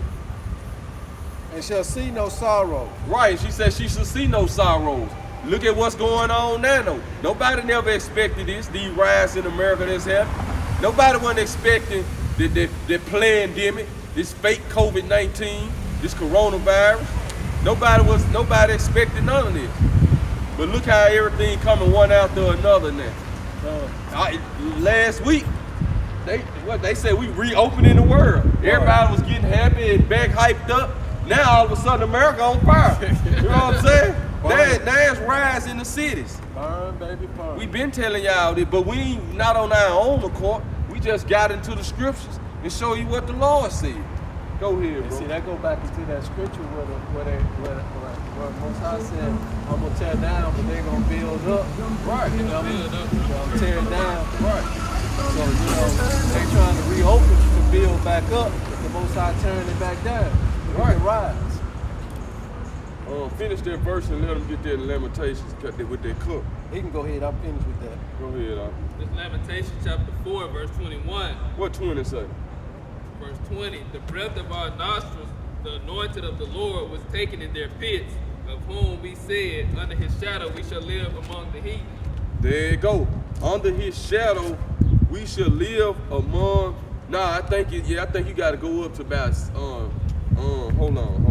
And shall see no sorrow. Right, she said she should see no sorrows. Look at what's going on now, though. Nobody never expected this, these riots in America that's happening. Nobody wasn't expecting the pandemic, this fake COVID-19, this coronavirus. Nobody expected none of this. But look how everything coming one after another now. Last week, they said we reopening the world. Everybody was getting happy and back hyped up. Now all of a sudden America on fire. You know what I'm saying? There's riots in the cities. Burn, baby, burn. We been telling y'all this, but we ain't not on our own accord. We just got into the scriptures and show you what the Lord said. Go ahead, bro. See, that go back into that scripture where Most High said, I'm gonna tear down, but they're gonna build up. Right. You know what I mean? I'm tearing down. Right. So, they trying to reopen to build back up, but the Most High turning it back down. Right. It rise. Finish that verse and let them get their Lamentations cut with their cup. He can go ahead. I'm finished with that. Go ahead, This Lamentation chapter 4, verse 21. What 20 say? Verse 20. The breath of our nostrils, the anointed of the Lord, was taken in their pits, of whom we said, under his shadow we shall live among the heathen. There you go. Under his shadow, we shall live among. Nah, I think you got to go up to about. Hold on.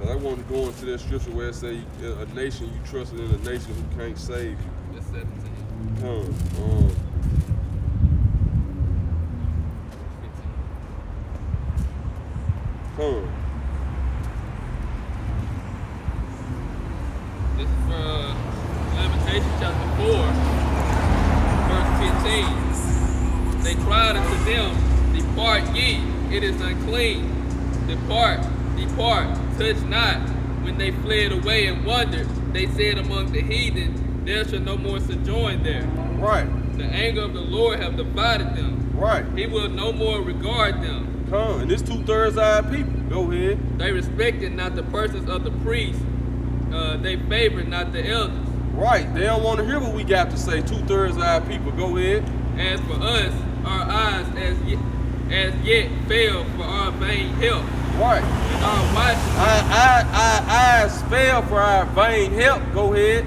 But I want to go into that scripture where it say a nation you trusted in a nation who can't save you. That's 17. This is for Lamentation chapter 4, verse 15. They cried unto them, Depart ye, it is unclean. Depart, depart, touch not. When they fled away and wondered, they said among the heathen, There shall no more sojourn there. Right. The anger of the Lord have divided them. Right. He will no more regard them. And it's 2/3 of our people. Go ahead. They respected not the persons of the priests. They favored not the elders. Right. They don't want to hear what we got to say. 2/3 of our people. Go ahead. As for us, our eyes as yet fail for our vain help. Right. And our watching, Our eyes fail for our vain help. Go ahead.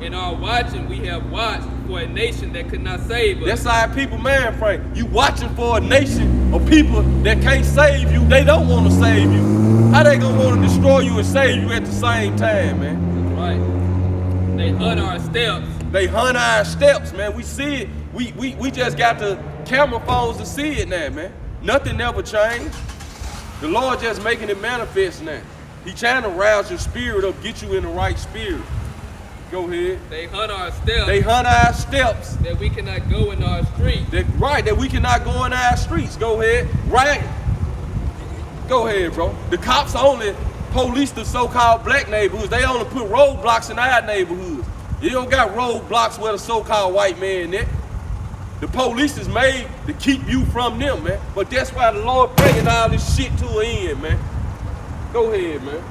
in our watching we have watched for a nation that could not save us. That's our people, man, Frank. You watching for a nation of people that can't save you. They don't want to save you. How they gonna want to destroy you and save you at the same time, man? That's right. They hunt our steps. They hunt our steps, man. We see it. We just got the camera phones to see it now, man. Nothing ever changed. The Lord just making it manifest now. He trying to rouse your spirit up, get you in the right spirit. Go ahead. They hunt our steps. They hunt our steps. That we cannot go in our streets. That we cannot go in our streets. Go ahead. Right. Go ahead, bro. The cops only police the so-called black neighborhoods. They only put roadblocks in our neighborhoods. You don't got roadblocks where the so-called white man at. The police is made to keep you from them, man. But that's why the Lord bringing all this shit to an end, man. Go ahead, man.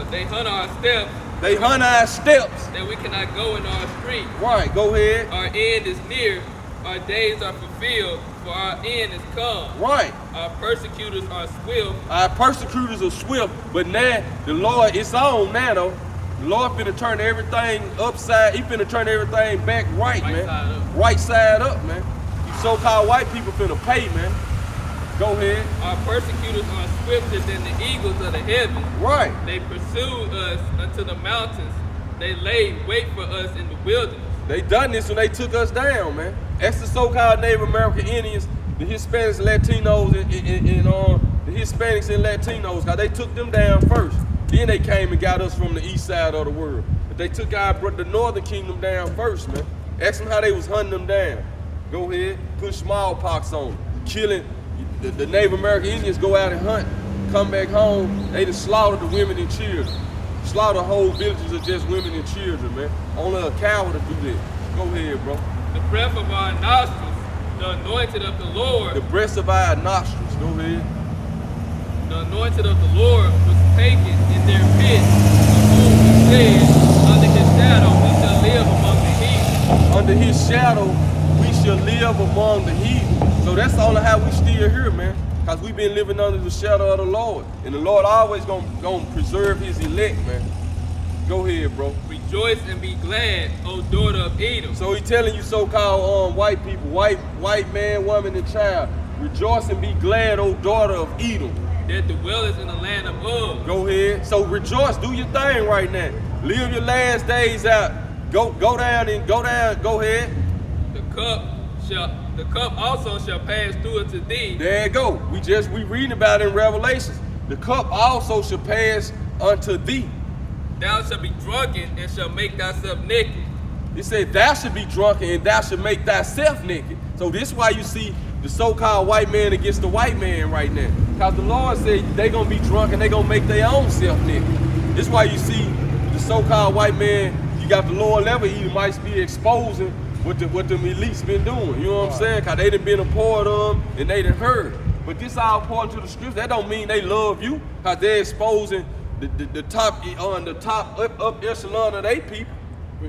They hunt our steps. They hunt our steps. That we cannot go in our streets. Right, go ahead. Our end is near. Our days are fulfilled. For our end is come. Right. Our persecutors are swift. Our persecutors are swift. But now, the Lord, it's on now, though. The Lord finna turn everything upside. He finna turn everything back right, man. Side up. Right side up, man. You so-called white people finna pay, man. Go ahead. Our persecutors are swifter than the eagles of the heavens. Right. They pursued us unto the mountains. They laid wait for us in the wilderness. They done this when they took us down, man. That's the so-called Native American Indians, the Hispanics, Latinos, and the Hispanics and Latinos, because they took them down first. Then they came and got us from the east side of the world. But they took the northern kingdom down first, man. Ask them how they was hunting them down. Go ahead, put smallpox on them, killing. The Native American Indians go out and hunt, come back home, they just slaughter the women and children. Slaughter whole villages of just women and children, man. Only a coward to do that. Go ahead, bro. The breath of our nostrils, the anointed of the Lord. The breath of our nostrils, go ahead. The anointed of the Lord was taken in their pit, of whom he said, under his shadow we shall live among the heathen. Under his shadow, we shall live among the heathen. So that's the only how we still here, man. Because we've been living under the shadow of the Lord. And the Lord always gonna preserve his elect, man. Go ahead, bro. Rejoice and be glad, O daughter of Edom. So he telling you so-called white people, white man, woman, and child, rejoice and be glad, O daughter of Edom. That dwelleth in the land of Uz. Go ahead. So rejoice, do your thing right now. Live your last days out. Go down, go ahead. The cup also shall pass through unto thee. There you go. We reading about it in Revelations. The cup also shall pass unto thee. Thou shalt be drunken and shall make thyself naked. It said thou should be drunken and thou should make thyself naked. So this is why you see the so-called white man against the white man right now. Because the Lord said they gonna be drunk and they gonna make their own self naked. This is why you see the so-called white man, you got the lower level Edomites be exposing what them elites been doing. You know what I'm saying? Because they done been a part of them and they done heard. But this all according to the scripture. That don't mean they love you, because they're exposing the top up echelon of they people.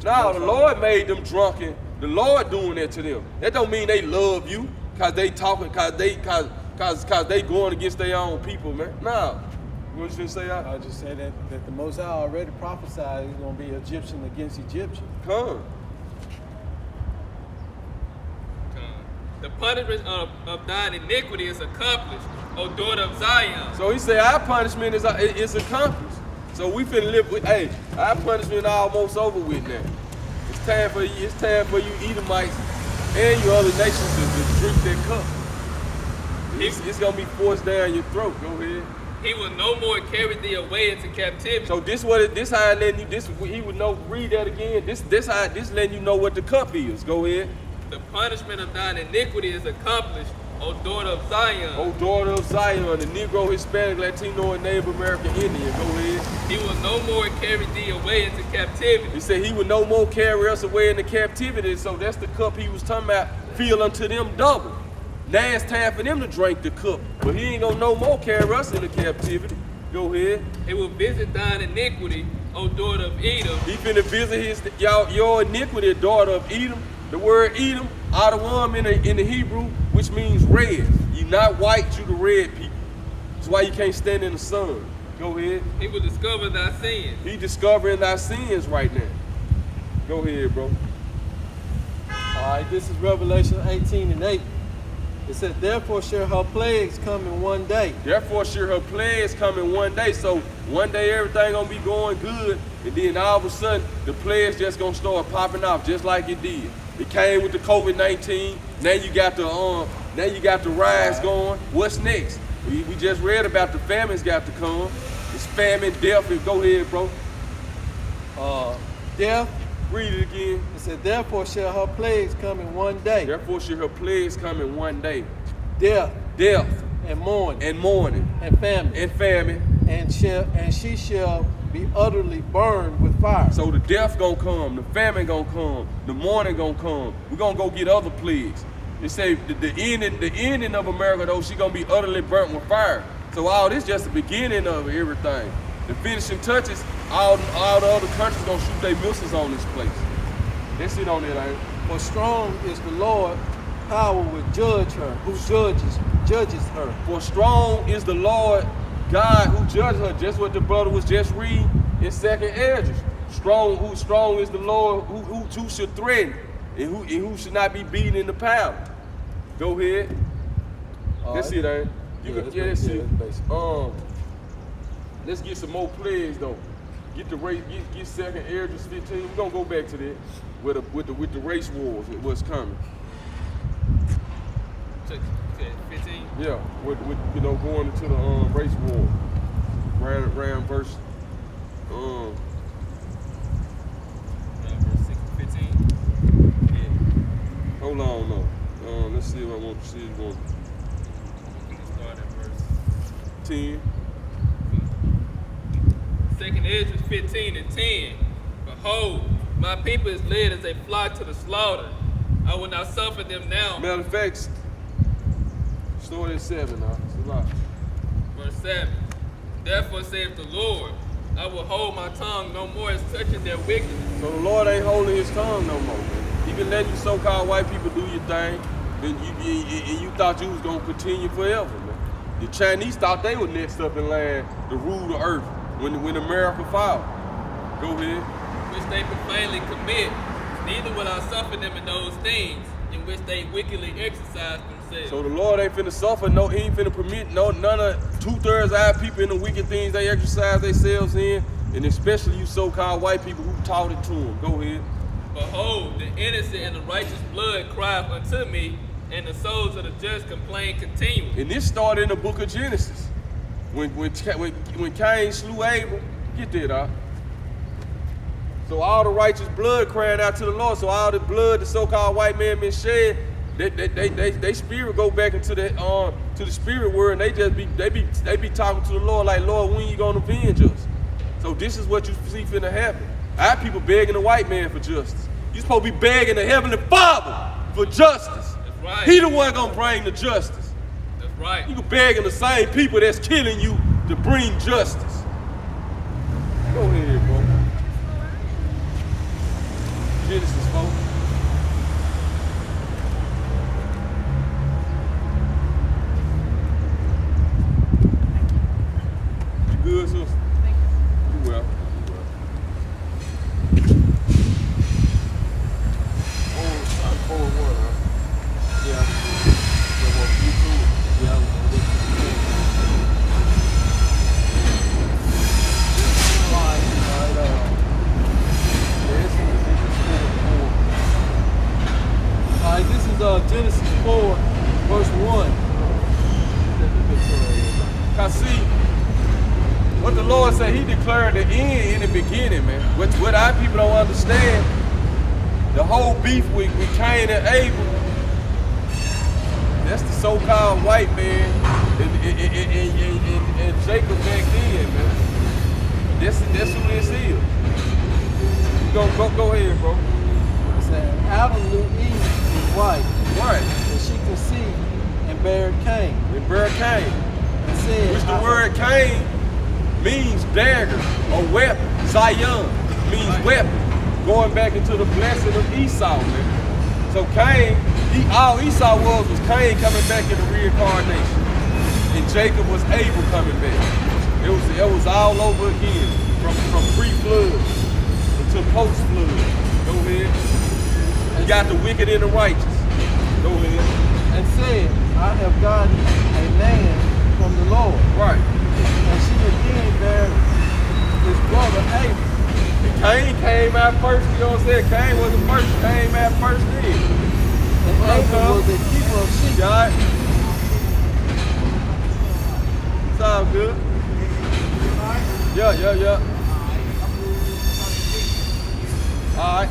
Now the Lord made them drunken. The Lord doing that to them. That don't mean they love you, because they talking, because they going against their own people, man. Nah. What you say? I just said that the Most High already prophesied it's going to be Egyptian against Egyptian. Come. The punishment of thine iniquity is accomplished. O daughter of Zion. So he said our punishment is accomplished. So we finna live with, hey, our punishment almost over with now. It's time for you Edomites and you other nations to drink that cup. It's gonna be forced down your throat. Go ahead. He will no more carry thee away into captivity. So this how it letting you, he would know, read that again. This letting you know what the cup is. Go ahead. The punishment of thine iniquity is accomplished, O daughter of Zion. O daughter of Zion, the Negro, Hispanic, Latino, and Native American Indian. Go ahead. He will no more carry thee away into captivity. He said he would no more carry us away into captivity. So that's the cup he was talking about. Feel unto them double. Now it's time for them to drink the cup. But he ain't gonna no more carry us into captivity. Go ahead. He will visit thine iniquity, O daughter of Edom. He finna visit your iniquity, daughter of Edom. The word Edom, Adawam in the Hebrew, which means red. You not white, you the red people. That's why you can't stand in the sun. Go ahead. He will discover thy sins. He discovering thy sins right now. Go ahead, bro. All right, this is Revelation 18:8. It said, therefore shall her plagues come in one day. Therefore shall her plagues come in one day. So one day everything gonna be going good, and then all of a sudden the plagues just gonna start popping off just like it did. It came with the COVID-19. Now you got the rise going. What's next? We just read about the famine's got to come. It's famine, death. Go ahead, bro. Death. Read it again. It said, therefore shall her plagues come in one day. Therefore shall her plagues come in one day. Death. Death. And mourning. And mourning. And famine. And famine. And she shall be utterly burned with fire. So the death gonna come, the famine gonna come, the mourning gonna come. We're gonna go get other plagues. They say the ending of America though, she gonna be utterly burnt with fire. So all this just the beginning of everything. The finishing touches, all the other countries gonna shoot their missiles on this place. That's it on it, ain't it? For strong is the Lord, power will judge her, who judges her. For strong is the Lord God who judges her. Just what the brother was just reading in 2nd Esdras. Strong is the Lord who should threaten and who should not be beaten in the powder. Go ahead. That's it, ain't it? That's it. Let's get some more plays though. Get the race. Get 2nd Esdras 15. We're gonna go back to that with the race wars. What's coming? 15. Yeah, with going into the race war. Around verse 15. Yeah. Hold on, no. Let's see what I want to see. Start at verse 10. 2nd Esdras 15 and 10. Behold, my people is led as a flock to the slaughter. I will not suffer them now. Matter of fact, start at 7. It's a lot. Verse 7. Therefore saith the Lord, I will hold my tongue no more as touching their wickedness. So the Lord ain't holding his tongue no more, man. He been letting you so-called white people do your thing, and you thought you was gonna continue forever, man. The Chinese thought they were next up in line to rule the earth when America fell. Go ahead. Which they profanely commit, neither will I suffer them in those things in which they wickedly exercise themselves. So the Lord ain't finna suffer, he ain't finna permit none of 2/3 of our people in the wicked things they exercise themselves in, and especially you so-called white people who taught it to them. Go ahead. Behold, the innocent and the righteous blood crieth unto me, and the souls of the just complain continually. And this started in the book of Genesis. When Cain slew Abel, get that out. So all the righteous blood crying out to the Lord. So all the blood the so-called white man been shed, they spirit go back into to the spirit world, and they be talking to the Lord like, Lord, when you gonna avenge us? So this is what you see finna happen. Our people begging the white man for justice. You supposed to be begging the Heavenly Father for justice. That's right. He the one gonna bring the justice. That's right. You begging the same people that's killing you to bring justice. Go ahead, bro. Genesis 4. You good, sister? You well. Oh, 4-1, huh? Yeah. You too? Yeah, said he declared the end in the beginning, man. What our people don't understand, the whole beef with Cain and Abel, that's the so-called white man and Jacob back then, man. That's who this is. Go ahead, bro. It said, Adam knew Eve, his wife, Right. and she conceived and bare Cain. And bear Cain. And said, Which the word Cain means dagger or weapon. Zion means weapon. Going back into the blessing of Esau, man. So Cain, all Esau was Cain coming back in the reincarnation. And Jacob was Abel coming back. It was all over again. From pre-flood to post-flood. Go ahead. You got the wicked and the righteous. Go ahead. and said, I have gotten a man from the Lord. Right. And she again bare his brother Abel. Cain came out first, you know what I'm saying? Cain was the first, came out first then. And Abel was a keeper of sheep. Got it? It's all good. Yeah. Alright.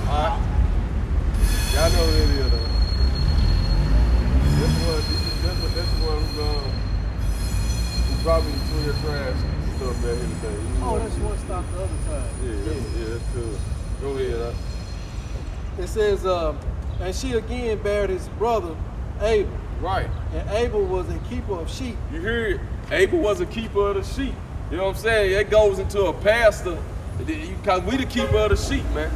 Y'all know what it is though. That's one who brought me to your trash stuff back here today. Oh, that's one stop the other time. Yeah, that's cool. Go ahead, It says, and she again bare his brother Abel. Right. And Abel was a keeper of sheep. You hear it? Abel was a keeper of the sheep. You know what I'm saying? That goes into a pastor. Because we the keeper of the sheep, man.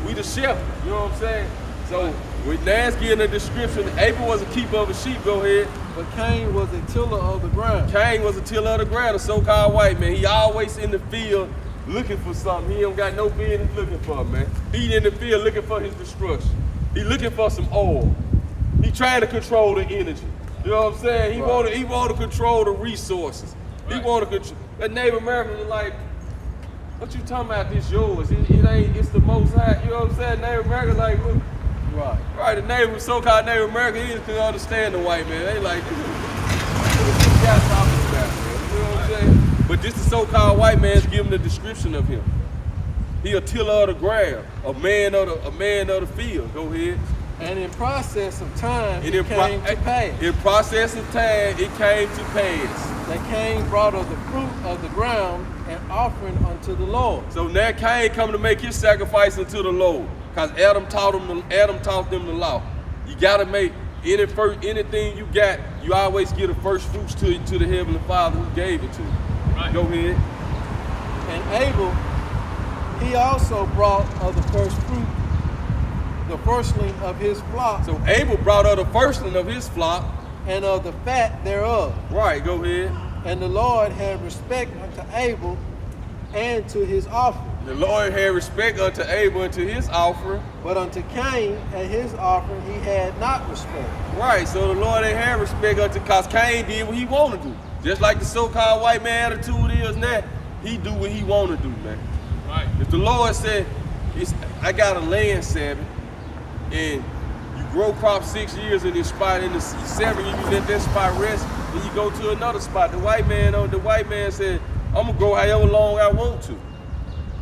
We the shepherd. You know what I'm saying? So when Nas getting a description, Abel was a keeper of the sheep. Go ahead. But Cain was a tiller of the ground. Cain was a tiller of the ground, a so-called white man. He always in the field looking for something. He don't got no business looking for, man. He in the field looking for his destruction. He looking for some oil. He trying to control the energy. You know what I'm saying? He want to control the resources. He want to control. That Native American is like, what you talking about? This yours? It ain't. It's the Most High. You know what I'm saying? Native American like, look. Right. The Native, so-called Native American, he can understand the white man. They like, what is this guy talking about, man? You know what I'm saying? But this the so-called white man's giving the description of him. He a tiller of the ground, a man of the field. Go ahead. And in process of time, And it came to pass In process of time, it came to pass. that Cain brought of the fruit of the ground an offering unto the Lord. So now Cain come to make his sacrifice unto the Lord. Because Adam taught them the law. You gotta make anything you got, you always give the first fruits to the Heavenly Father who gave it to you. Right. Go ahead. And Abel, he also brought of the first fruit, the firstling of his flock, So Abel brought out the firstling of his flock. and of the fat thereof. Right, go ahead. And the Lord had respect unto Abel and to his offering. The Lord had respect unto Abel and to his offering. But unto Cain and his offering he had not respect. Right, so the Lord ain't had respect unto, because Cain did what he wanted to do. Just like the so-called white man attitude is now, he do what he want to do, man. Right. If the Lord said, I got a land Sabbath, and you grow crop 6 years in this spot, in the 7 years you let that spot rest, then you go to another spot. The white man said, I'm gonna grow however long I want to.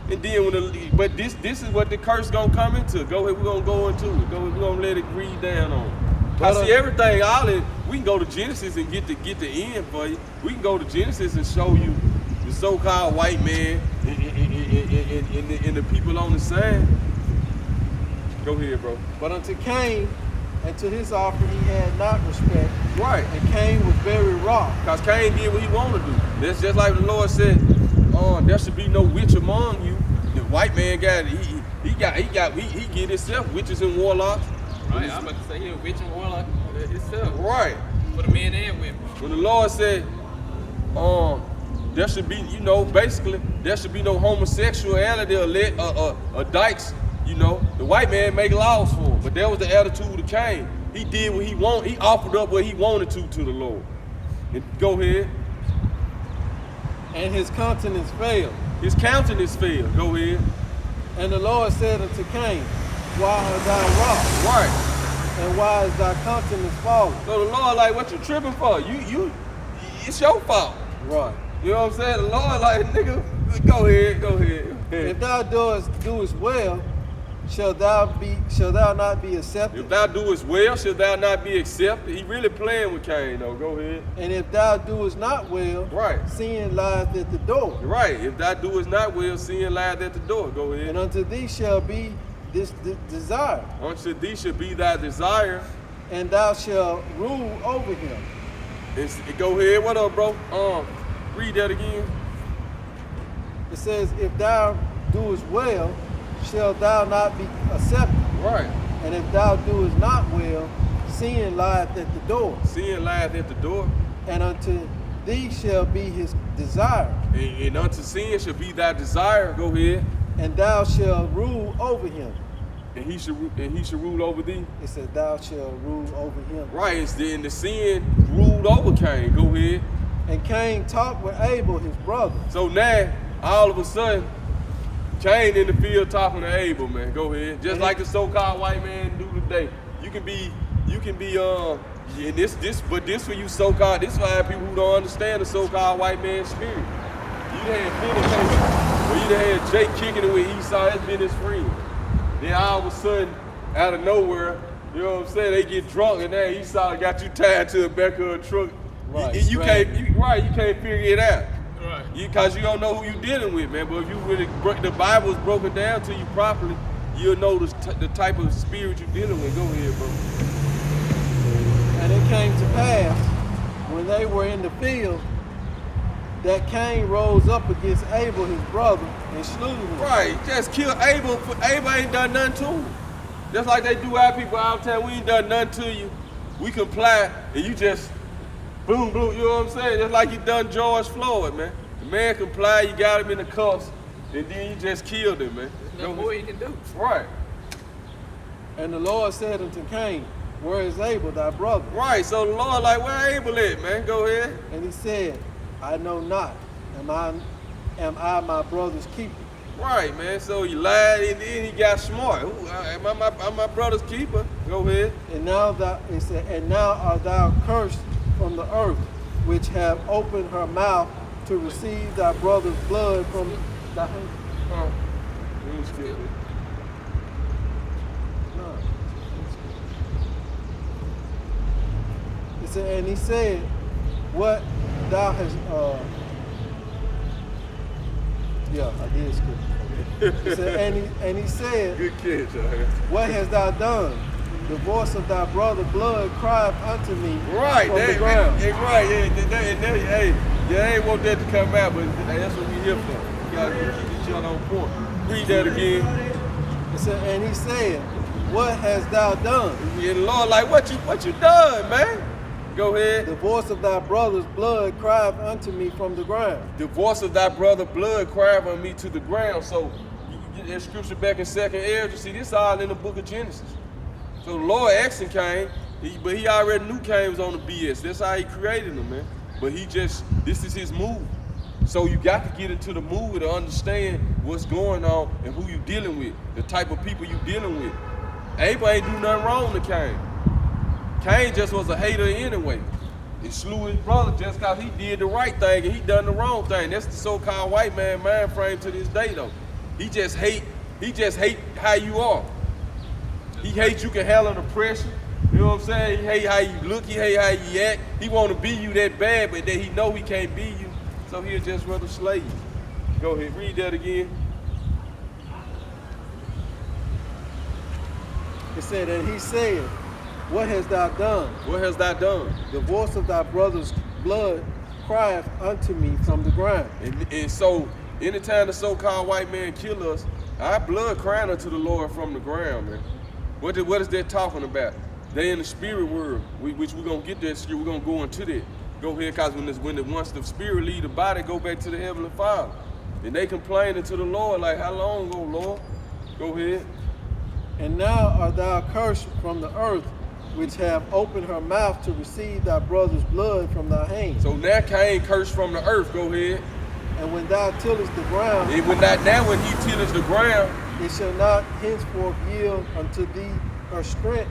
And then but this is what the curse gonna come into. Go ahead, we're gonna go into it. We're gonna let it read down on it. I see everything, we can go to Genesis and get the end for you. We can go to Genesis and show you the so-called white man and the people on the side. Go ahead, bro. But unto Cain and to his offering he had not respect. Right. And Cain was very wroth. Because Cain did what he wanted to do. That's just like the Lord said, there should be no witch among you. The white man got it. He get himself witches and warlocks. Right. I'm about to say he a witch and warlock himself. Right. For the men and women. When the Lord said, there should be, basically, there should be no homosexuality or dykes. The white man make laws for him, but that was the attitude of Cain. He did what he wanted. He offered up what he wanted to the Lord. And go ahead. And his countenance failed. His countenance failed. Go ahead. And the Lord said unto Cain, why art thou wroth? Right. And why is thy countenance fallen? So the Lord like, what you tripping for? It's your fault. Right. You know what I'm saying? The Lord like, nigga, Go ahead, go ahead. If thou doest well, shalt thou not be accepted? If thou doest well, shalt thou not be accepted? He really playing with Cain, though. Go ahead. And if thou doest not well, Right. sin lieth at the door. Right. If thou doest not well, sin lieth at the door. Go ahead. And unto thee shall be this desire, Unto thee should be thy desire. and thou shalt rule over him. Go ahead. What up, bro? Read that again. It says, if thou doest well, shalt thou not be accepted. Right. And if thou doest not well, sin lieth at the door. Sin lieth at the door. And unto thee shall be his desire, And unto sin shall be thy desire. Go ahead. and thou shalt rule over him. And he should rule over thee. It says, thou shalt rule over him. Right. And the sin ruled over Cain. Go ahead. And Cain talked with Abel, his brother. So now, all of a sudden, Cain in the field talking to Abel, man. Go ahead. Just like the so-called white man do today. You can be, and this for you so-called, this why people who don't understand the so-called white man's spirit. You done had many cases where you done had Jake kicking it with Esau, that's been his friend. Then all of a sudden, out of nowhere, you know what I'm saying, they get drunk and now Esau got you tied to the back of a truck. Right. You can't figure it out. Right. Because you don't know who you're dealing with, man. But if you really the Bible is broken down to you properly, you'll know the type of spirit you're dealing with. Go ahead, bro. And it came to pass, when they were in the field, that Cain rose up against Abel, his brother, and slew him. Right, just kill Abel. Abel ain't done nothing to him. Just like they do our people all the time. We ain't done nothing to you. We comply, and you just boom, boom. You know what I'm saying? Just like you done George Floyd, man. The man complied, you got him in the cuffs, and then you just killed him, man. There's no more you can do. Right, And the Lord said unto Cain, where is Abel, thy brother? right. So the Lord like, where Abel at, man? Go ahead. And he said, I know not. Am I my brother's keeper? Right, man. So he lied and then he got smart. Ooh, I'm my brother's keeper. Go ahead. And now it said, and now art thou cursed from the earth, which have opened her mouth to receive thy brother's blood from thy hand. Let me skip it. No. It said, and he said, what thou hast yeah, I did skip it. It said, and he said, Good catch, man. what hast thou done? The voice of thy brother's blood cried unto me Right, from the ground. right. Hey, you ain't want that to come out, but that's what we here for. You gotta keep each other on point. Read that again. It said, and he said, what hast thou done? And the Lord like, what you done, man? Go ahead. The voice of thy brother's blood cried unto me from the ground. The voice of thy brother's blood cried on me to the ground. So you get that scripture back in 2nd Ezra. See, this all in the book of Genesis. So the Lord asking Cain, but he already knew Cain was on the BS. That's how he created him, man. But this is his move. So you got to get into the movie to understand what's going on and who you dealing with, the type of people you dealing with. Abel ain't do nothing wrong to Cain. Cain just was a hater anyway. He slew his brother just because he did the right thing and he done the wrong thing. That's the so-called white man mind frame to this day, though. He just hate how you are. He hates you can handle the pressure. You know what I'm saying? He hate how you look, he hate how you act. He want to be you that bad, but then he know he can't be you, so he'll just rather slay you. Go ahead, read that again. It said, and he said, what hast thou done? What hast thou done? The voice of thy brother's blood crieth unto me from the ground. And so, anytime the so-called white man kill us, our blood crying unto the Lord from the ground, man. What is that talking about? They in the spirit world, which we're going to get that spirit, we're going to go into that. Go ahead, because once the spirit leave the body, go back to the Heavenly Father. And they complaining to the Lord, like, how long ago, Lord? Go ahead. And now art thou cursed from the earth, which have opened her mouth to receive thy brother's blood from thy hand. So now Cain cursed from the earth, go ahead. And when thou tillest the ground, And when he tills the ground, it shall not henceforth yield unto thee her strength,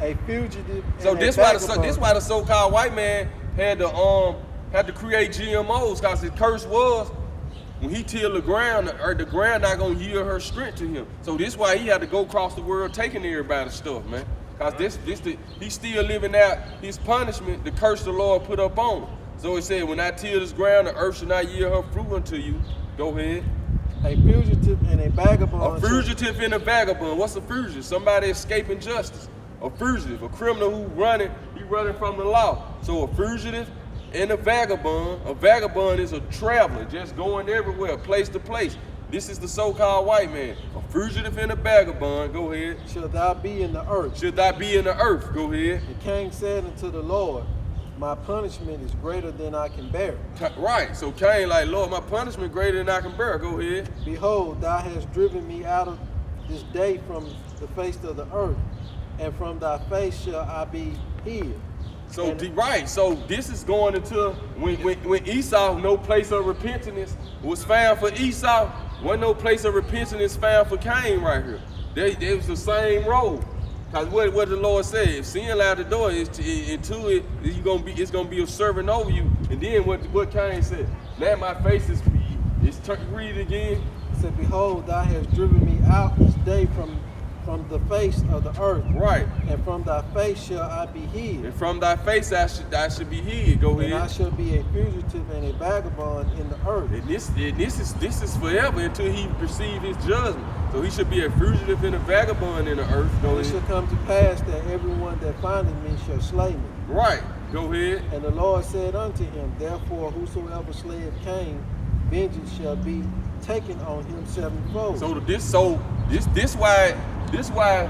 a fugitive so and this a why vagabond. the so-called white man had to create GMOs, because his curse was when he till the ground, or the ground not gonna yield her strength to him. So this why he had to go across the world taking everybody's stuff, man. Cause he's still living out his punishment, the curse the Lord put up on him. So it said, when I till this ground, the earth shall not yield her fruit unto you. Go ahead. A fugitive and a vagabond. A fugitive and a vagabond. What's a fugitive? Somebody escaping justice. A fugitive, a criminal who he running from the law. So a fugitive and a vagabond is a traveler, just going everywhere, place to place. This is the so-called white man. A fugitive and a vagabond. Go ahead. Shall thou be in the earth? Should thou be in the earth? Go ahead. And Cain said unto the Lord, my punishment is greater than I can bear. Right. So Cain like, Lord, my punishment greater than I can bear. Go ahead. Behold, thou hast driven me out of this day from the face of the earth, and from thy face shall I be hid. So right, so this is going into when Esau, no place of repentance was found for Esau, wasn't no place of repentance found for Cain right here. They was the same road. Cause what the Lord said, if sin out the door into it, it's gonna be a servant over you. And then what Cain said, now my face is read it again. He said, behold, thou hast driven me out this day from the face of the earth. Right. And from thy face shall I be hid. And from thy face I should be hid. Go ahead. And I shall be a fugitive and a vagabond in the earth. And this is forever until he receive his judgment. So he should be a fugitive and a vagabond in the earth. Go And it ahead. shall come to pass that everyone that findeth me shall slay me. Right. Go ahead. And the Lord said unto him, therefore whosoever slayeth Cain, vengeance shall be taken on him sevenfold. So this why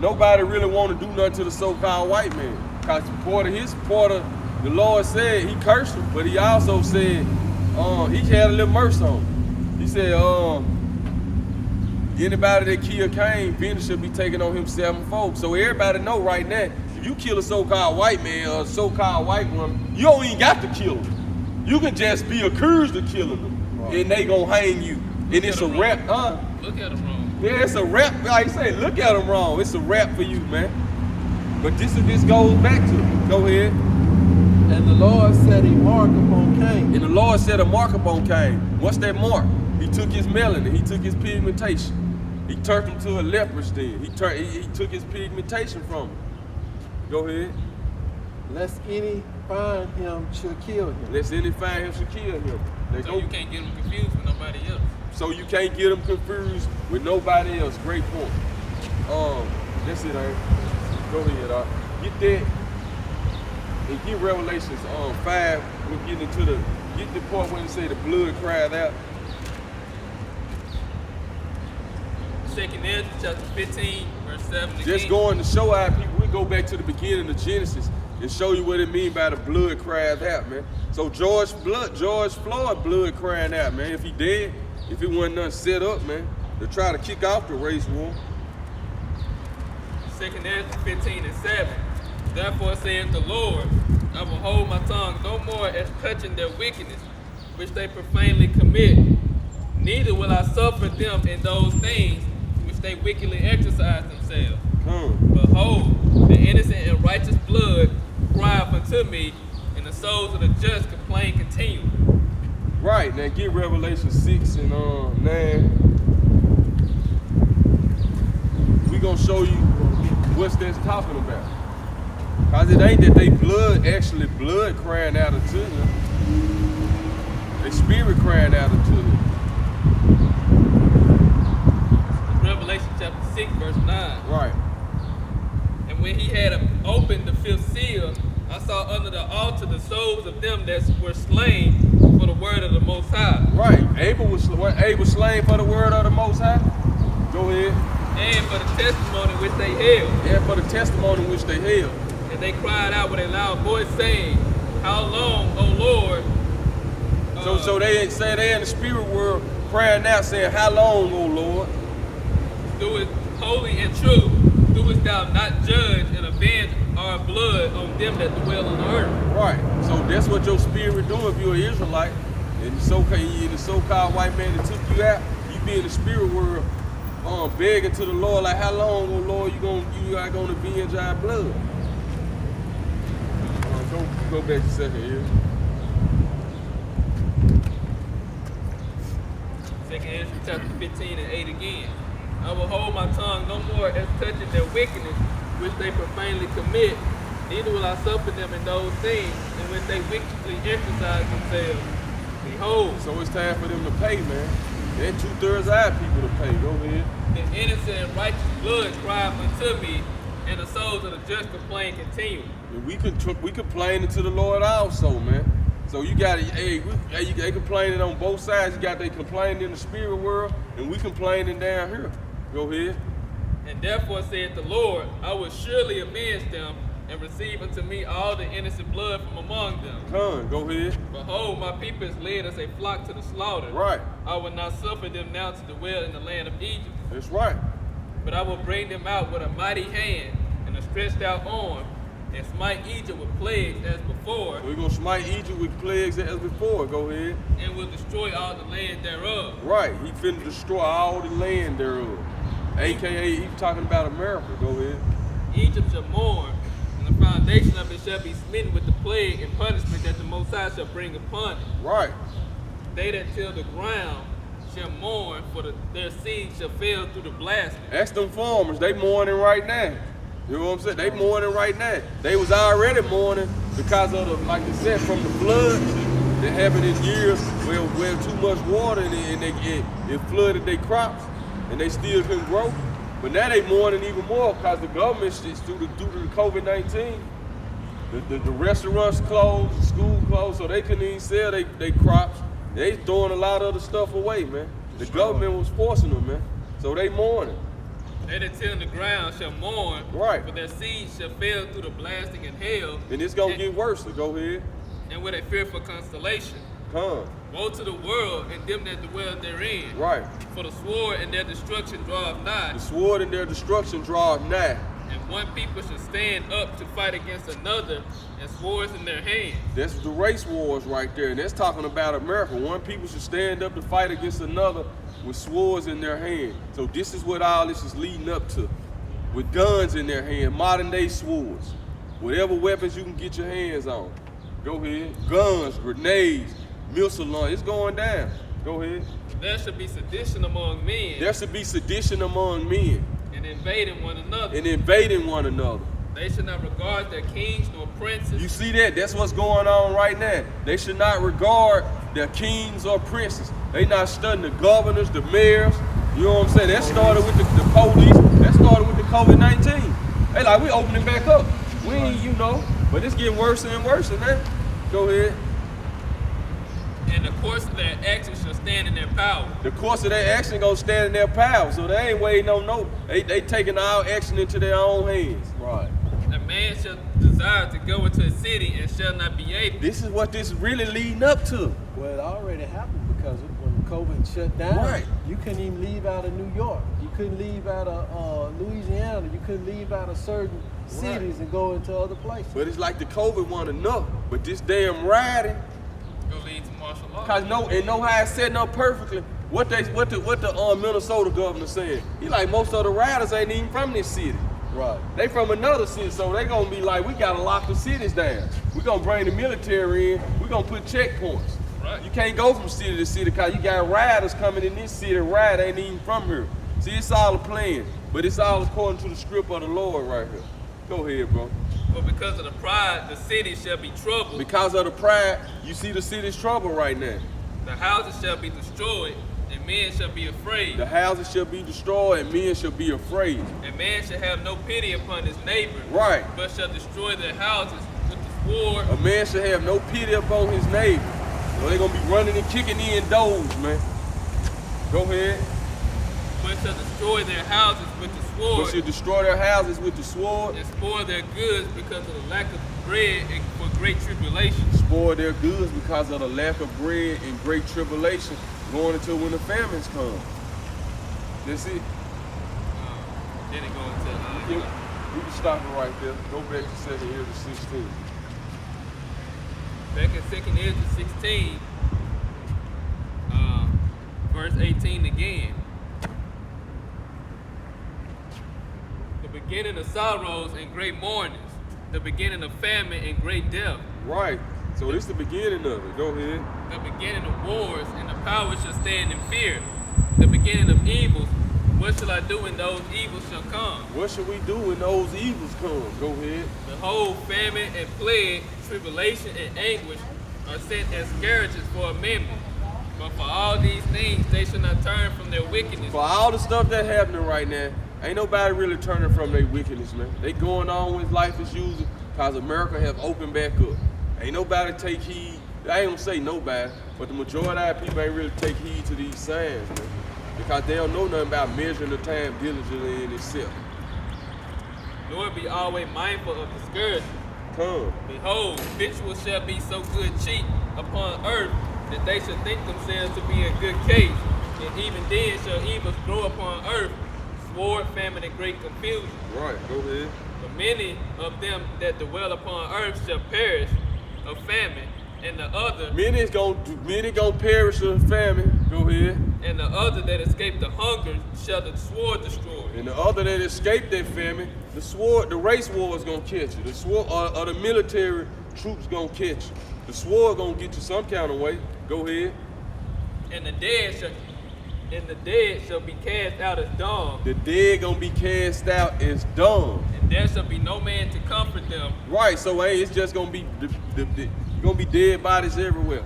nobody really want to do nothing to the so-called white man. Cause part of the Lord said he cursed him, but he also said he had a little mercy on him. He said anybody that kill Cain, vengeance shall be taken on him sevenfold. So everybody know right now, if you kill a so-called white man or a so-called white woman, you don't even got to kill them. You can just be accused of killing them, right, and they gonna hang you. And it's a rap, huh? Look at him wrong. Yeah, it's a rap. Like I say, look at them wrong. It's a rap for you, man. But this goes back to it. Go ahead. And the Lord set a mark upon Cain. And the Lord set a mark upon Cain. What's that mark? He took his melanin. He took his pigmentation. He turned him to a leprous then. He took his pigmentation from him. Go ahead. Lest any find him should kill him. Lest any find him should kill him. So you can't get them confused with nobody else. So you can't get them confused with nobody else. Great point. That's it, Aaron. Go ahead, get that and get Revelations 5. We're getting into get the part when it say the blood cried out. 2 Ezra chapter 15, verse 7 again. Just going to show our people, we go back to the beginning of Genesis and show you what it means by the blood crying out, man. So George Floyd blood crying out, man. If he dead, if it wasn't nothing set up, man, to try to kick off the race war. 2 Ezra 15 and 7. Therefore saith the Lord, I will hold my tongue no more as touching their wickedness, which they profanely commit. Neither will I suffer them in those things which they wickedly exercise themselves. Behold, the innocent and righteous blood crieth unto me, and the souls of the just complain continually. Right, now get Revelation 6 and 9. We gonna show you what's that's talking about. Cause it ain't that they blood crying out unto them. They spirit crying out unto them. Revelation chapter 6, verse 9. Right. And when he had opened the fifth seal, I saw under the altar the souls of them that were slain for the word of the Most High. Right. Abel was slain for the word of the Most High. Go ahead. And for the testimony which they held. And for the testimony which they held. And they cried out with a loud voice, saying, How long, O Lord? So they say they in the spirit world crying out, saying, How long, O Lord? Do it holy and true. Doest thou not judge and avenge our blood on them that dwell on the earth? Right. So that's what your spirit do if you're an Israelite. And the so-called white man that took you out, you be in the spirit world begging to the Lord, like, how long, oh Lord, you are gonna avenge our blood? Go back a second here. Second Ezra chapter 15 and 8 again. I will hold my tongue no more as touching their wickedness, which they profanely commit. Neither will I suffer them in those things, in which they wickedly exercise themselves. Behold, So it's time for them to pay, man. They're 2/3 of our people to pay. Go ahead. the innocent and righteous blood crieth unto me, and the souls of the just complain continually. And we complaining to the Lord also, man. So you got they complaining on both sides. You got they complaining in the spirit world, and we complaining down here. Go ahead. And therefore saith the Lord, I will surely avenge them, and receive unto me all the innocent blood from among them. Go ahead. Behold, my people is led as a flock to the slaughter. Right. I will not suffer them now to dwell in the land of Egypt, That's right. but I will bring them out with a mighty hand and a stretched out arm, and smite Egypt with plagues as before, We're gonna smite Egypt with plagues as before. Go ahead. and will destroy all the land thereof. Right. He finna destroy all the land thereof. AKA, he's talking about America. Go ahead. Egypt shall mourn, and the foundation of it shall be smitten with the plague and punishment that the Most High shall bring upon it. Right. They that till the ground shall mourn, for their seed shall fail through the blasting. That's them farmers. They mourning right now. You know what I'm saying? They mourning right now. They was already mourning because of the, like they said, from the flood that happened in years where too much water and it flooded their crops and they still couldn't grow. But now they mourning even more because the government is due to the COVID-19. The restaurants closed, the school closed, so they couldn't even sell their crops. They throwing a lot of other stuff away, man. The government was forcing them, man. So they mourning. They that till the ground shall mourn, Right. for their seed shall fail through the blasting and hail, And it's gonna get worse, so go ahead. and with a fearful constellation. Come. Woe to the world and them that dwell therein. Right. For the sword and their destruction draweth nigh, The sword and their destruction draweth nigh. and one people shall stand up to fight against another, and swords in their hands. That's the race wars right there. And that's talking about America. One people should stand up to fight against another with swords in their hand. So this is what all this is leading up to. With guns in their hand, modern day swords. Whatever weapons you can get your hands on. Go ahead. Guns, grenades, missile launch. It's going down. Go ahead. There shall be sedition among men, There should be sedition among men and invading one another. and invading one another. They shall not regard their kings nor princes, You see that? That's what's going on right now. They should not regard their kings or princes. They not studying the governors, the mayors. You know what I'm saying? That started with the police. That started with the COVID-19. They like, we opening back up. We ain't, you know, but it's getting worse and worse, man. Go ahead. and the course of their actions shall stand in their power. The course of their action gonna stand in their power. So they ain't waiting on no. They taking all action into their own hands. Right. A man shall desire to go into a city and shall not be able. This is what this really leading up to. Well, it already happened because when COVID shut down, Right. you couldn't even leave out of New York. You couldn't leave out of Louisiana. You couldn't leave out of certain cities and go into other places. But it's like the COVID one enough. But this damn rioting. Go lead to martial law. Cause know how it's setting up perfectly. What the Minnesota governor saying? He like most of the riders ain't even from this city. Right. They from another city, so they gonna be like, we gotta lock the cities down. We gonna bring the military in. We gonna put checkpoints. Right. You can't go from city to city cause you got riders coming in this city. Ride ain't even from here. See, it's all a plan, but it's all according to the script of the Lord right here. Go ahead, bro. For because of the pride, the city shall be troubled. Because of the pride, you see the city's trouble right now. The houses shall be destroyed, and men shall be afraid. The houses shall be destroyed and men shall be afraid. And man shall have no pity upon his neighbor, Right. but shall destroy their houses with the sword. A man should have no pity upon his neighbor. So they're gonna be running and kicking in doors, man. Go ahead. But shall destroy their houses with the But sword, should destroy their houses with the sword, and spoil their goods because of the lack of bread and for great tribulation. spoil their goods because of the lack of bread and great tribulation going until when the famines come. That's it. Then it goes into We can stop it right there. Go back to 2 Ezra 16. back in 2 Ezra 16, verse 18 again. The beginning of sorrows and great mournings, the beginning of famine and great death, Right. So this is the beginning of it. Go ahead. the beginning of wars, and the power shall stand in fear. the beginning of evils, what shall I do when those evils shall come? What should we do when those evils come? Go ahead. Behold, famine and plague, tribulation and anguish are sent as scourges for a moment. But for all these things, they shall not turn from their wickedness. For all the stuff that's happening right now, ain't nobody really turning from their wickedness, man. They going on with life as usual because America have opened back up. Ain't nobody take heed. I ain't gonna say nobody, but the majority of people ain't really take heed to these signs, man. Because they don't know nothing about measuring the time diligently in itself. Nor be always mindful of the scourge. Come. Behold, victuals shall be so good cheap upon earth that they shall think themselves to be in good case. And even then shall evils grow upon earth, sword, famine, and great confusion. Right, go ahead. For many of them that dwell upon earth shall perish of famine, and the other Many gonna perish of famine. Go ahead. and the other that escape the hunger shall the sword destroy. And the other that escaped that famine, the race war is gonna catch you. The sword or the military troops gonna catch you. The sword gonna get you some kind of way. Go ahead. And the dead shall be cast out as dung, The dead gonna be cast out as dung. and there shall be no man to comfort them. Right, so hey, it's just gonna be gonna be dead bodies everywhere.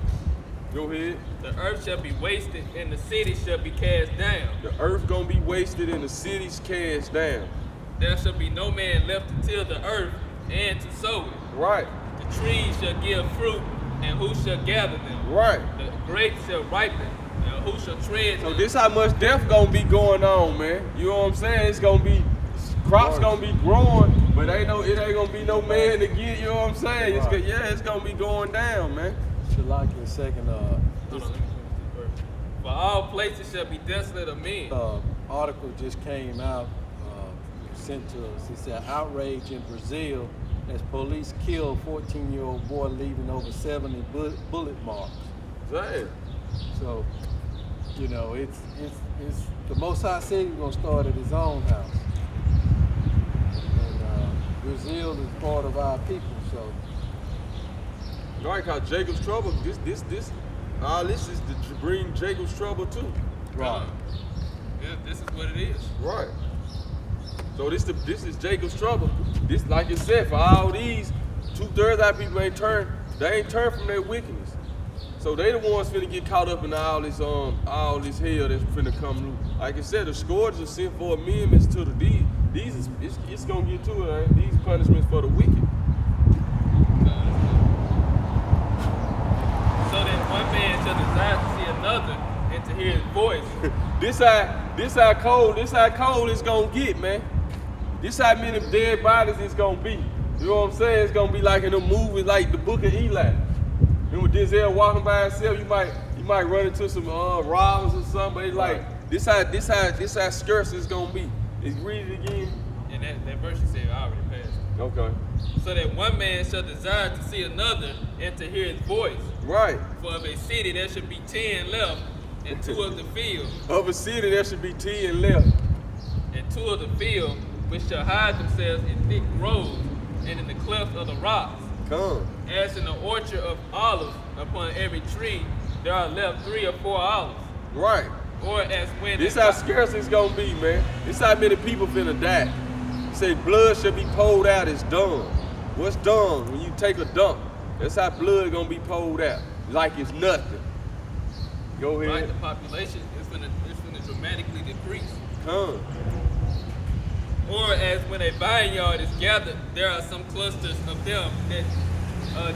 Go ahead. The earth shall be wasted, and the city shall be cast down. The earth gonna be wasted and the cities cast down. There shall be no man left to till the earth and to sow it. Right, The trees shall give fruit, and who shall gather them? right. The grapes shall ripen, and who shall tread So them? this how much death gonna be going on, man. You know what I'm saying? It's gonna be crops gonna be growing, but it ain't gonna be no man to get. You know what I'm saying? It's gonna be going down, man. Shalakia second, Hold on, let me finish this verse. For all places shall be desolate of men. article just came out, sent to us. It said outrage in Brazil as police kill 14-year-old boy leaving over 70 bullet marks. Damn. So, you know, it's the Most High said he's gonna start at his own house. And Brazil is part of our people, so Right, cause Jacob's trouble. All this is to bring Jacob's trouble too. Right. Yeah, this is what it is. Right. So this is Jacob's trouble. This, like you said, for all these 2/3 of our people ain't turned from their wickedness. So they the ones finna get caught up in all this hell that's finna come loose. Like I said, the scourge is sent for amendments to the deed. It's gonna get to it, ain't these punishments for the wicked. So that one man shall desire to see another and to hear his voice. This how cold it's gonna get, man. This how many dead bodies it's gonna be. You know what I'm saying? It's gonna be like in a movie like the Book of Eli. Remember Denzel walking by himself, you might run into some robbers or something, but it's like this how scarce it's gonna be. Read it again. And that verse you said I already passed. Okay. So that one man shall desire to see another and to hear his voice. Right. For of a city there should be 10 left, and 2 of the field, Of a city there should be 10 left. and 2 of the field, which shall hide themselves in thick groves and in the clefts of the rocks. Come. As in the orchard of olives, upon every tree there are left 3 or 4 olives. Right. Or as when This how scarce it's gonna be, man. This how many people finna die. He say blood should be poured out as dung. What's dung? When you take a dump, that's how blood gonna be poured out. Like it's nothing. Go right, ahead. the population is gonna dramatically decrease. Come. Or as when a vineyard is gathered, there are some clusters of them that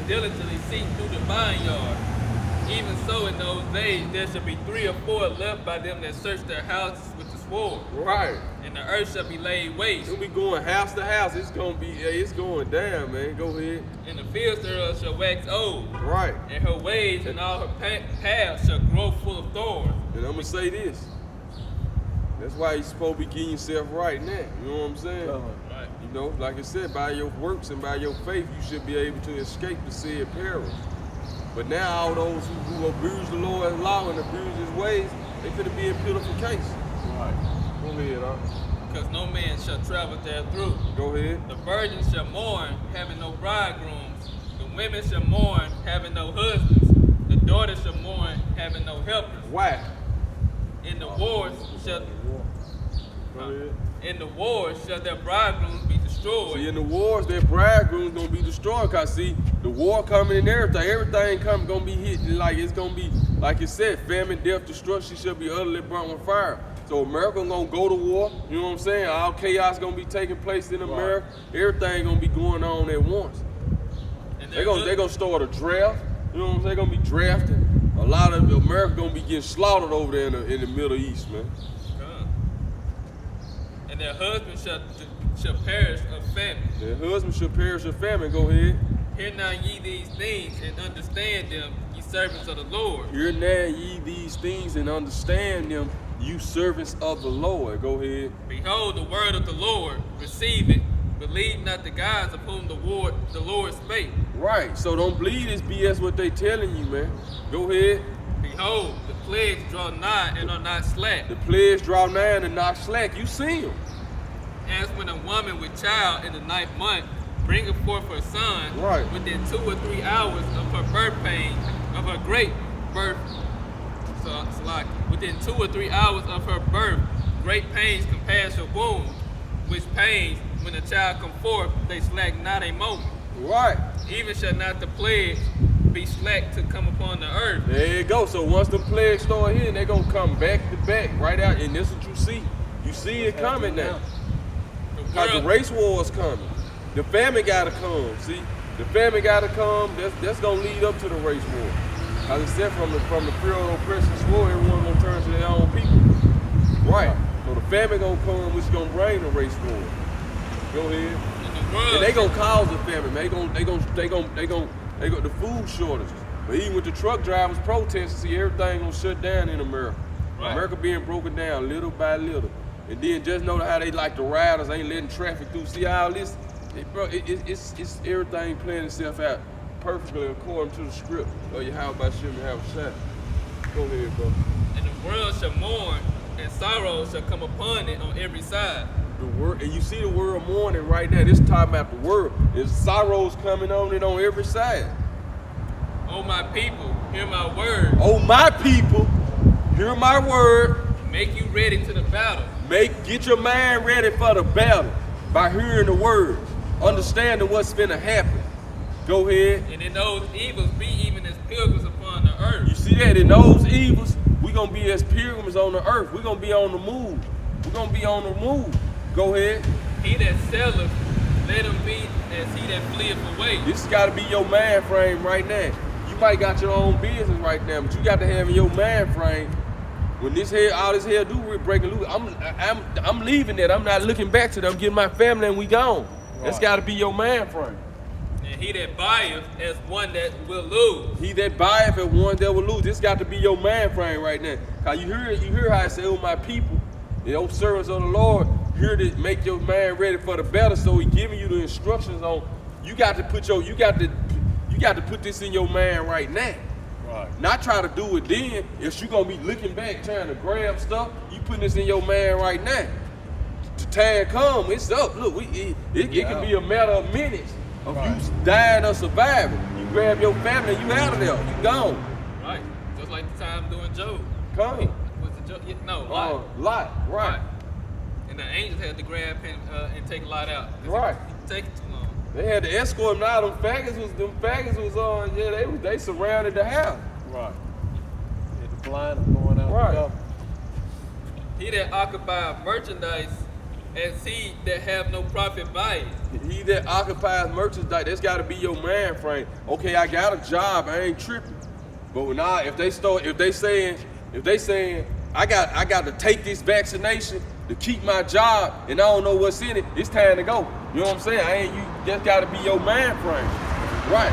diligently seek through the vineyard. Even so, in those days, there shall be 3 or 4 left by them that search their houses with the sword. Right. And the earth shall be laid waste. It'll be going house to house. It's going down, man. Go ahead. And the fields thereof shall wax old. Right. And her ways and all her paths shall grow full of thorns. And I'm gonna say this. That's why you're supposed to be getting yourself right now. You know what I'm saying? Right. You know, like I said, by your works and by your faith, you should be able to escape the said perils. But now all those who abuse the Lord's law and abuse his ways, they finna be in pitiful case. right. Go ahead, Because no man shall travel therethrough. Go ahead. The virgins shall mourn, having no bridegrooms. The women shall mourn, having no husbands. The daughters shall mourn, having no helpers. Why? In the wars shall Go ahead. in the wars shall their bridegrooms be destroyed. See, in the wars, their bridegroom's gonna be destroyed. Cause see, the war coming and everything coming gonna be hitting like it's gonna be like it said, famine, death, destruction shall be utterly burnt with fire. So America gonna go to war. You know what I'm saying? All chaos gonna be taking place in America. Everything gonna be going on at once. And They gonna start a draft. You know what I'm saying? They gonna be drafted. A lot of America gonna be getting slaughtered over there in the Middle East, man. And their husbands shall perish of famine. Their husband shall perish of famine. Go ahead. Hear now ye these things and understand them, ye servants of the Lord. Hear now ye these things and understand them, you servants of the Lord. Go ahead. Behold the word of the Lord, receive it. Believe not the gods of whom the Lord spake. Right. So don't believe this BS what they telling you, man. Go ahead. Behold, the plagues draw nigh and are not slack. The plagues draw nigh and not slack. You see them. As when a woman with child in the 9th month bringeth forth her son, Right. within 2 or 3 hours of her birth pain, of her great birth, within 2 or 3 hours of her birth, great pains compass her womb, which pains, when the child come forth, they slack not a moment. Right. Even shall not the plague be slack to come upon the earth. There you go. So once the plagues start hitting, they gonna come back to back right out, and this what you see. You see it coming now. Cause the race war is coming. The famine gotta come. See, the famine gotta come. That's gonna lead up to the race war. Cause it said from the fear of oppression swore, everyone gonna turn to their own people. Right. So the famine gonna come, which is gonna bring the race war. Go ahead. And they gonna cause the famine. They gonna the food shortages. But even with the truck drivers protesting, see everything gonna shut down in America. Right. America being broken down little by little. And then just know how they like the riders ain't letting traffic through. See all this, it's everything playing itself out perfectly according to the script. Oh, you how about shouldn't have a shot. Go ahead, bro. And the world shall mourn, and sorrow shall come upon it on every side. The word, and you see the word mourning right now. This talking about the world. There's sorrows coming on it on every side. O my people, hear my word. Oh, my people, hear my word. Make you ready to the battle. Get your mind ready for the battle by hearing the word, understanding what's finna happen. Go ahead. And in those evils be even as pilgrims upon the earth. You see that? In those evils, we gonna be as pilgrims on the earth. We gonna be on the move. We gonna be on the move. Go ahead. He that selleth, let him be as he that fleeth away. This gotta be your mind frame right now. You might got your own business right now, but you got to have in your mind frame. When all this hell do we're breaking loose, I'm leaving it. I'm not looking back to them. I'm getting my family and we gone. Right. That's got to be your mind frame. And he that buyeth as one that will lose. He that buyeth as one that will lose. This got to be your mind frame right now. Cause you hear how I say, "Oh my people, the old servants of the Lord, here to make your mind ready for the battle." So He giving you the instructions on. You got to put this in your mind right now. Right. Not try to do it then. If you gonna be looking back trying to grab stuff, you putting this in your mind right now. The time come, it's up. Look, it can be a matter of minutes of you dying or surviving. You grab your family, you out of there, you gone. Right. Just like the time doing Job. Come. Was it Job? No, Lot. Lot. Right. And the angels had to grab him and take Lot out. Right. It taking too long. They had to escort him out. Them faggots was on. Yeah, they surrounded the house. Right. Had to blind them going out. Right. He that occupies merchandise, and he that have no profit by it. He that occupies merchandise, that's got to be your mind frame. Okay, I got a job. I ain't tripping. But if they saying I got to take this vaccination to keep my job, and I don't know what's in it, it's time to go. You know what I'm saying? You just got to be your mind frame. Right.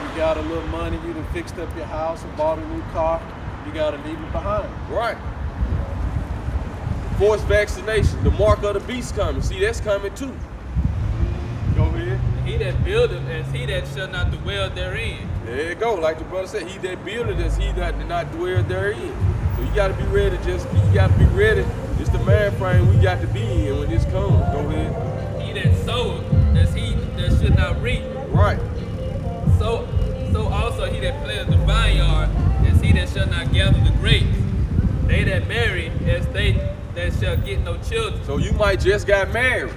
You got a little money, you done fixed up your house and bought a new car, you got to leave it behind. Right. Forced vaccination, the mark of the beast coming. See, that's coming too. Go ahead. He that buildeth as he that shall not dwell therein. There you go. Like the brother said, he that buildeth as he that did not dwell therein. So you got to be ready. You got to be ready. It's the man frame we got to be in when this comes. Go ahead. He that soweth as he that should not reap. Right. So also he that planteth the vineyard as he that shall not gather the grapes. They that marry as they that shall get no children. So you might just got married.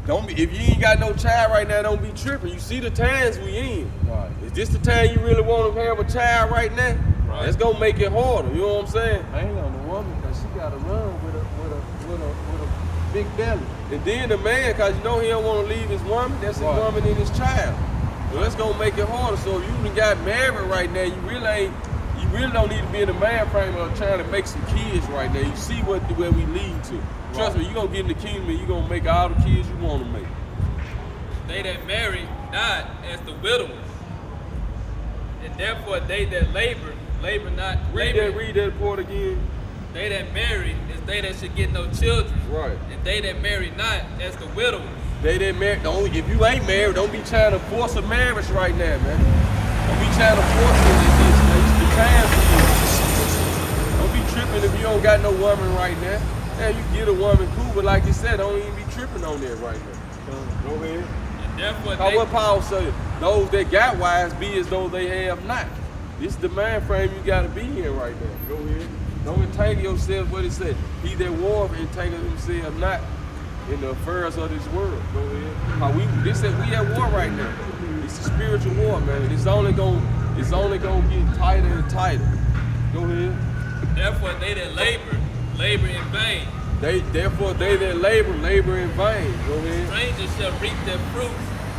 Don't be, if you ain't got no child right now, don't be tripping. You see the times we in. Right. Is this the time you really want to have a child right now? Right. That's gonna make it harder. You know what I'm saying? Hang on the woman, because she got to run with a big belly. And then the man, cause you know he don't want to leave his woman. That's his Right. woman and his child. So that's gonna make it harder. So if you done got married right now, you really don't need to be in the man frame of trying to make some kids right now. You see where we lead to. Trust me, you gonna get in the kingdom and you gonna make all the kids you want to make. They that marry not as the widowers, and therefore they that labor not. Read that part again. They that marry is they that should get no children. Right. And they that marry not as the widowers. They didn't marry. If you ain't married, don't be trying to force a marriage right now, man. Don't be trying to force it. It's the time for you. Don't be tripping if you don't got no woman right now. Yeah, you get a woman, cool, but like you said, don't even be tripping on that right now. Go ahead. And therefore How they, what Paul say? Those that got wives be as though they have not. This is the mind frame you gotta be in right now. Go ahead. Don't entangle yourself, what it said. He that warreth entangle himself not in the affairs of this world. Go ahead. This said we at war right now. It's a spiritual war, man. It's only gonna get tighter and tighter. Go ahead. therefore they that labor in vain. Therefore they that labor in vain. Go ahead. Strangers shall reap their fruits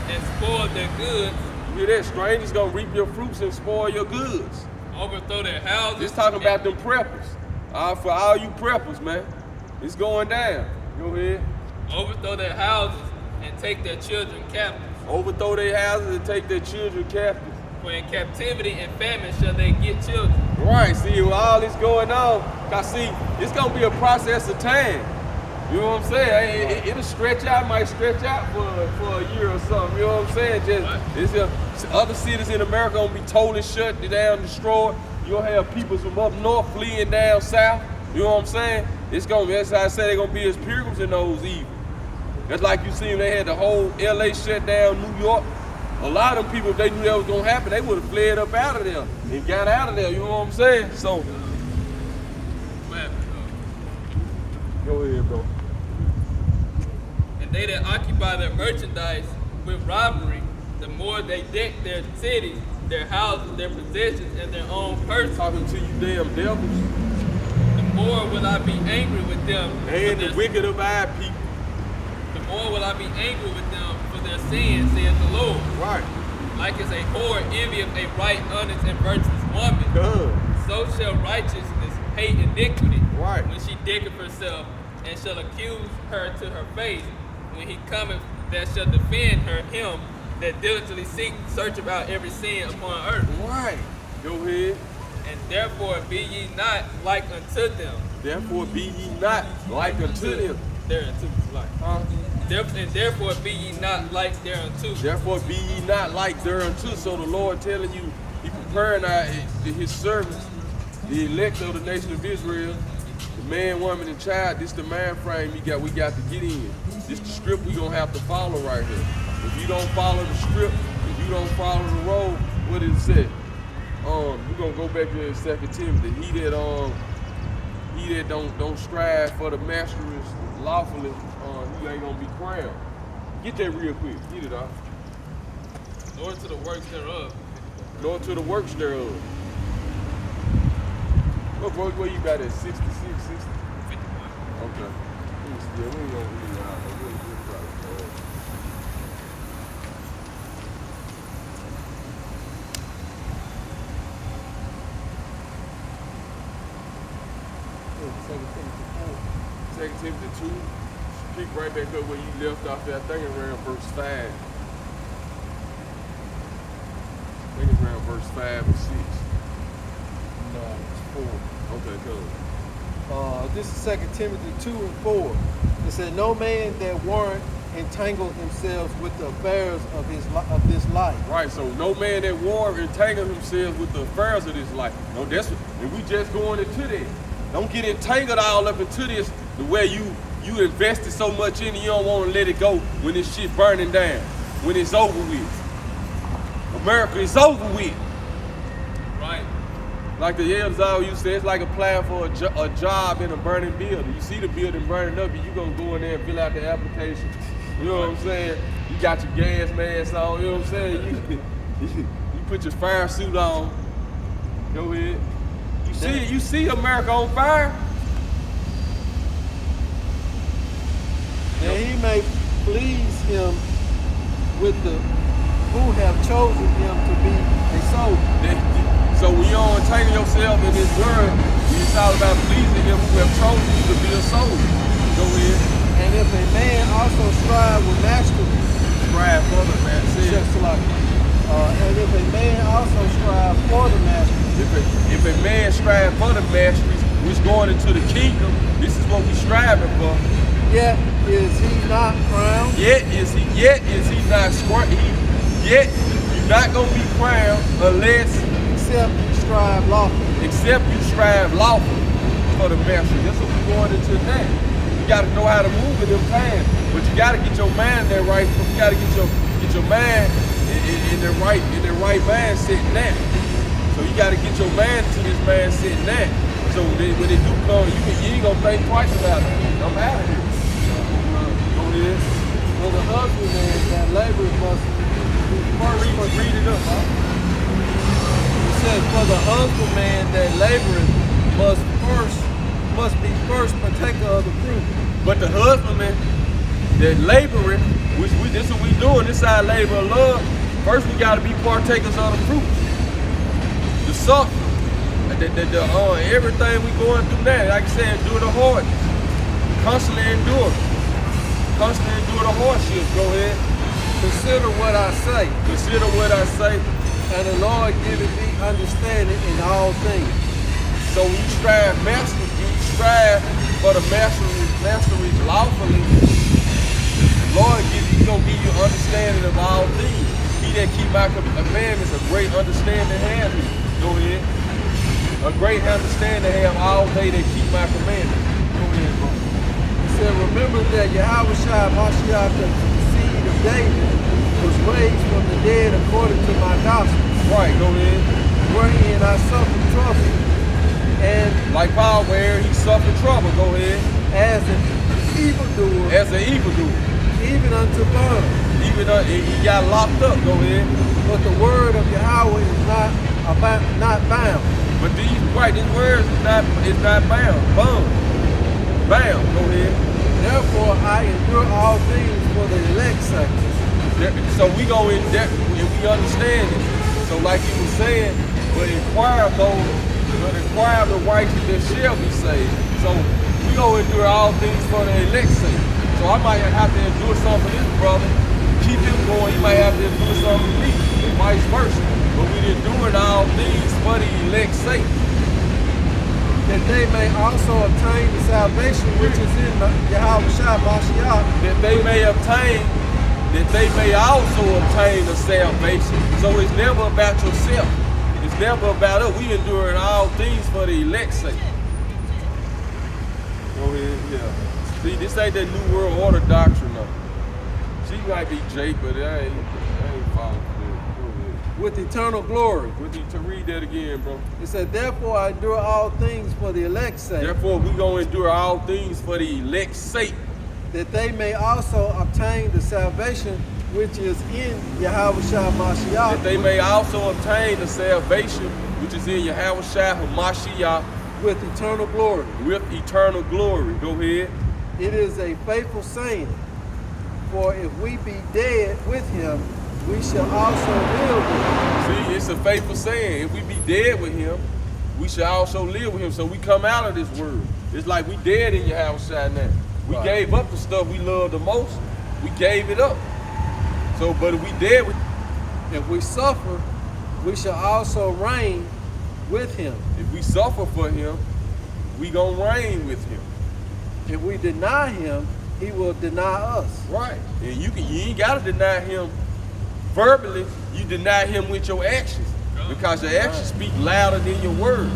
and spoil their goods, You hear that? Strangers gonna reap your fruits and spoil your goods. overthrow their houses. Just talking about them preppers. For all you preppers, man. It's going down. Go ahead. overthrow their houses and take their children captive. Overthrow their houses and take their children captive. For in captivity and famine shall they get children. Right, see, with all this going on, cause see, it's gonna be a process of time. You know what I'm saying? It'll stretch out, might stretch out for a year or something. You know what I'm saying? Other cities in America gonna be totally shut down, destroyed. You're gonna have people from up north fleeing down south. You know what I'm saying? That's how I say they're gonna be as pilgrims in those evils. That's like you seen they had the whole LA shut down, New York. A lot of them people, if they knew that was gonna happen, they would have fled up out of there and got out of there. You know what I'm saying? So, go ahead, bro. And they that occupy their merchandise with robbery, the more they deck their cities, their houses, their possessions, and their own persons, Talking to you damn devils the more will I be angry with them. and the wicked of our people. The more will I be angry with them for their sins, saith the Lord. Right. Like as a whore envieth a right, honest, and virtuous woman, Good. so shall righteousness hate iniquity. Right. When she decketh herself, and shall accuse her to her face, when he cometh that shall defend her, him that diligently searcheth out every sin upon earth. Right. Go ahead. And therefore be ye not like unto them. Therefore be ye not like unto them. Thereunto is like. And therefore be ye not like thereunto. Therefore be ye not like thereunto. So the Lord telling you, he preparing his servants, the elect of the nation of Israel, the man, woman, and child. This the mind frame we got to get in. This the script we gonna have to follow right here. If you don't follow the script, if you don't follow the road, what did it say? We're gonna go back to 2 Timothy. He that don't strive for the masteries lawfully, he ain't gonna be crowned. Get that real quick. Get it off. Nor to the works thereof. Nor to the works thereof. What bro, where you got at? 66, 60? 51. Okay. Let me see. We ain't gonna read it out. We'll try to Second Timothy 2, pick right back up where you left off there. I think it's around verse 5. I think it's around verse 5 or 6. No, it's 4. Okay, cool. This is 2 Timothy 2 and 4. It said, no man that warrant entangle themselves with the affairs of this life. Right, so no man that war entangle himself with the affairs of this life. No, that's what, and we just going into that. Don't get entangled all up into this the way you invested so much in it, you don't want to let it go when this shit burning down, when it's over with. America is over with. Right. Like the elders always used to say, it's like applying for a job in a burning building. You see the building burning up, and you gonna go in there and fill out the application. You know what I'm saying? You got your gas mask on. You know what I'm saying? You put your fire suit on. Go ahead. You see America on fire. And he may please him with the who have chosen him to be a soldier. So when you don't entangle yourself in this world, it's all about pleasing him who have chosen you to be a soldier. Go ahead. And if a man also strive with mastery, Strive for the man. just like, and if a man also strive for the mastery, If a man strive for the masteries, which going into the kingdom, this is what we striving for. yet is he not crowned, Yet is he not yet you're not gonna be crowned unless except he strive lawfully. except you strive lawfully for the mastery. That's what we're going into now. You gotta know how to move in them times, but you gotta get your mind there right. You gotta get your mind in the right mindset now. So you gotta get your mind to this mindset now. So when they do come, you ain't gonna think twice about it. I'm out of here. Go ahead. For the husbandman that labor must be first. Read it up, huh? It says, for the husbandman that laboreth must be first partaker of the fruit. But the husbandman that laboring, this is what we doing, this our labor of love. First we gotta be partakers of the fruit. The suffering. Everything we going through now, like I said, endure the hard. Constantly endure. Constantly endure the hardships. Go ahead. Consider what I say, Consider what I say. and the Lord giveth thee understanding in all things. So when you strive for the masteries lawfully, the Lord gonna give you understanding of all things. He that keep my commandments, a great understanding have he. Go ahead. A great understanding have all they that keep my commandments. Go ahead, bro. He said, remember that Yahweh Mashiach, the seed of David, was raised from the dead according to my gospel, Right, go ahead. wherein I suffered trouble, and Like Paul, where he suffered trouble. Go ahead. as an evildoer, As an evildoer. even unto blood. Even he got locked up. Go ahead. But the word of Yahweh is not bound. But these words is not bound. Bound. Go ahead. Therefore I endure all things for the elect's sake. So we go in depth and we understand it. So like he was saying, but inquire the righteous that shall be saved. So we go endure all things for the elect's sake. So I might have to endure something for this brother. Keep him going, you might have to endure something for me, and vice versa. But we enduring all things for the elect's sake. That they may also obtain the salvation which is in Yahweh Mashiach. That they may also obtain the salvation. So it's never about yourself. It's never about us. We enduring all things for the elect's sake. Go ahead, yeah. See, this ain't that New World Order doctrine though. She might be Jake, but I ain't following it. Go ahead. With eternal glory. To read that again, bro. It said, therefore I endure all things for the elect's sake, Therefore, we gonna endure all things for the elect's sake. that they may also obtain the salvation which is in Yahweh Mashiach. That they may also obtain the salvation which is in Yahweh Mashiach with eternal glory. with eternal glory. Go ahead. It is a faithful saying, for if we be dead with him, we shall also live with him. See, it's a faithful saying. If we be dead with him, we shall also live with him. So we come out of this world. It's like we dead in Yahweh now. We gave up the stuff we love the most. We gave it up. So, but if we dead with, If we suffer, we shall also reign with him. if we suffer for him, we gonna reign with him. If we deny him, he will deny us. Right. And you ain't gotta deny him verbally. You deny him with your actions, because your actions speak louder than your words.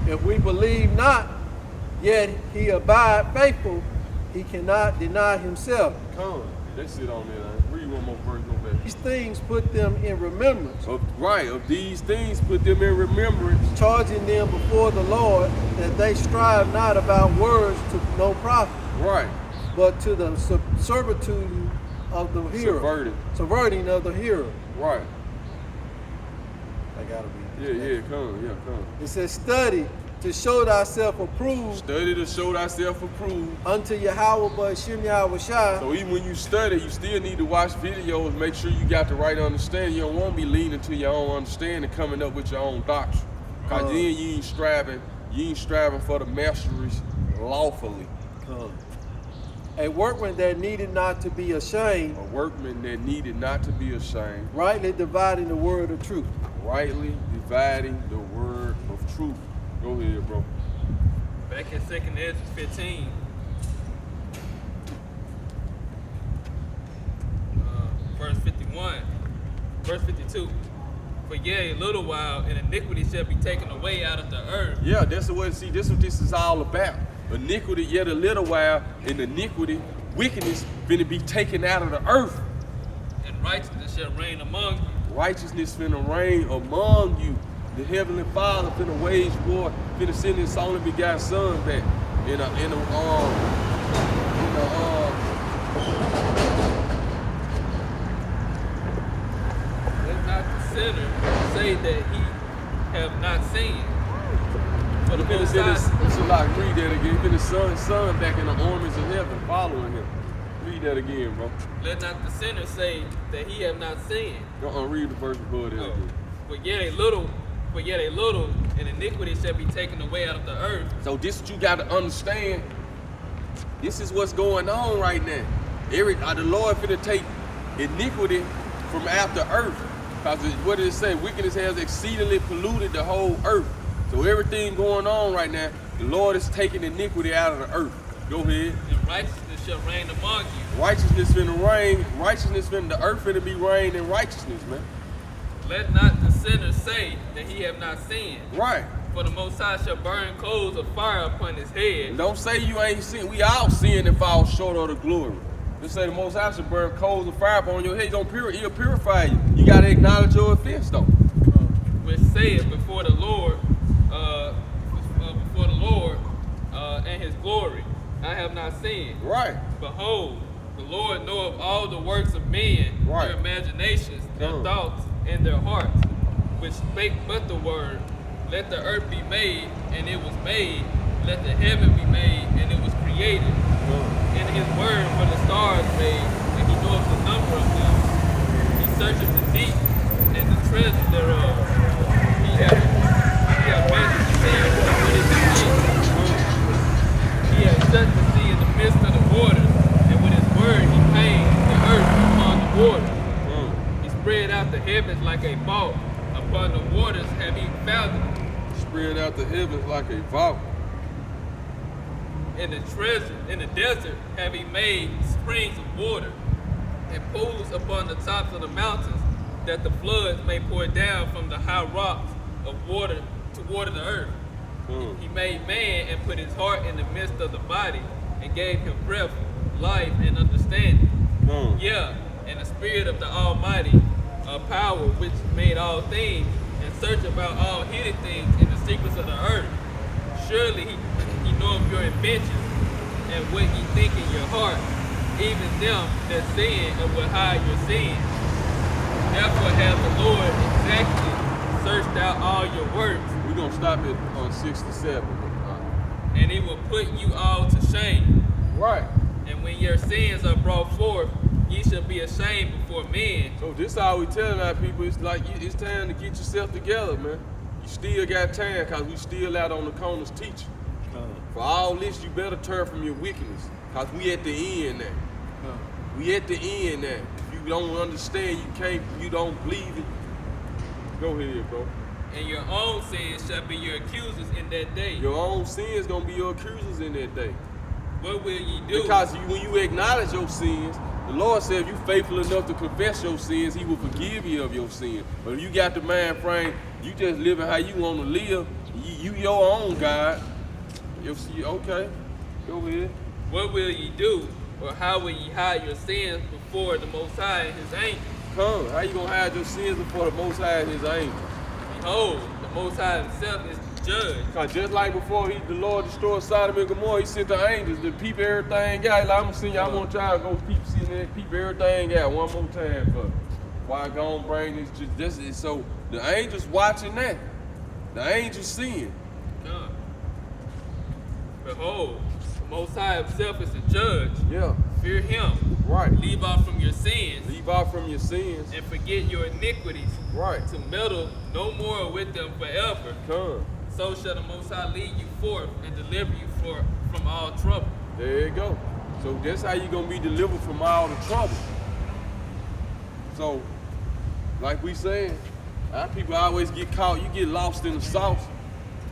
If we believe not, yet he abide faithful, he cannot deny himself. Come on, let's sit on there. Read one more verse, go back. these things put them in remembrance, Of these things put them in remembrance. charging them before the Lord that they strive not about words to no profit, Right. but to the servitude of the hearer. Subverting of the hearer. Right. I gotta be. Come. It says, study to show thyself approved Study to show thyself approved. unto Yahweh Ba'Shem Yahweh Shai. So even when you study, you still need to watch videos, make sure you got the right understanding. You don't want to be leaning to your own understanding, coming up with your own doctrine. Cause then you ain't striving for the masteries lawfully. A workman that needed not to be ashamed, A workman that needed not to be ashamed, rightly dividing the word of truth. rightly dividing the word of truth. Go ahead, bro. Back in 2nd Ezra 15, verse 51, verse 52. For yea, a little while, and iniquity shall be taken away out of the earth. Yeah, that's what this is all about. Iniquity, yet a little while, and iniquity, wickedness, finna be taken out of the earth. And righteousness shall reign among you. Righteousness finna reign among you. The Heavenly Father finna wage war, finna send His only begotten Son back Let not the sinner say that he have not sinned. For the Finna Most send High, His, read that again. Finna send His Son back in the armies of heaven, following Him. Read that again, bro. let not the sinner say that he have not sinned. Go read the verse before that Oh. again. For yet a little, and iniquity shall be taken away out of the earth. So this what you got to understand. This is what's going on right now. The Lord finna take iniquity from out the earth. Because what did it say? Wickedness has exceedingly polluted the whole earth. So everything going on right now, the Lord is taking iniquity out of the earth. Go ahead. And righteousness shall reign among you. Righteousness finna reign. The earth finna be reigned in righteousness, man. Let not the sinner say that he have not sinned. Right. For the Most High shall burn coals of fire upon his And head. don't say you ain't sin. We all sin and fall short of the glory. Just say the Most High should burn coals of fire upon your head. He'll purify you. You gotta acknowledge your offense, though. Which saith before the Lord, and his glory, I have not sinned. Right. Behold, the Lord knoweth all the works of men, Right. their imaginations, their Mm. thoughts, and their hearts, which spake but the word, let the earth be made, and it was made, let the heaven be made, and it was created. In his word were the stars made, and he knoweth the number of them. He searcheth the deep and the treasure thereof. He hath measured the sand and put it in deep. He hath set the sea in the midst of the waters, and with his word he painted the earth upon the waters. He spread out the heavens like a vault, upon the waters have he founded it. Spread out the heavens like a vault. In the desert have he made springs of water, and pools upon the tops of the mountains, that the floods may pour down from the high rocks of water to water the earth. He made man and put his heart in the midst of the body, and gave him breath, life, and understanding. Yeah, and the spirit of the Almighty, power which made all things, and search about all hidden things in the secrets of the earth. Surely he knoweth your inventions, and what ye think in your heart, even them that sin and will hide your sins. Therefore hath the Lord exactly searched out all your works, We're gonna stop it on 67. and he will put you all to shame. Right. And when your sins are brought forth, ye shall be ashamed before men. So this how we telling our people, it's like it's time to get yourself together, man. You still got time, cause we still out on the corners teaching. For all this, you better turn from your wickedness, cause we at the end now. We at the end now. If you don't understand, you don't believe it. Go ahead, bro. And your own sins shall be your accusers in that day. Your own sins gonna be your accusers in that day. What will ye do? Because when you acknowledge your sins, the Lord said if you faithful enough to confess your sins, He will forgive you of your sins. But if you got the mind frame, you just living how you want to live, you your own God. Okay, go ahead. What will ye do? Or how will ye hide your sins before the Most High in his anger? Come, how you gonna hide your sins before the Most High and His angels? Behold, the Most High himself is the judge. Cause just like before the Lord destroyed Sodom and Gomorrah, He sent the angels to peep everything out. Like, I'm gonna send y'all, I want y'all to go peep everything out one more time for why I gonna bring this. So the angels watching that. The angels seeing. Come. Behold, the Most High himself is the judge. Yeah. Fear him. Right. Leave off from your sins. Leave out from your sins. And forget your iniquities. Right. To meddle no more with them forever. Come. So shall the Most High lead you forth and deliver you from all trouble. There you go. So that's how you gonna be delivered from all the trouble. So, like we said, our people always get caught. You get lost in the sauce.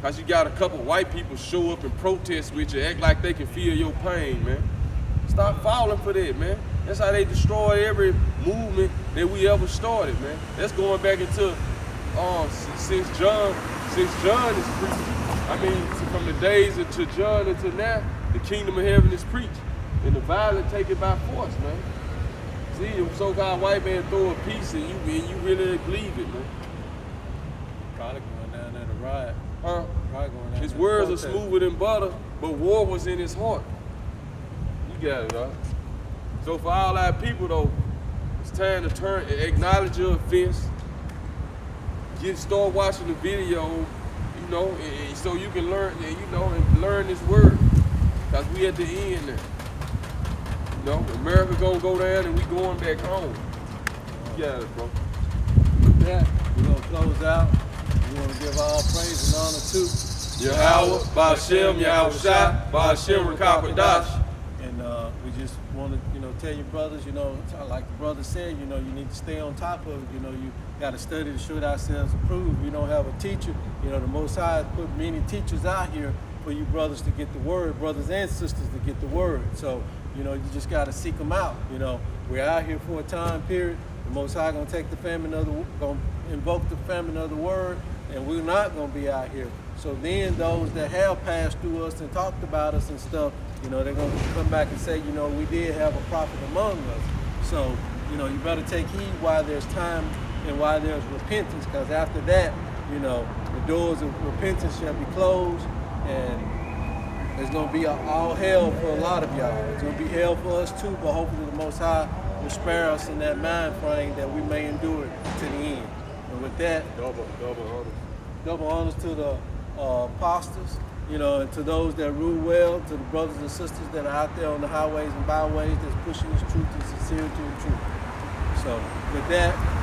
Cause you got a couple white people show up and protest with you, act like they can feel your pain, man. Stop falling for that, man. That's how they destroy every movement that we ever started, man. That's going back into since John is preaching. I mean, from the days to John until now, the kingdom of heaven is preached, and the violent take it by force, man. See, the so-called white man throw a piece, and you really believe it, man. Probably going down there to riot. Huh? Probably going down His there to words are protest. smoother than butter, but war was in his heart. You got it, dog. So for all our people, though, it's time to acknowledge your offense. Start watching the video, you know, and so you can learn, and learn this word. Cause we at the end now. You know, America gonna go down and we going back home. You got it, bro. With that, we're gonna close out. We want to give all praise and honor to Yahweh, Ba'ashem, Yahushua, Ba'ashem, Rakapadash. And we just want to, tell your brothers, like the brother said, you need to stay on top of it. You got to study to show ourselves approved. We don't have a teacher. The Most High has put many teachers out here for you brothers to get the word, brothers and sisters to get the word. So, you just got to seek them out. We're out here for a time period. The Most High gonna take the famine of gonna invoke the famine of the word, and we're not gonna be out here. So then those that have passed through us and talked about us and stuff, they're gonna come back and say, we did have a prophet among us. So, you better take heed while there's time and while there's repentance, because after that, the doors of repentance shall be closed, and there's gonna be all hell for a lot of y'all. It's gonna be hell for us too, but hopefully the Most High will spare us in that mind frame that we may endure to the end. And with that, double honors to the apostles, and to those that rule well, to the brothers and sisters that are out there on the highways and byways that's pushing this truth and sincerity and truth. So with that,